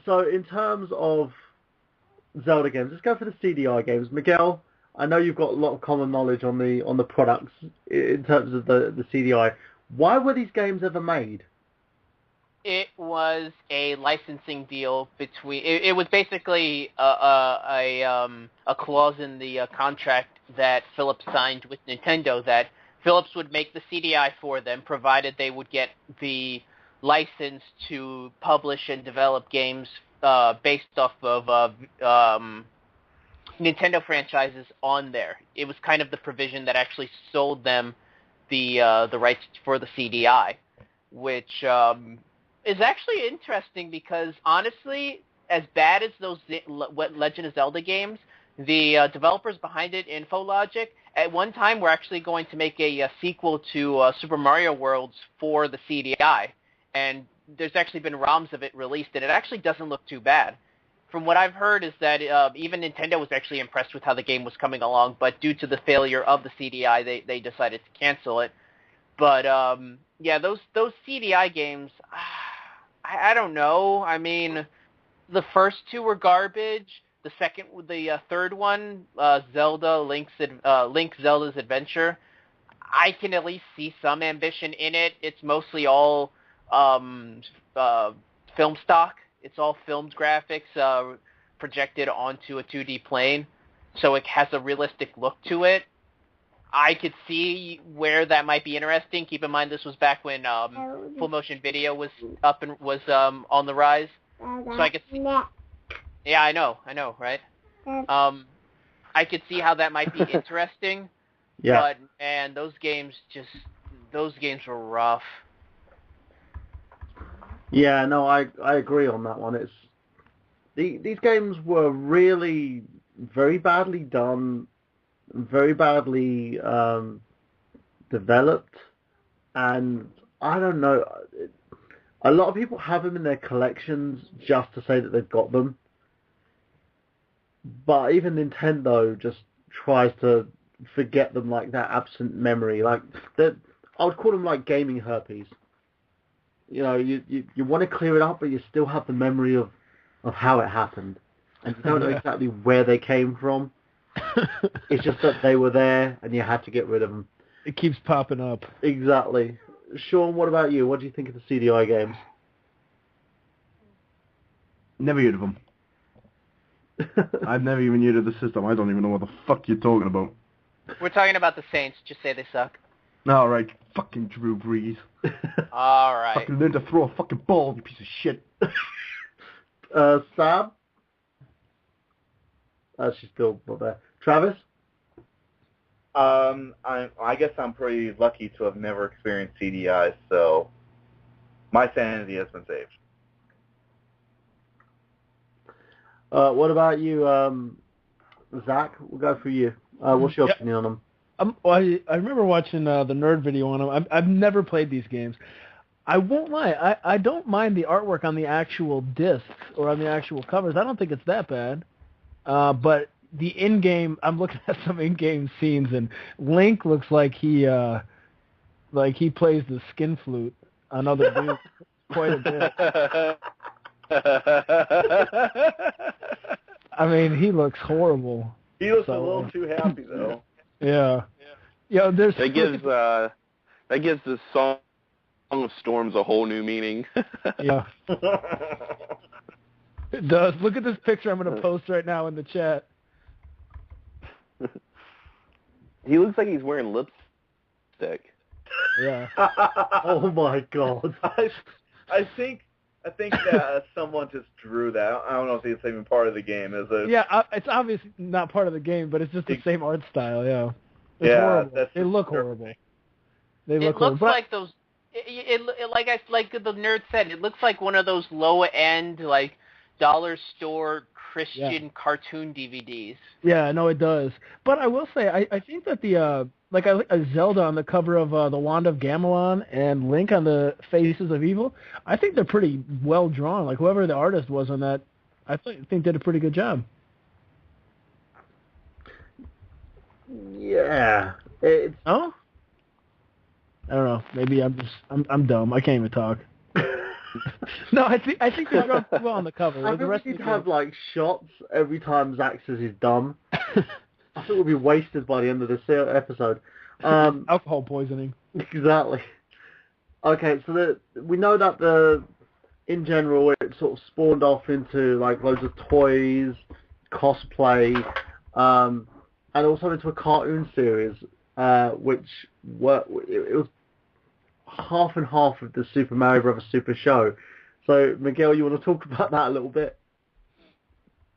So in terms of Zelda games, let's go for the CDI games. Miguel, I know you've got a lot of common knowledge on the products in terms of the CDI. Why were these games ever made? It was a licensing deal between. It was basically a clause in the contract that Philips signed with Nintendo that Philips would make the CDI for them, provided they would get the license to publish and develop games based off of Nintendo franchises on there. It was kind of the provision that actually sold them the rights for the CDI, which is actually interesting because honestly, as bad as those Legend of Zelda games, the developers behind it, InfoLogic, at one time were actually going to make a sequel to Super Mario Worlds for the CDI, and there's actually been ROMs of it released, and it actually doesn't look too bad. From what I've heard is that even Nintendo was actually impressed with how the game was coming along, but due to the failure of the CDI, they decided to cancel it. But yeah, those CDI games, I don't know. I mean, the first two were garbage. The third one, Link Zelda's Adventure, I can at least see some ambition in it. It's mostly all film stock. It's all filmed graphics projected onto a 2D plane, so it has a realistic look to it. I could see where that might be interesting. Keep in mind this was back when full motion video was up and was on the rise, so I could see. Yeah, I know, right? I could see how that might be interesting. Yeah. But man, those games were rough. Yeah, no, I agree on that one. It's these games were really very badly done, very badly developed, and I don't know. A lot of people have them in their collections just to say that they've got them, but even Nintendo just tries to forget them like that absent memory. Like that, I would call them like gaming herpes. You know, you want to clear it up, but you still have the memory of how it happened, and you don't know exactly where they came from. It's just that they were there, and you had to get rid of them. It keeps popping up. Exactly. Sean, what about you? What do you think of the CDI games? Never heard of them. I've never even heard of the system. I don't even know what the fuck you're talking about. We're talking about the Saints. Just say they suck. All right, fucking Drew Brees. All right. Fucking learn to throw a fucking ball, you piece of shit. Sam? She's still not there. Travis? I guess I'm pretty lucky to have never experienced CDI, so my sanity has been saved. What about you, Zach? We'll go for you. What's your opinion on them? I remember watching the nerd video on them. I've never played these games. I won't lie. I don't mind the artwork on the actual discs or on the actual covers. I don't think it's that bad. But the in-game, I'm looking at some in-game scenes, and Link looks like he plays the skin flute on other dudes quite a bit. I mean, he looks horrible. He looks a little too happy, though. Yeah. Yeah, there's... That gives the Song of Storms a whole new meaning. Yeah. It does. Look at this picture I'm going to post right now in the chat. He looks like he's wearing lipstick. Yeah. Oh my god. I think that someone just drew that. I don't know if it's even part of the game, is it? Yeah, it's obviously not part of the game, but it's just the same art style. Yeah. It's yeah, horrible. They look horrible. They look horrible. Looks like those. Like the nerd said, it looks like one of those low end like dollar store Christian cartoon DVDs. Yeah, no, it does. But I will say, I think that the Zelda on the cover of the Wand of Gamelon and Link on the Faces of Evil, I think they're pretty well drawn. Like whoever the artist was on that I think did a pretty good job. Yeah. It's... Oh? I don't know. Maybe I'm dumb. I can't even talk. No, I think they're drawn pretty well on the cover. I think we need to have like shots every time Zach says he's dumb. I think we'll be wasted by the end of this episode. Alcohol poisoning. Exactly. Okay, so we know that in general it sort of spawned off into like loads of toys, cosplay, and also into a cartoon series, which it was half and half of the Super Mario Bros. Super Show. So, Miguel, you want to talk about that a little bit?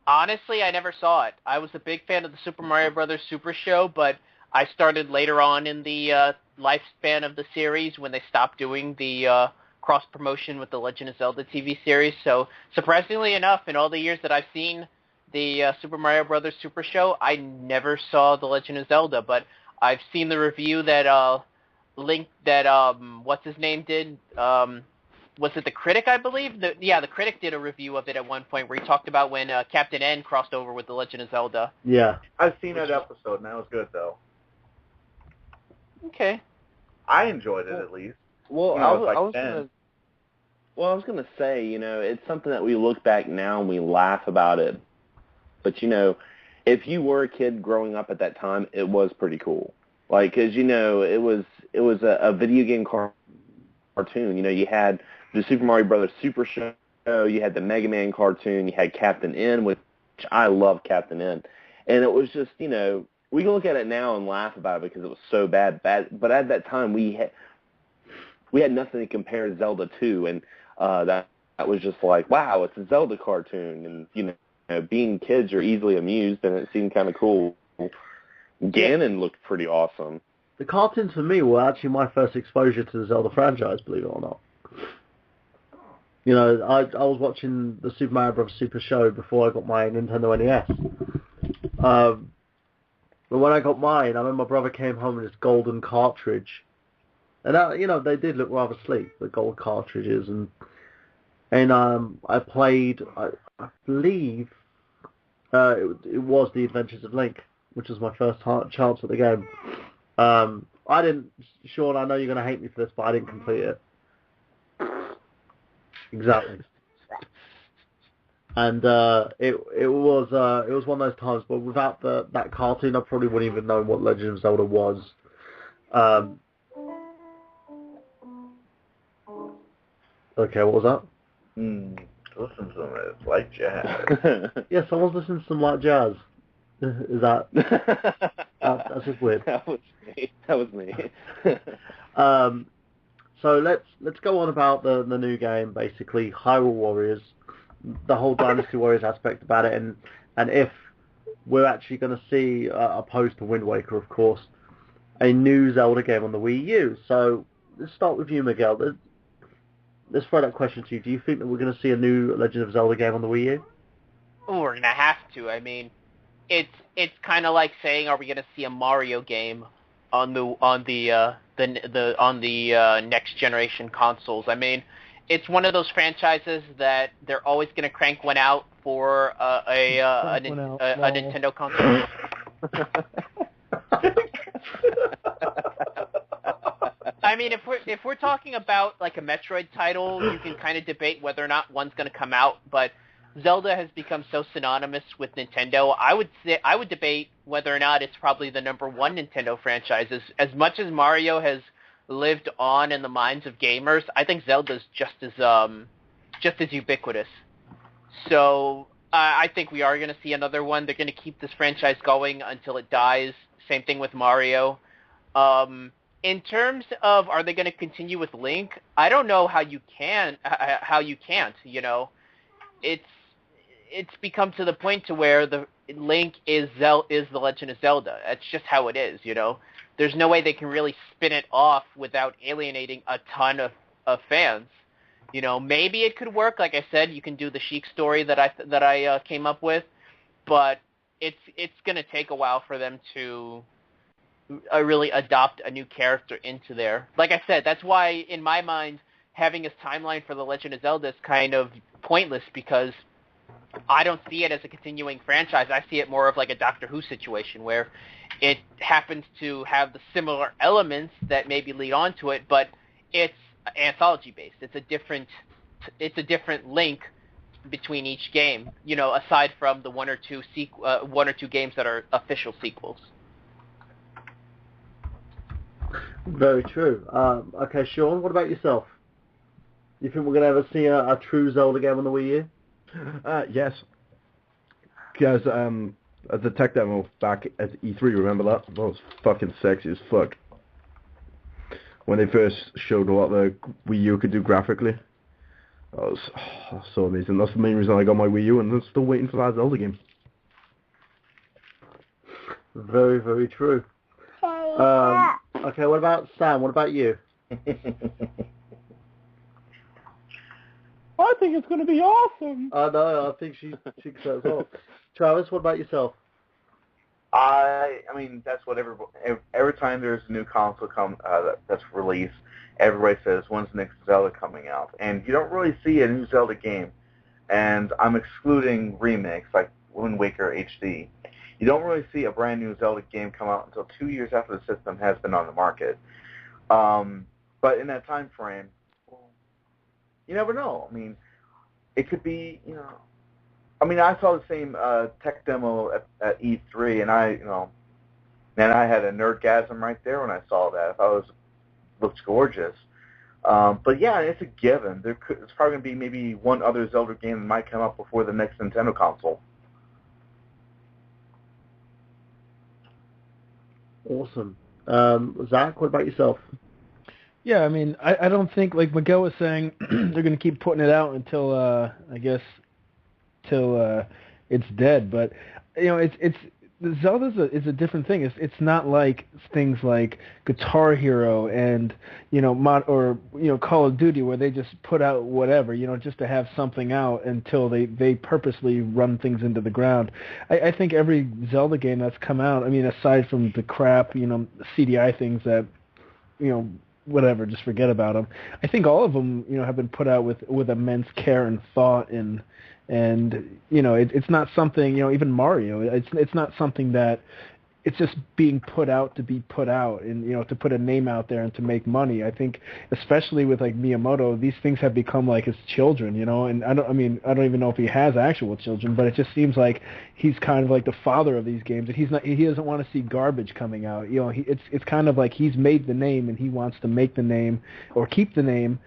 Honestly, I never saw it. I was a big fan of the Super Mario Bros. Super Show, but I started later on in the lifespan of the series when they stopped doing the cross-promotion with the Legend of Zelda TV series. So, surprisingly enough, in all the years that I've seen the Super Mario Bros. Super Show, I never saw the Legend of Zelda, but I've seen the review that Link, that what's his name did. Was it the Critic, I believe? The Critic did a review of it at one point where he talked about when Captain N crossed over with the Legend of Zelda. Yeah, I've seen that episode, and that was good though. Okay. I enjoyed it at least. Well, I was gonna say, it's something that we look back now and we laugh about it. But if you were a kid growing up at that time, it was pretty cool. Like, as it was a video game cartoon. You had the Super Mario Brothers Super Show, you had the Mega Man cartoon, you had Captain N, which I love Captain N. And it was just, we can look at it now and laugh about it because it was so bad. But at that time, we had nothing to compare to Zelda 2, and that was just like, wow, it's a Zelda cartoon. And, being kids, you're easily amused, and it seemed kind of cool. Ganon looked pretty awesome. The cartoons for me were actually my first exposure to the Zelda franchise, believe it or not. I was watching the Super Mario Bros. Super Show before I got my Nintendo NES. But when I got mine, I remember my brother came home with this golden cartridge. And that, they did look rather sleek, the gold cartridges. And I played, I believe, it was The Adventures of Link, which was my first chance at the game. I didn't, Sean, I know you're going to hate me for this, but I didn't complete it. Exactly. And it was one of those times, but without that cartoon, I probably wouldn't even know what Legend of Zelda was. Okay, what was that? Listen to them, it's like jazz. Yes, I was listening to some light jazz. Is that... that's just weird. That was me. So let's go on about the new game, basically Hyrule Warriors, the whole Dynasty Warriors aspect about it, and if we're actually going to see, opposed to Wind Waker, of course, a new Zelda game on the Wii U. So let's start with you, Miguel. Let's throw that question to you. Do you think that we're going to see a new Legend of Zelda game on the Wii U? Oh, we're gonna have to. I mean, it's kind of like saying, are we gonna see a Mario game on the next generation consoles? I mean, it's one of those franchises that they're always gonna crank one out for a Nintendo console. I mean, if we're talking about like a Metroid title, you can kind of debate whether or not one's going to come out, but Zelda has become so synonymous with Nintendo. I would debate whether or not it's probably the number one Nintendo franchise. As much as Mario has lived on in the minds of gamers, I think Zelda's just as ubiquitous. So I think we are going to see another one. They're going to keep this franchise going until it dies. Same thing with Mario. In terms of, are they going to continue with Link? I don't know how you can't. It's become to the point to where the Link is the Legend of Zelda. That's just how it is. There's no way they can really spin it off without alienating a ton of fans. Maybe it could work. Like I said, you can do the Sheik story that I came up with, but it's going to take a while for them to really adopt a new character into there. Like I said, that's why, in my mind, having a timeline for The Legend of Zelda is kind of pointless, because I don't see it as a continuing franchise. I see it more of like a Doctor Who situation where it happens to have the similar elements that maybe lead on to it, but it's anthology based. It's a different link between each game, aside from the one or two games that are official sequels. Very true. Okay, Sean, what about yourself? You think we're going to ever see a true Zelda game on the Wii U? Yes. Because the tech demo back at E3, remember that? That was fucking sexy as fuck. When they first showed what the Wii U could do graphically. That was so amazing. That's the main reason I got my Wii U, and I'm still waiting for that Zelda game. Very, very true. Okay, what about Sam? What about you? I think it's going to be awesome. I know, I think she thinks that as well. Travis, what about yourself? I mean, that's what every time there's a new console that's released, everybody says, when's the next Zelda coming out? And you don't really see a new Zelda game, and I'm excluding remakes like Wind Waker HD. You don't really see a brand new Zelda game come out until 2 years after the system has been on the market. But in that time frame, you never know. I mean, it could be, I mean, I saw the same tech demo at E3, and I had a nerdgasm right there when I saw that. I thought it looks gorgeous. But yeah, it's a given. It's probably going to be maybe one other Zelda game that might come up before the next Nintendo console. Awesome. Zach, what about yourself? Yeah, I mean, I don't think, like Miguel was saying, they're going to keep putting it out until, I guess, till it's dead. But, it's Zelda is a different thing. It's not like things like Guitar Hero and, Call of Duty where they just put out whatever, just to have something out until they purposely run things into the ground. I think every Zelda game that's come out, I mean, aside from the crap, CDI things that, whatever, just forget about them. I think all of them, have been put out with immense care and thought, and it's not something, even Mario, it's not something that it's just being put out to be put out, and to put a name out there and to make money. I think, especially with like Miyamoto, these things have become like his children, and I don't even know if he has actual children, but it just seems like he's kind of like the father of these games, and he doesn't want to see garbage coming out. It's kind of like he's made the name, and he wants to make the name or keep the name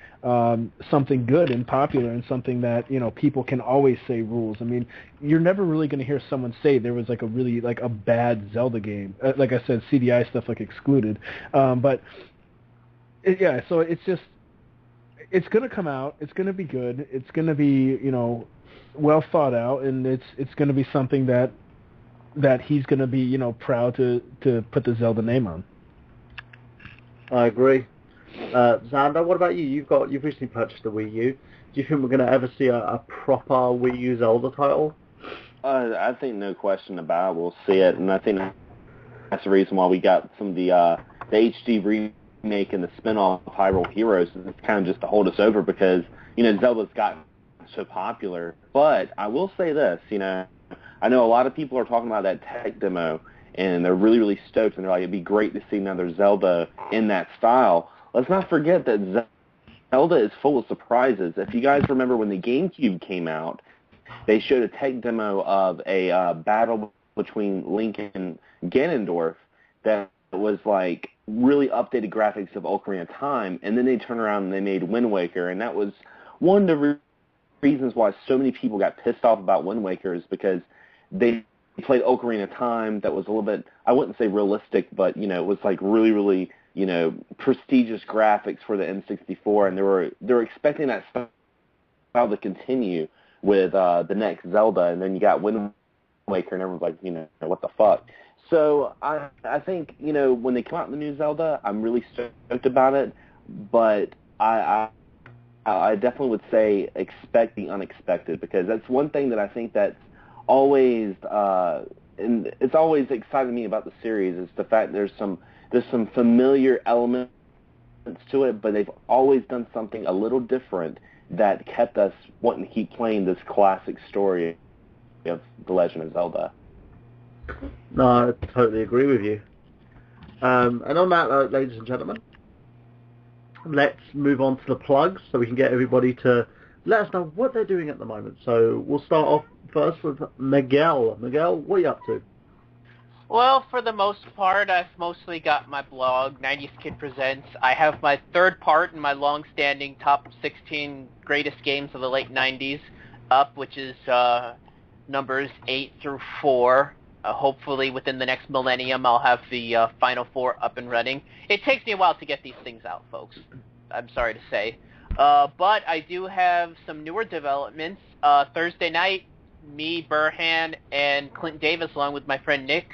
something good and popular, and something that people can always say rules. I mean, you're never really going to hear someone say there was like a really like a bad Zelda game. Like I said, CDI stuff like excluded. So it's going to come out. It's going to be good. It's going to be well thought out, and it's going to be something that he's going to be proud to put the Zelda name on. I agree. Xander, what about you? You've recently purchased a Wii U. Do you think we're going to ever see a proper Wii U Zelda title? I think no question about it. We'll see it, and I think that's the reason why we got some of the HD remake and the spin-off of Hyrule Heroes. It's kind of just to hold us over because, Zelda's gotten so popular. But I will say this, I know a lot of people are talking about that tech demo, and they're really, really stoked, and they're like, it'd be great to see another Zelda in that style. Let's not forget that Zelda is full of surprises. If you guys remember when the GameCube came out, they showed a tech demo of a battle between Link and Ganondorf that was like really updated graphics of Ocarina of Time, and then they turned around and they made Wind Waker, and that was one of the reasons why so many people got pissed off about Wind Waker is because they played Ocarina of Time that was a little bit, I wouldn't say realistic, but, it was like really, really, prestigious graphics for the N64, and they were expecting that style to continue with the next Zelda, and then you got Wind Waker, and everyone's like, what the fuck? So I think, when they come out with the new Zelda, I'm really stoked about it, but I definitely would say expect the unexpected, because that's one thing that I think that's always, and it's always excited me about the series, is the fact there's some familiar elements to it, but they've always done something a little different that kept us wanting to keep playing this classic story of The Legend of Zelda. No, I totally agree with you. And on that, ladies and gentlemen, let's move on to the plugs so we can get everybody to let us know what they're doing at the moment. So we'll start off first with Miguel. Miguel, what are you up to? Well, for the most part, I've mostly got my blog, 90s Kid Presents. I have my third part in my long-standing top 16 greatest games of the late 90s up, which is numbers 8 through 4. Hopefully within the next millennium, I'll have the final 4 up and running. It takes me a while to get these things out, folks. I'm sorry to say. But I do have some newer developments. Thursday night, me, Burhan, and Clint Davis, along with my friend Nick,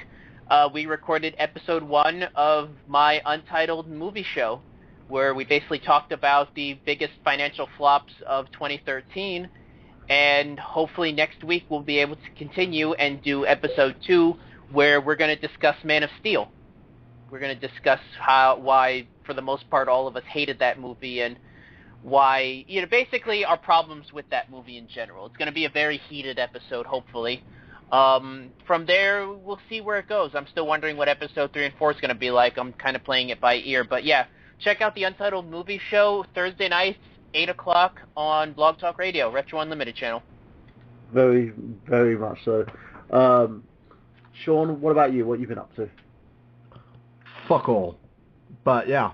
we recorded episode 1 of my Untitled movie show, where we basically talked about the biggest financial flops of 2013, and hopefully next week we'll be able to continue and do episode 2, where we're going to discuss Man of Steel. We're going to discuss why, for the most part, all of us hated that movie, and why, basically our problems with that movie in general. It's going to be a very heated episode, hopefully. From there, we'll see where it goes. I'm still wondering what episode 3 and 4 is going to be like. I'm kind of playing it by ear. But yeah, check out the Untitled Movie Show Thursday nights, 8 o'clock on Blog Talk Radio, Retro Unlimited channel. Very, very much so. Sean, what about you? What have you been up to? Fuck all. But yeah,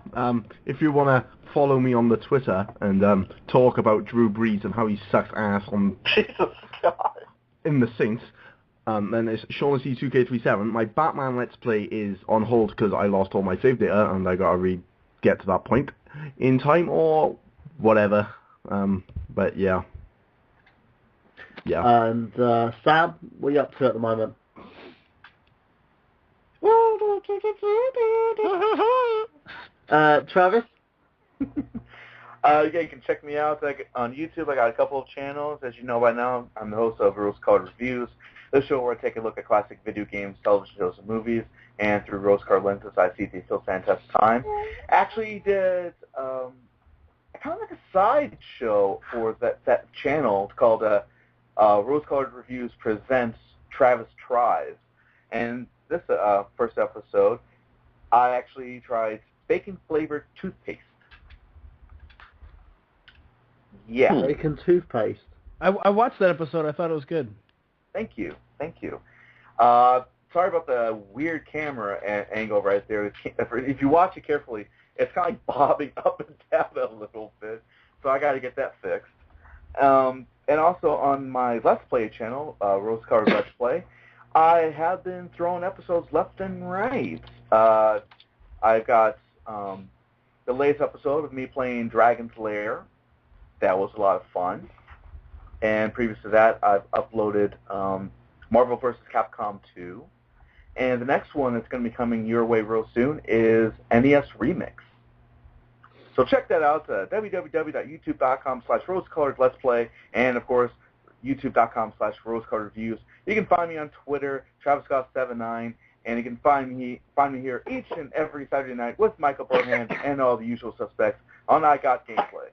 if you want to follow me on the Twitter and talk about Drew Brees and how he sucks ass on Jesus God. in the Saints, then it's Shaughnessy2K37. My Batman Let's Play is on hold because I lost all my save data and I gotta get to that point in time or whatever. But yeah. And Sam, what are you up to at the moment? Travis? Yeah, you can check me out on YouTube. I got a couple of channels. As you know by now, I'm the host of Rose-Colored Reviews, the show where I take a look at classic video games, television shows, and movies, and through rose-colored lenses, I see if they still stand test of time. Actually did kind of like a side show for that channel. It's called Rose-Colored Reviews Presents Travis Tries. And this first episode, I actually tried bacon-flavored toothpaste. Yeah. Bacon toothpaste. I watched that episode. I thought it was good. Thank you. Sorry about the weird camera angle right there. If you watch it carefully, it's kind of like bobbing up and down a little bit. So I got to get that fixed. And also on my Let's Play channel, Rose Colored Let's Play, I have been throwing episodes left and right. I've got the latest episode of me playing Dragon's Lair. That was a lot of fun. And previous to that, I've uploaded Marvel vs. Capcom 2. And the next one that's going to be coming your way real soon is NES Remix. So check that out, www.youtube.com/rosecoloredletsplay, and of course, youtube.com/rosecoloredreviews. You can find me on Twitter, TravisScott79, and you can find me here each and every Saturday night with Michael Burhan and all the usual suspects on I Got Gameplay.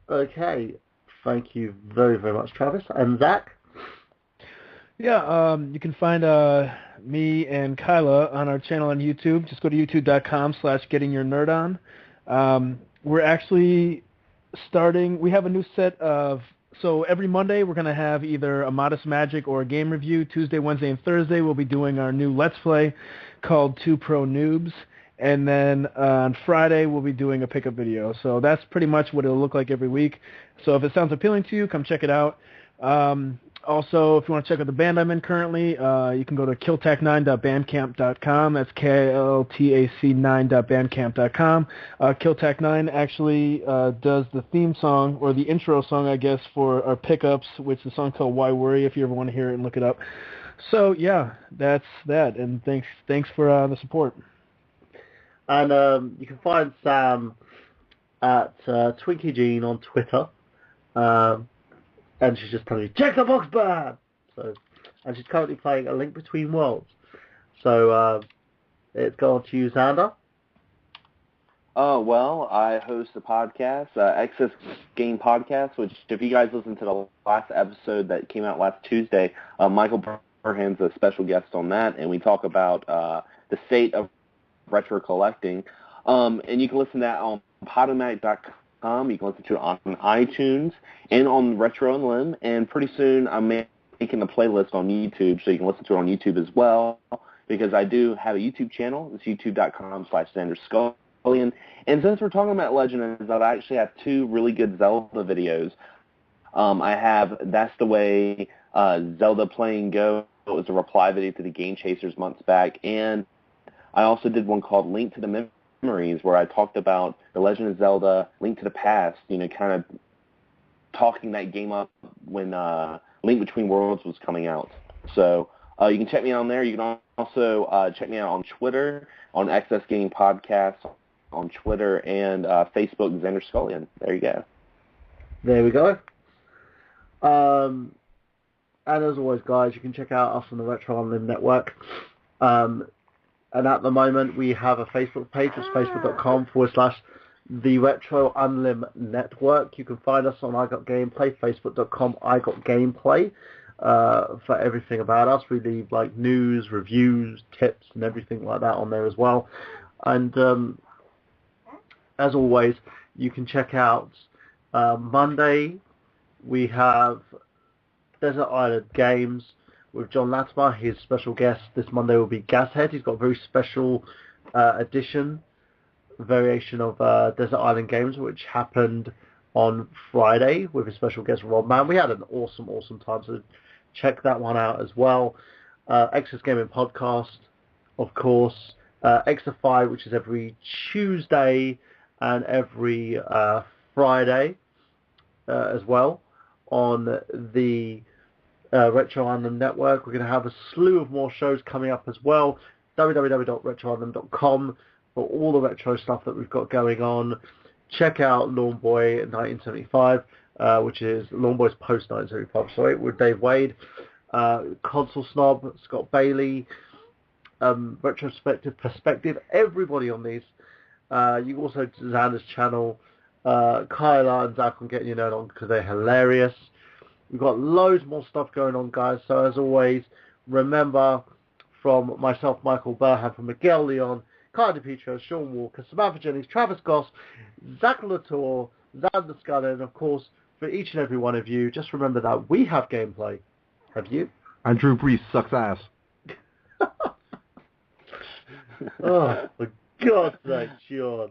Okay, thank you very, very much, Travis. And Zach? Yeah, you can find me and Kyla on our channel on YouTube. Just go to youtube.com/gettingyournerdon. We're actually starting, we have a new set of, so every Monday we're going to have either a Modest Magic or a game review. Tuesday, Wednesday, and Thursday we'll be doing our new Let's Play called Two Pro Noobs. And then on Friday, we'll be doing a pickup video. So that's pretty much what it'll look like every week. So if it sounds appealing to you, come check it out. Also, if you want to check out the band I'm in currently, you can go to killtac9.bandcamp.com. That's KILTAC9.bandcamp.com. Killtac9 actually does the theme song, or the intro song, I guess, for our pickups, which is a song called Why Worry, if you ever want to hear it and look it up. So, yeah, that's that. And thanks for the support. And you can find Sam at Twinkie Jean on Twitter. And she's just telling you, check the box band! So, and she's currently playing A Link Between Worlds. So, it's gone to you, Xander. Well, I host a podcast, Excess Game Podcast, which if you guys listen to the last episode that came out last Tuesday, Michael Burhan's a special guest on that, and we talk about the state of retro collecting. And you can listen to that on Podomatic.com. You can listen to it on iTunes and on Retro Unlim. And pretty soon I'm making a playlist on YouTube, so you can listen to it on YouTube as well, because I do have a YouTube channel. It's youtube.com/SandersScullion. And since we're talking about Legend of Zelda, I actually have 2 really good Zelda videos. I have That's the Way Zelda Playing Go. It was a reply video to the Game Chasers months back. And I also did one called Link to the Memories, where I talked about The Legend of Zelda, Link to the Past, kind of talking that game up when Link Between Worlds was coming out. So you can check me out on there. You can also check me out on Twitter, on Excess Gaming Podcast, on Twitter, and Facebook, Xander Scullion. There you go. There we go. And as always, guys, you can check out us on the Retro Unlim Network. And at the moment, we have a Facebook page. It's facebook.com/the Retro Unlim Network. You can find us on I Got Gameplay, facebook.com I Got Gameplay. For everything about us. We leave news, reviews, tips, and everything like that on there as well. And as always, you can check out Monday. We have Desert Island Games with John Latimer. His special guest this Monday will be Gashead. He's got a very special variation of Desert Island Games, which happened on Friday with his special guest Rob Mann. We had an awesome time, so check that one out as well. Excess Gaming Podcast, of course. Exify, which is every Tuesday and every Friday as well on the Retro Unlim Network. We're going to have a slew of more shows coming up as well. www.retrounlim.com for all the retro stuff that we've got going on. Check out Lawn Boy 1975, which is Lawn Boy's post 1975, with Dave Wade, Console Snob, Scott Bailey, Retrospective Perspective, everybody on these. You also Xander's channel, Kyla and Zach on Getting Your Nerd On because they're hilarious. We've got loads more stuff going on, guys. So as always, remember, from myself, Michael Burhan, from Miguel Leon, Carter DePietro, Sean Walker, Samantha Jennings, Travis Goss, Zach Latour, Xander Scullion, and of course, for each and every one of you, just remember that we have gameplay. Have you? And Drew Brees sucks ass. Oh, for God's sake, Sean.